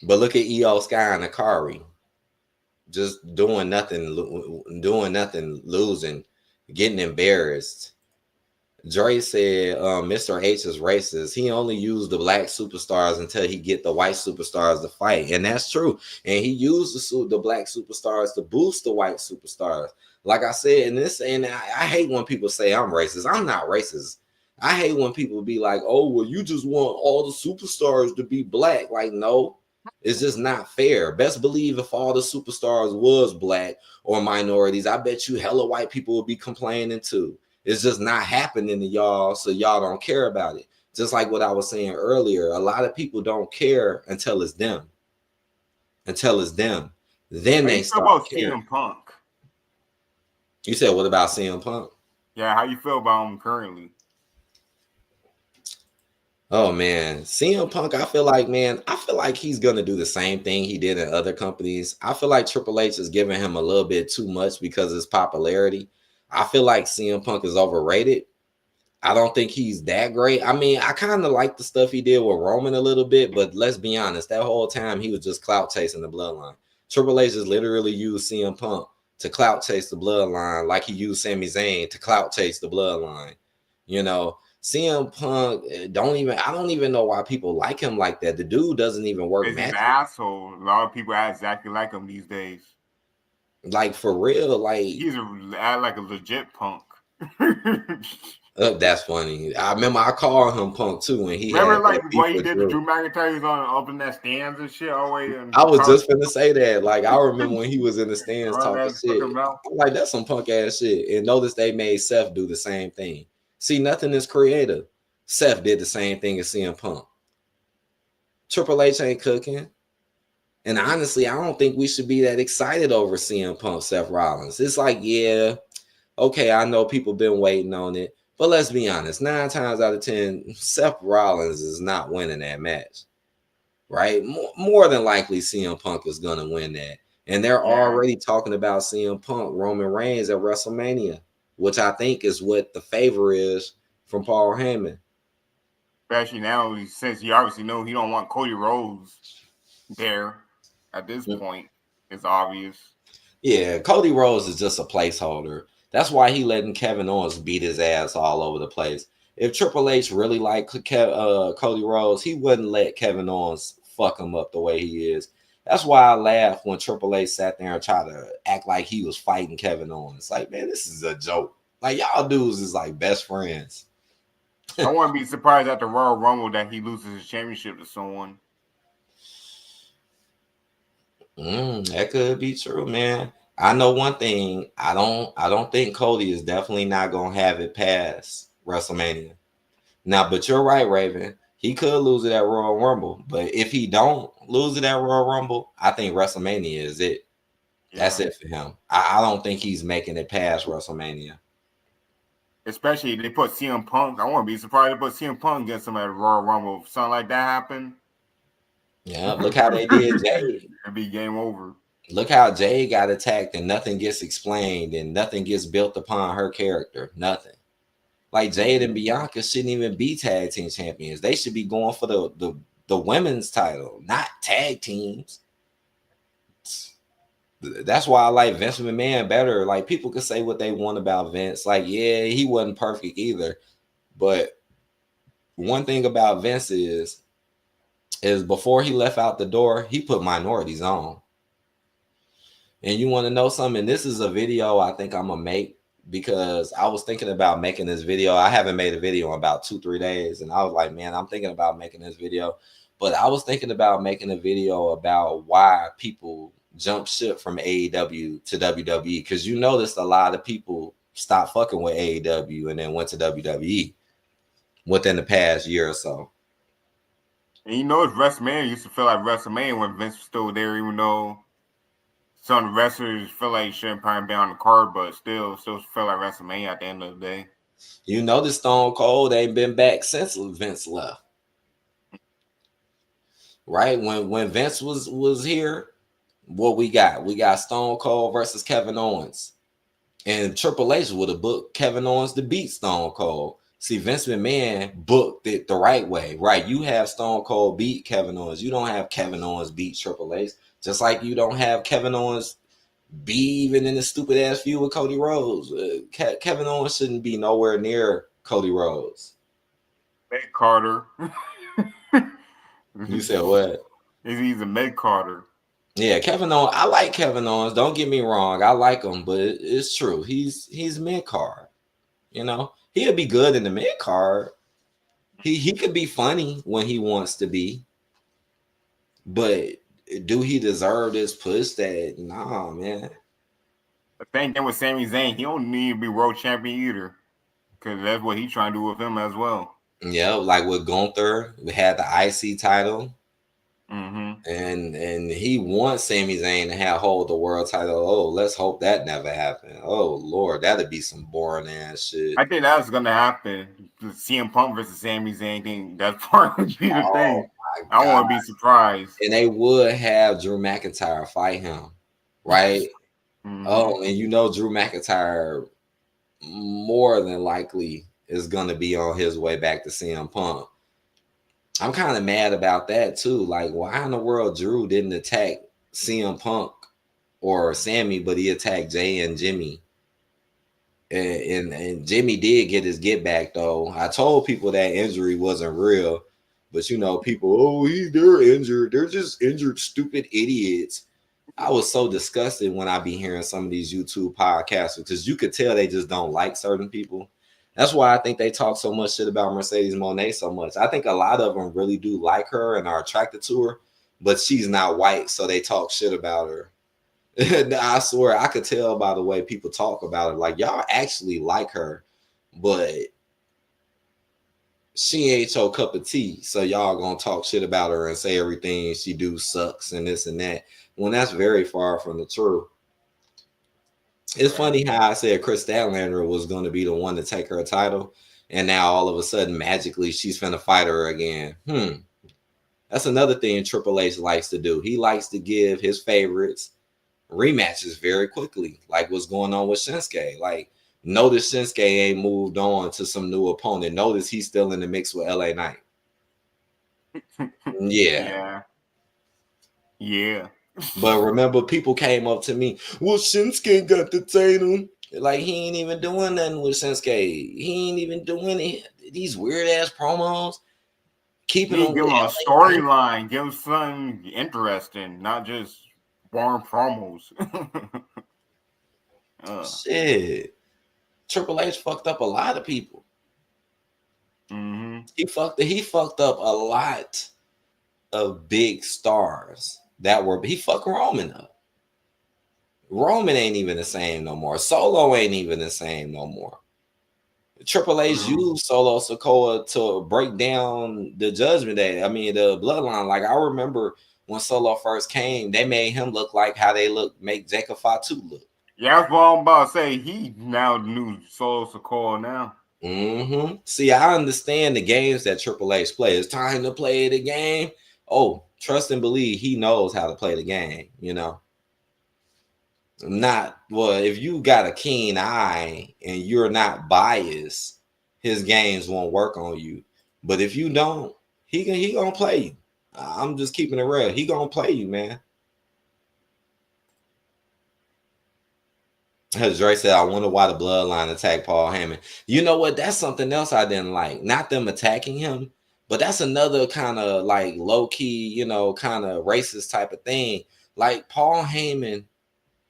But look at EO Sky and Akari, just doing nothing, losing, getting embarrassed. Dre said Mr. H is racist. He only used the black superstars until he get the white superstars to fight, and that's true. And he used the black superstars to boost the white superstars. Like I said, I hate when people say I'm racist. I'm not racist. I hate when people be like, "Oh, well, you just want all the superstars to be black." Like, no, it's just not fair. Best believe if all the superstars was black or minorities, I bet you hella white people would be complaining too. It's just not happening to y'all, so y'all don't care about it. Just like what I was saying earlier, a lot of people don't care until it's them. Until it's them. Then How they you feel start about caring. CM Punk? You said, what about CM Punk? Yeah, how you feel about him currently? Oh man, CM Punk, I feel like he's gonna do the same thing he did in other companies. I feel like Triple H is giving him a little bit too much because of his popularity. I feel like CM Punk is overrated. I don't think he's that great. I mean, I kind of like the stuff he did with Roman a little bit, but let's be honest, that whole time he was just clout chasing the bloodline. Triple H just literally used CM Punk to clout chase the bloodline, like he used Sami Zayn to clout chase the bloodline. You know, CM Punk I don't even know why people like him like that. The dude doesn't even work Because he's an matches. asshole. A lot of people act exactly like him these days. Like for real, like He's like a legit punk. that's funny. I remember I called him Punk too when he Remember, had that like beef what he with did to Drew. Drew McIntyre? He's on up in that stands and shit all the way. I was just gonna say that. Like, I remember when he was in the stands Run talking that fucking shit. mouth. I'm like, that's some punk ass shit. And notice they made Seth do the same thing. See, nothing is creative. Seth did the same thing as CM Punk. Triple H ain't cooking. And honestly, I don't think we should be that excited over CM Punk, Seth Rollins. It's like, yeah, okay, I know people been waiting on it. But let's be honest, 9 times out of 10, Seth Rollins is not winning that match. Right? More than likely, CM Punk is going to win that. And they're already talking about CM Punk, Roman Reigns at WrestleMania, which I think is what the favor is from Paul Heyman. Especially now, since you obviously know he don't want Cody Rhodes there at this point. It's obvious. Yeah, Cody Rhodes is just a placeholder. That's why he letting Kevin Owens beat his ass all over the place. If Triple H really liked Cody Rhodes, he wouldn't let Kevin Owens fuck him up the way he is. That's why I laughed when Triple H sat there and tried to act like he was fighting Kevin Owens. Like, man, this is a joke. Like, y'all dudes is like best friends. I wouldn't be surprised at the Royal Rumble that he loses his championship to someone. That could be true, man. I know one thing. I don't think Cody is definitely not gonna have it past WrestleMania. Now, but you're right, Raven. He could lose it at Royal Rumble, but if he don't lose it at Royal Rumble, I think WrestleMania is it. That's it for him. I don't think he's making it past WrestleMania. Especially if they put CM Punk. I wouldn't be surprised if they put CM Punk against him at Royal Rumble. If something like that happened. Yeah, look how they did Jay. It'd be game over. Look how Jay got attacked and nothing gets explained and nothing gets built upon her character. Nothing. Like Jade and Bianca shouldn't even be tag team champions. They should be going for the women's title, not tag teams. That's why I like Vince McMahon better. Like, people could say what they want about Vince. Like, yeah, he wasn't perfect either. But one thing about Vince is before he left out the door, he put minorities on. And you want to know something? This is a video I think I'm gonna make because I was thinking about making this video. I haven't made a video in about 2-3 days, and I was like, man, I'm thinking about making this video. But I was thinking about making a video about why people jump ship from AEW to WWE because you noticed a lot of people stopped fucking with AEW and then went to WWE within the past year or so. And you know, it's WrestleMania used to feel like WrestleMania when Vince was still there, even though some of the wrestlers feel like shouldn't probably be on the card, but still feel like WrestleMania at the end of the day. You notice Stone Cold ain't been back since Vince left. Right? When Vince was here, what we got? We got Stone Cold versus Kevin Owens. And Triple H would have booked Kevin Owens to beat Stone Cold. See, Vince McMahon booked it the right way, right? You have Stone Cold beat Kevin Owens. You don't have Kevin Owens beat Triple H. Just like you don't have Kevin Owens be even in the stupid ass feud with Cody Rhodes. Kevin Owens shouldn't be nowhere near Cody Rhodes. Meg Carter. You said what? He's a Meg Carter. Yeah, Kevin Owens. I like Kevin Owens. Don't get me wrong. I like him, but it's true. He's mid card. You know, he'll be good in the mid card. He could be funny when he wants to be, but do he deserve this push? That nah, man. The same thing with Sami Zayn. He don't need to be world champion either, because that's what he's trying to do with him as well. Yeah, like with Gunther, we had the IC title. Mm-hmm. And he wants Sami Zayn to hold the world title. Oh, let's hope that never happened. Oh Lord, that'd be some boring ass shit. I think that's gonna happen. The CM Punk versus Sami Zayn thing. That's probably be the thing. I won't be surprised. And they would have Drew McIntyre fight him, right? Mm-hmm. Oh, and you know Drew McIntyre more than likely is gonna be on his way back to CM Punk. I'm kind of mad about that too. Like, why in the world Drew didn't attack CM Punk or Sammy, but he attacked Jay and Jimmy. And Jimmy did get his get back though. I told people that injury wasn't real, but you know, people, oh, they're injured. They're just injured, stupid idiots. I was so disgusted when I be hearing some of these YouTube podcasts because you could tell they just don't like certain people. That's why I think they talk so much shit about Mercedes Moné so much. I think a lot of them really do like her and are attracted to her, but she's not white, so they talk shit about her. I swear, I could tell by the way people talk about her. Like, y'all actually like her, but she ain't your cup of tea, so y'all gonna talk shit about her and say everything she do sucks and this and that, when that's very far from the truth. It's funny how I said Chris Statlander was going to be the one to take her title, and now all of a sudden, magically, she's finna fight her again. That's another thing Triple H likes to do. He likes to give his favorites rematches very quickly, like what's going on with Shinsuke. Like, notice Shinsuke ain't moved on to some new opponent. Notice he's still in the mix with LA Knight. Yeah. But remember, people came up to me, well, Shinsuke got the title. Like, he ain't even doing nothing with Shinsuke. He ain't even doing these weird ass promos. Keeping him give him a storyline, give him something interesting, not just boring promos. Shit. Triple H fucked up a lot of people. Mm-hmm. He fucked up a lot of big stars. He fucked Roman up. Roman ain't even the same no more. Solo ain't even the same no more. Triple H used Solo Sikoa to break down the Judgment Day. I mean, the Bloodline. Like, I remember when Solo first came, they made him look like how they make Jacob Fatu look. Yeah, that's what I'm about to say. He now the new Solo Sikoa now. Mm-hmm. See, I understand the games that Triple H plays. It's time to play the game. Oh, trust and believe he knows how to play the game, you know. If you got a keen eye and you're not biased, his games won't work on you. But if you don't, he gonna play you. I'm just keeping it real. He gonna play you, man. As Dre said, I wonder why the Bloodline attacked Paul Heyman. You know what? That's something else I didn't like. Not them attacking him, but that's another kind of like low key, you know, kind of racist type of thing. Like, Paul Heyman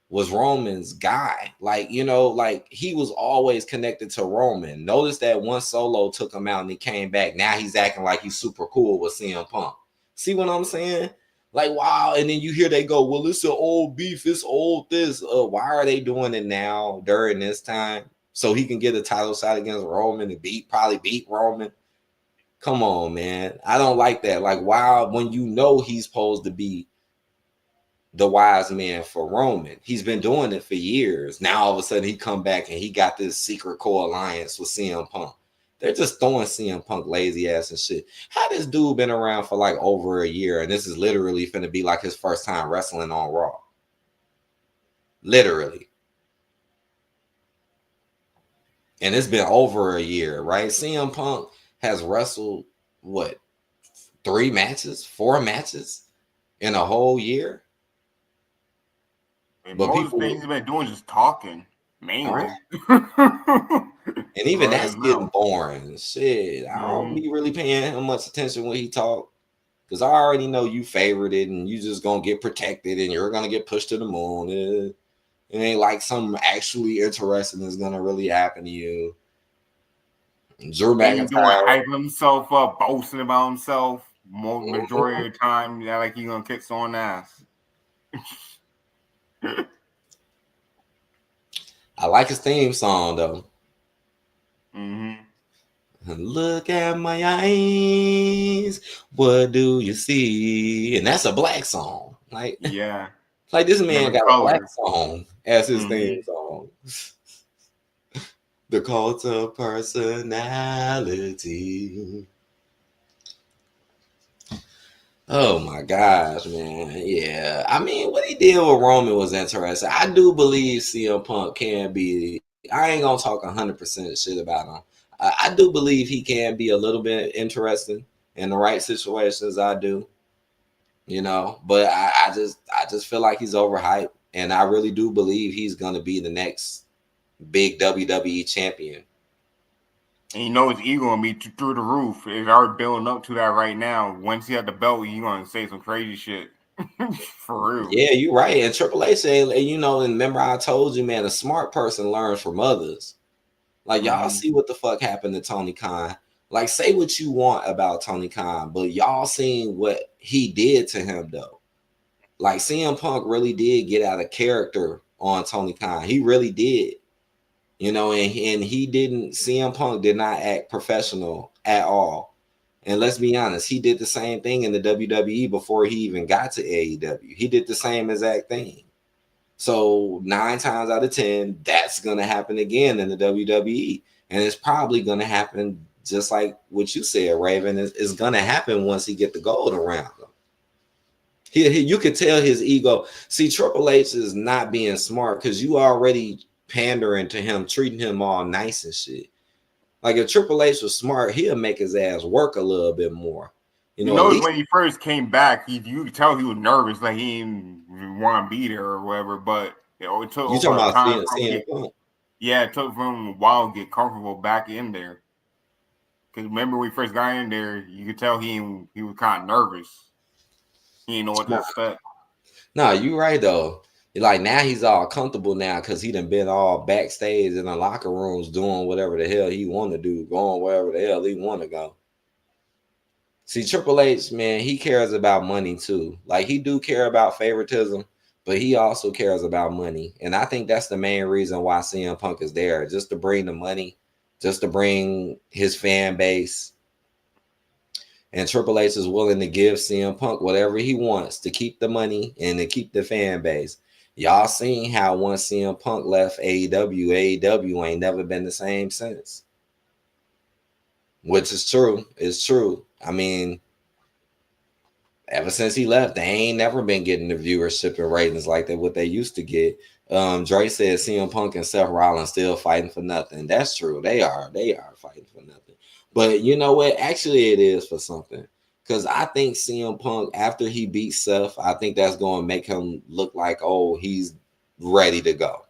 was Roman's guy. Like, like he was always connected to Roman. Notice that once Solo took him out and he came back, now he's acting like he's super cool with CM Punk. See what I'm saying? Like, wow. And then you hear they go, well, it's an old beef, it's old this. Why are they doing it now during this time? So he can get a title shot against Roman and probably beat Roman. Come on, man. I don't like that. Like, wow, when he's supposed to be the wise man for Roman. He's been doing it for years. Now all of a sudden he come back and he got this secret co-alliance with CM Punk. They're just throwing CM Punk lazy ass and shit. How this dude been around for like over a year and this is literally finna be like his first time wrestling on Raw? Literally. And it's been over a year, right? CM Punk has wrestled, what, 3 matches, 4 matches in a whole year? And But most people, things he's been doing just talking, mainly. and even that's getting boring. Shit, I don't be really paying him much attention when he talk, because I already know you favored it and you just gonna get protected and you're gonna get pushed to the moon. It ain't like something actually interesting is gonna really happen to you. Drew And he doing McIntyre, hyping himself up, boasting about himself. Majority of the time, yeah, like he gonna kick someone's ass. I like his theme song though. Mm-hmm. Look at my eyes, what do you see? And that's a black song. Like, yeah, like this man living got a black color. song as his Mm-hmm. theme song. The cult of personality. Oh my gosh, man. Yeah. I mean, what he did with Roman was interesting. I do believe CM Punk can be, I ain't going to talk 100% shit about him. I do believe he can be a little bit interesting in the right situations. I do, but I just feel like he's overhyped. And I really do believe he's going to be the next big WWE champion. And his ego gonna be through the roof. It's already building up to that right now. Once he had the belt, he gonna say some crazy shit. For real. Yeah, you're right. And Triple H said, and remember I told you, man, a smart person learns from others. Like, y'all see what the fuck happened to Tony Khan. Like, say what you want about Tony Khan, but y'all seen what he did to him, though. Like, CM Punk really did get out of character on Tony Khan. He really did. And he didn't, CM Punk did not act professional at all. And let's be honest, he did the same thing in the WWE before he even got to AEW. He did the same exact thing. So 9 times out of 10, that's going to happen again in the WWE. And it's probably going to happen just like what you said, Raven. It's going to happen once he get the gold around him. You could tell his ego. See, Triple H is not being smart because you already pandering to him, treating him all nice and shit. Like, if Triple H was smart, he'll make his ass work a little bit more. At least when he first came back, you could tell he was nervous, like he didn't want to be there or whatever. But it took you talking over about time. CM Punk. Yeah, it took him a while to get comfortable back in there. Because remember, when we first got in there, you could tell he was kind of nervous. He didn't know what to expect. No, you right though. Like, now he's all comfortable now because he done been all backstage in the locker rooms doing whatever the hell he want to do, going wherever the hell he want to go. See, Triple H, man, he cares about money too. Like, he do care about favoritism, but he also cares about money. And I think that's the main reason why CM Punk is there, just to bring the money, just to bring his fan base. And Triple H is willing to give CM Punk whatever he wants to keep the money and to keep the fan base. Y'all seen how once CM Punk left AEW ain't never been the same since. Which is true. It's true. I mean, ever since he left, they ain't never been getting the viewership and ratings like that, what they used to get. Dre said CM Punk and Seth Rollins still fighting for nothing. That's true. They are fighting for nothing. But you know what? Actually, it is for something. Because I think CM Punk, after he beats Seth, I think that's going to make him look like, oh, he's ready to go.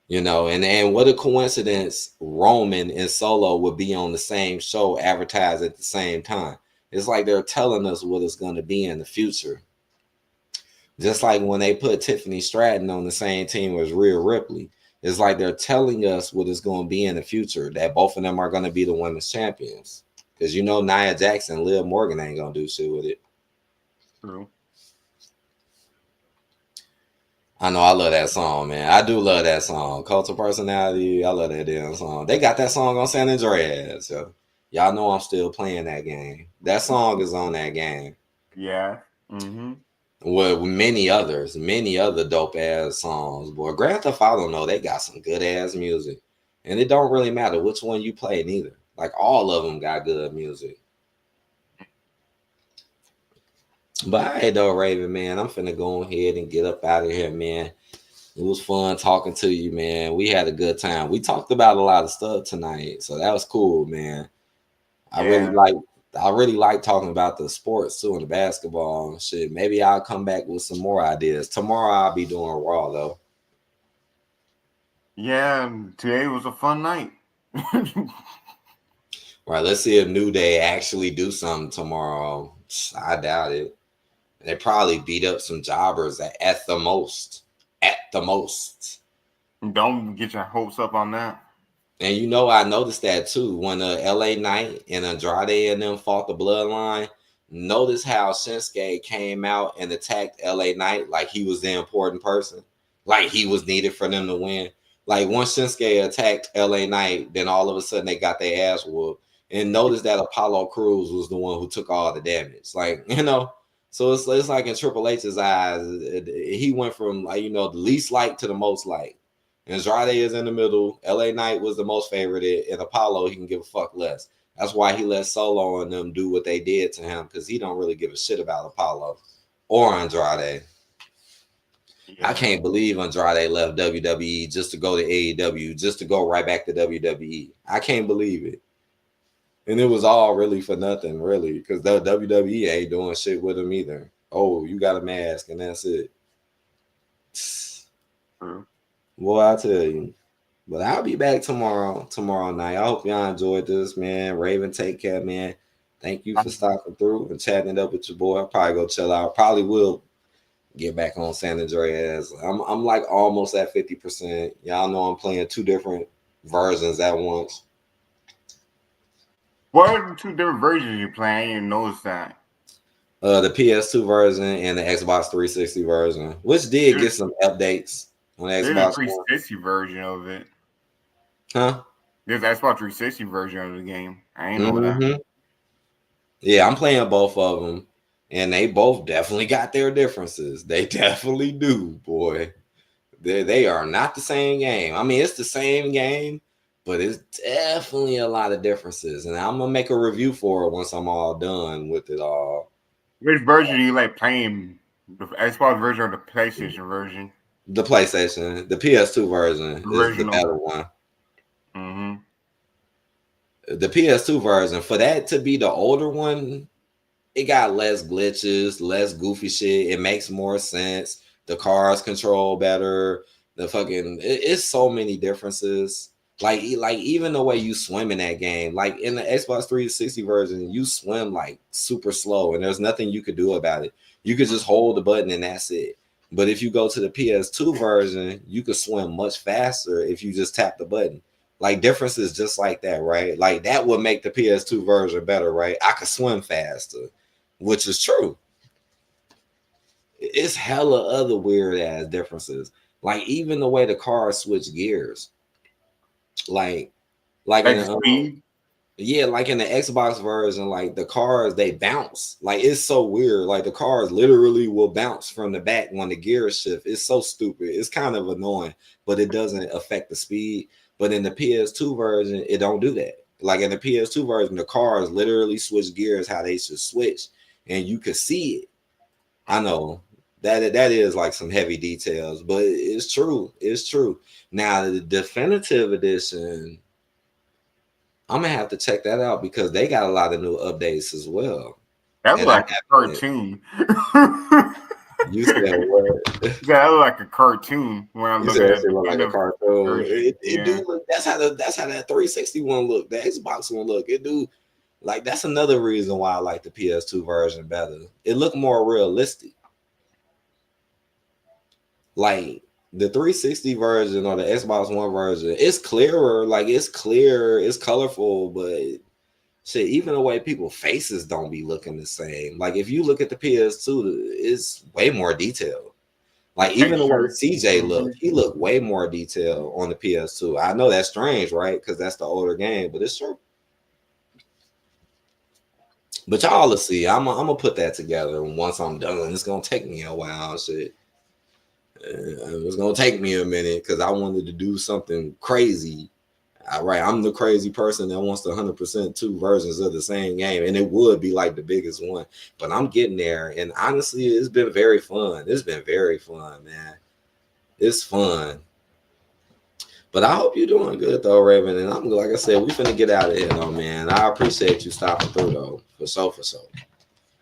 And what a coincidence, Roman and Solo would be on the same show, advertised at the same time. It's like they're telling us what it's going to be in the future. Just like when they put Tiffany Stratton on the same team as Rhea Ripley, it's like they're telling us what it's going to be in the future, that both of them are going to be the women's champions. Because you know Nia Jackson, Liv Morgan ain't going to do shit with it. True. I know I love that song, man. I do love that song. Cult of Personality, I love that damn song. They got that song on San Andreas. So y'all know I'm still playing that game. That song is on that game. Yeah. Mm-hmm. With many other dope ass songs. Boy, Grand Theft Auto, know they got some good ass music. And it don't really matter which one you play, neither. Like all of them got good music. But all right, though, Raven, man, I'm finna go ahead and get up out of here, man. It was fun talking to you, man. We had a good time. We talked about a lot of stuff tonight, so that was cool, man. I really Yeah. like I really like talking about the sports too and the basketball and shit. Maybe I'll come back with some more ideas. Tomorrow I'll be doing Raw though. Yeah. Today was a fun night. Right, let's see if New Day actually do something tomorrow. I doubt it. They probably beat up some jobbers at the most. At the most. Don't get your hopes up on that. And you know, I noticed that too when LA Knight and Andrade and them fought the Bloodline. Notice how Shinsuke came out and attacked LA Knight like he was the important person, like he was needed for them to win. Like once Shinsuke attacked LA Knight, then all of a sudden they got their ass whooped. And notice that Apollo Crews was the one who took all the damage. Like, you know, so it's like in Triple H's eyes, he went from like, you know, the least like to the most like. Andrade is in the middle. LA Knight was the most favorite, and Apollo he can give a fuck less. That's why he let Solo and them do what they did to him because he don't really give a shit about Apollo or Andrade. I Yeah. can't believe Andrade left WWE just to go to AEW, just to go right back to WWE. I can't believe it. And it was all really for nothing, really, because the WWE ain't doing shit with him either. Oh, you got a mask, and that's it. True. Boy, I tell you. But I'll be back tomorrow night. I hope y'all enjoyed this, man. Raven, take care, man. Thank you for stopping through and chatting it up with your boy. I'll probably go chill out. Probably will get back on San Andreas. I'm like almost at 50%. Y'all know I'm playing two different versions at once. What are the two different versions you play? I didn't even notice that. The PS2 version and the Xbox 360 version, which did There's, get some updates on there's a Xbox One. 360 version of it. Huh? There's an Xbox 360 version of the game. I ain't know that. Mm-hmm. Yeah, I'm playing both of them, and they both definitely got their differences. They definitely do, boy. They are not the same game. I mean, it's the same game, but it's definitely a lot of differences. And I'm gonna make a review for it once I'm all done with it all. Which version do you like playing? The Xbox version or the PlayStation version? The PlayStation, the PS2 version is the Original. better one. Mm-hmm. The PS2 version, for that to be the older one, it got less glitches, less goofy shit. It makes more sense. The cars control better. The fucking it's so many differences. Like even the way you swim in that game, like in the Xbox 360 version, you swim like super slow, and there's nothing you could do about it. You could just hold the button and that's it. But if you go to the PS2 version, you could swim much faster if you just tap the button. Like differences just like that, right? Like that would make the PS2 version better, right? I could swim faster, which is true. It's hella other weird ass differences. Like even the way the cars switch gears. Like like in Like the a, speed. yeah, like in the Xbox version, like the cars they bounce. Like it's so weird. Like the cars literally will bounce from the back when the gears shift. It's so stupid. It's kind of annoying, but it doesn't affect the speed. But in the PS2 version, it don't do that. Like in the PS2 version, the cars literally switch gears how they should switch, and you could see it. I know that is like some heavy details, but it's true. It's true. Now the definitive edition, I'm gonna have to check that out because they got a lot of new updates as well. That look And I like a haven't. cartoon. You said what? That look like a cartoon when I You look said at that the shit look like a definitive cartoon. version. It do Yeah. look. That's how that 360 one look. The Xbox one look. It do. Like that's another reason why I like the PS2 version better. It looked more realistic. Like the 360 version or the Xbox One version, it's clearer. Like it's clear, it's colorful, but shit, even the way people faces don't be looking the same. Like if you look at the PS2, it's way more detailed. Like even the way Texture. CJ looked, he looked way more detailed on the PS2. I know that's strange, right? Because that's the older game, but it's true. But y'all will see. I'm gonna put that together once I'm done. It's gonna take me a while. Shit, it's gonna take me a minute because I wanted to do something crazy. All right, I'm the crazy person that wants the 100% two versions of the same game, and it would be like the biggest one. But I'm getting there, and honestly, it's been very fun. It's been very fun, man. It's fun. But I hope you're doing good though, Raven. And I'm like I said, we finna get out of here though, man. I appreciate you stopping through though, for sure.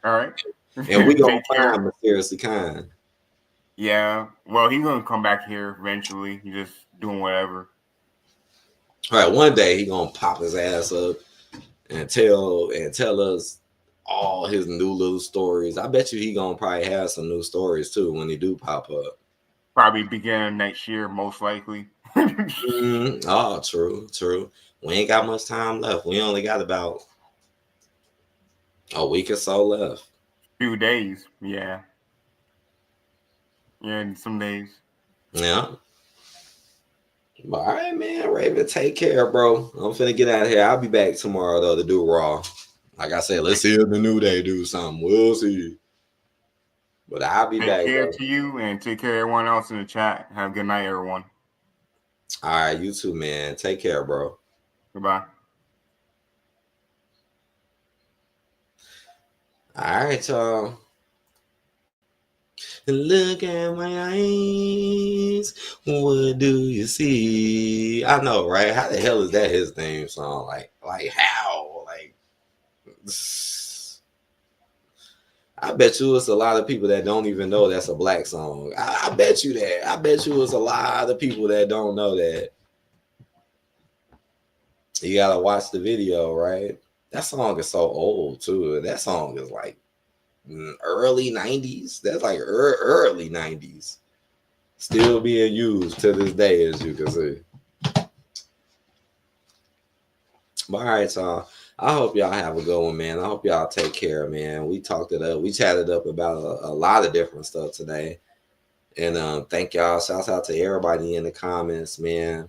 All right. And we gonna Take care. find Mysteriously Kind. Yeah. Well, he's gonna come back here eventually. He's just doing whatever. All right, one day he gonna pop his ass up and tell us all his new little stories. I bet you he gonna probably have some new stories too when he do pop up. Probably beginning next year, most likely. Oh, true. We ain't got much time left. We only got about a week or so left. Few days, yeah. Yeah, in some days. Yeah. But all right, man. Raven, take care, bro. I'm finna get out of here. I'll be back tomorrow though to do Raw. Like I said, let's see if the New Day do something. We'll see. But I'll be back. Take care bro. to you and take care of everyone else in the chat. Have a good night, everyone. All right, you too, man. Take care, bro. Goodbye. All right, y'all. Look at my eyes. What do you see? I know, right? How the hell is that his theme song? Like how? Like, I bet you it's a lot of people that don't even know that's a black song. I bet you that. I bet you it's a lot of people that don't know that. You gotta watch the video, right? That song is so old too. That song is like early 90s. That's like early 90s. Still being used to this day, as you can see. But all right, y'all. I hope y'all have a good one, man. I hope y'all take care, man. We talked it up. We chatted up about a lot of different stuff today. And thank y'all. Shouts out to everybody in the comments, man.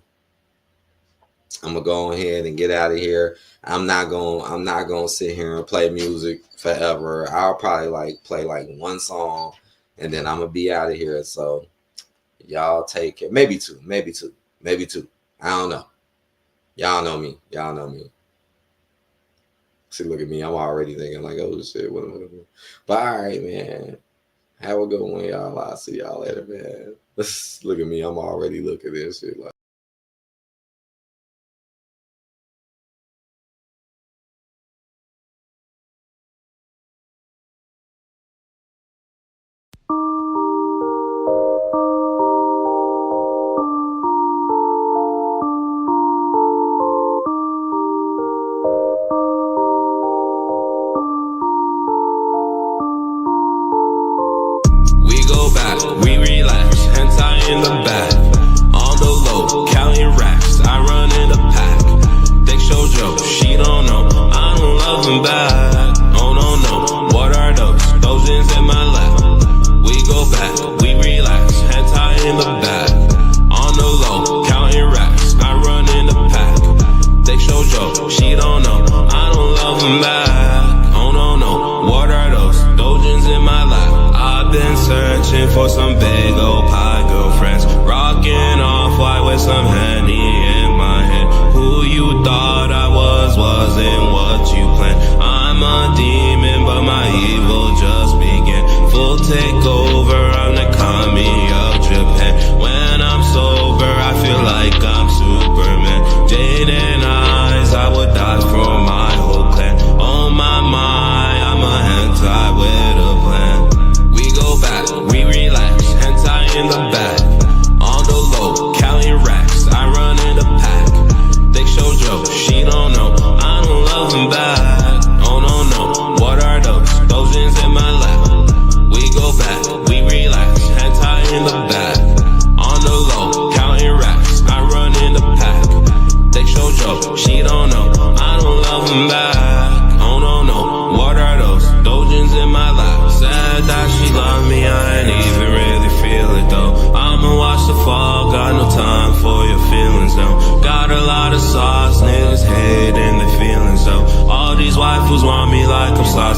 I'm gonna go ahead and get out of here. I'm not gonna sit here and play music forever. I'll probably play one song and then I'm gonna be out of here. So y'all take care. Maybe two. I don't know. Y'all know me. See, look at me. I'm already thinking like, oh shit, what am I gonna do? But all right, man. Have a good one, y'all. I'll see y'all later, man. Look at me. I'm already looking at this shit like. We go back, we relax, hentai in the back. On the low, counting racks, I run in the pack. They show Joe, she don't know, I don't love him back. Oh no, what are those? Those ins in my lap. We go back, we relax, hentai in the back. On the low, counting racks, I run in the pack. They show Joe, she don't know, I don't love him back. Oh no, what are those? Dojins in my lap. I've been searching for some big old pie girlfriends. Rocking off white with some Henny in my hand. Who you thought I wasn't what you planned. I'm a demon, but my evil just began. Full takeover, I'm the kami of Japan. When I'm sober, I feel like I'm Superman. Jade and eyes, I would die for my whole clan. On my mind, I'm a hentai with a plan. We go back, we relax, hentai in the back. On the low, counting racks, I run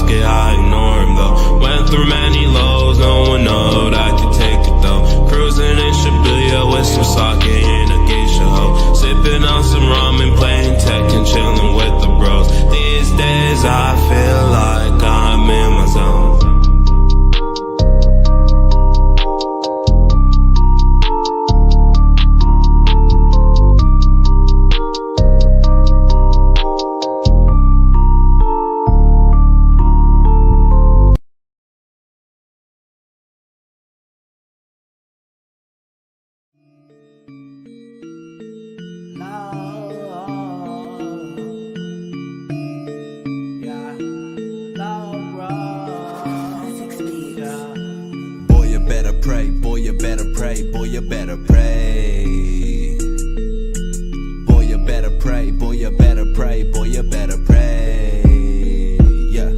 fuck it, I ignore him though. Went through many lows, no one knowed I could take it though. Cruising in Shibuya with some sake and a geisha hoe. Sipping on some ramen, playing Tekken, chilling with the bros. These days I feel like I'm in my zone. Boy, you better pray, boy, you better pray, boy, you better pray. Boy, you better pray, boy, you better pray, boy, you better pray. Yeah.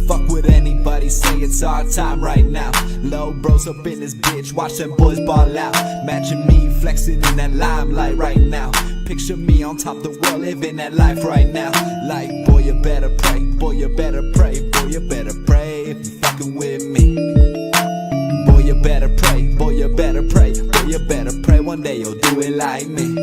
Fuck what anybody say, it's our time right now. Low bros up in this bitch, watch them boys ball out. Imagine me flexing in that limelight right now. Picture me on top of the world, living that life right now. Like, boy, you better pray, boy, you better pray, boy, you better pray if you fucking with me. Boy, you better pray, boy, you better pray, boy, you better pray one day you'll do it like me.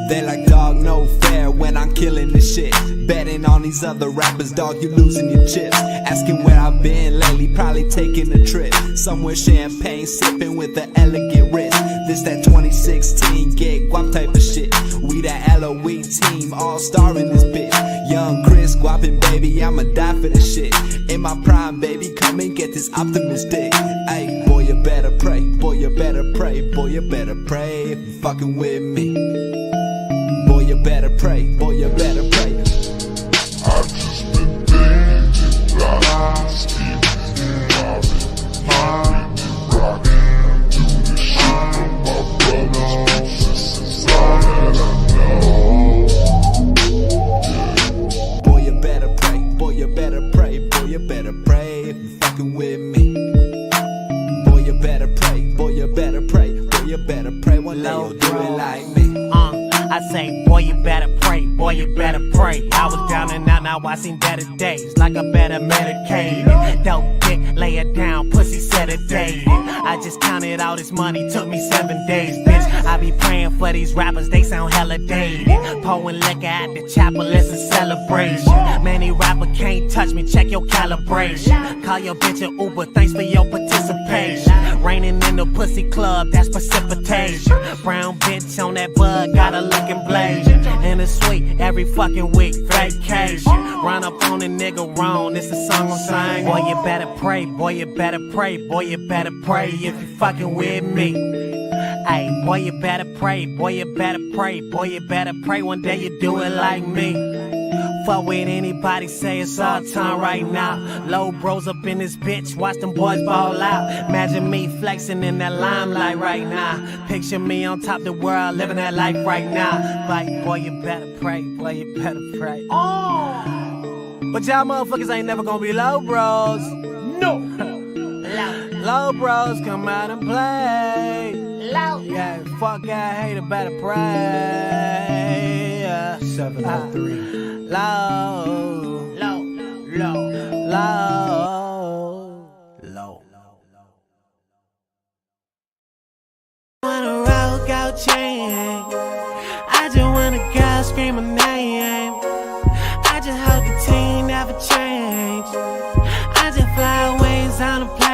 They like, dog, no fair when I'm killing this shit. Betting on these other rappers, dog, you losing your chips. Asking where I've been lately, probably taking a trip. Somewhere champagne sipping with an elegant wrist. This that 2016 get guap type of shit. We that LOE team, all-star in this bitch. Young Chris, guapin' baby, I'ma die for this shit. In my prime, baby, come and get this optimistic. Ayy, boy, you better pray, boy, you better pray, boy, you better pray if you fucking with me. Boy, you better pray, boy, you better pray. I've just been thinking about Steve rockin', do this shit for my brothers, this is all that I know. Yeah. Boy, you better pray, boy, you better pray, boy, you better pray if you fucking with me. Boy, you better pray, boy, you better pray, boy, you better pray one day you'll do it like me. I say, boy, you better pray, boy, you better pray. I was down and out, now I seen better days, like a better medicated. Dope dick, lay it down, pussy sedated. I just counted all this money, took me 7 days, bitch. I be praying for these rappers, they sound hella dated. Pouring liquor at the chapel, it's a celebration. Many rapper can't touch me, check your calibration. Call your bitch an Uber, thanks for your participation. Raining in the pussy club, that's precipitation. Brown bitch on that bud, got a looking blaze. And it's sweet, every fucking week, vacation. Run up on a nigga wrong, it's a song I'm saying. Boy, you better pray, boy, you better pray, boy, you better pray if you fucking with me. Ay, boy, you better pray, boy, you better pray, boy, you better pray one day you do it like me. Fuck with anybody, say it's our time right now. Low bros up in this bitch, watch them boys ball out. Imagine me flexing in that limelight right now. Picture me on top of the world, living that life right now. Like, boy, you better pray, boy, you better pray. But y'all motherfuckers ain't never gonna be low bros. No. Low bros come out and play. Yeah, fuck that hater, better pray. 703. Low, low, low, low, low. Wanna rock out chain. I just want a girl scream my name. I just hope the team never change. I just fly ways on a plane.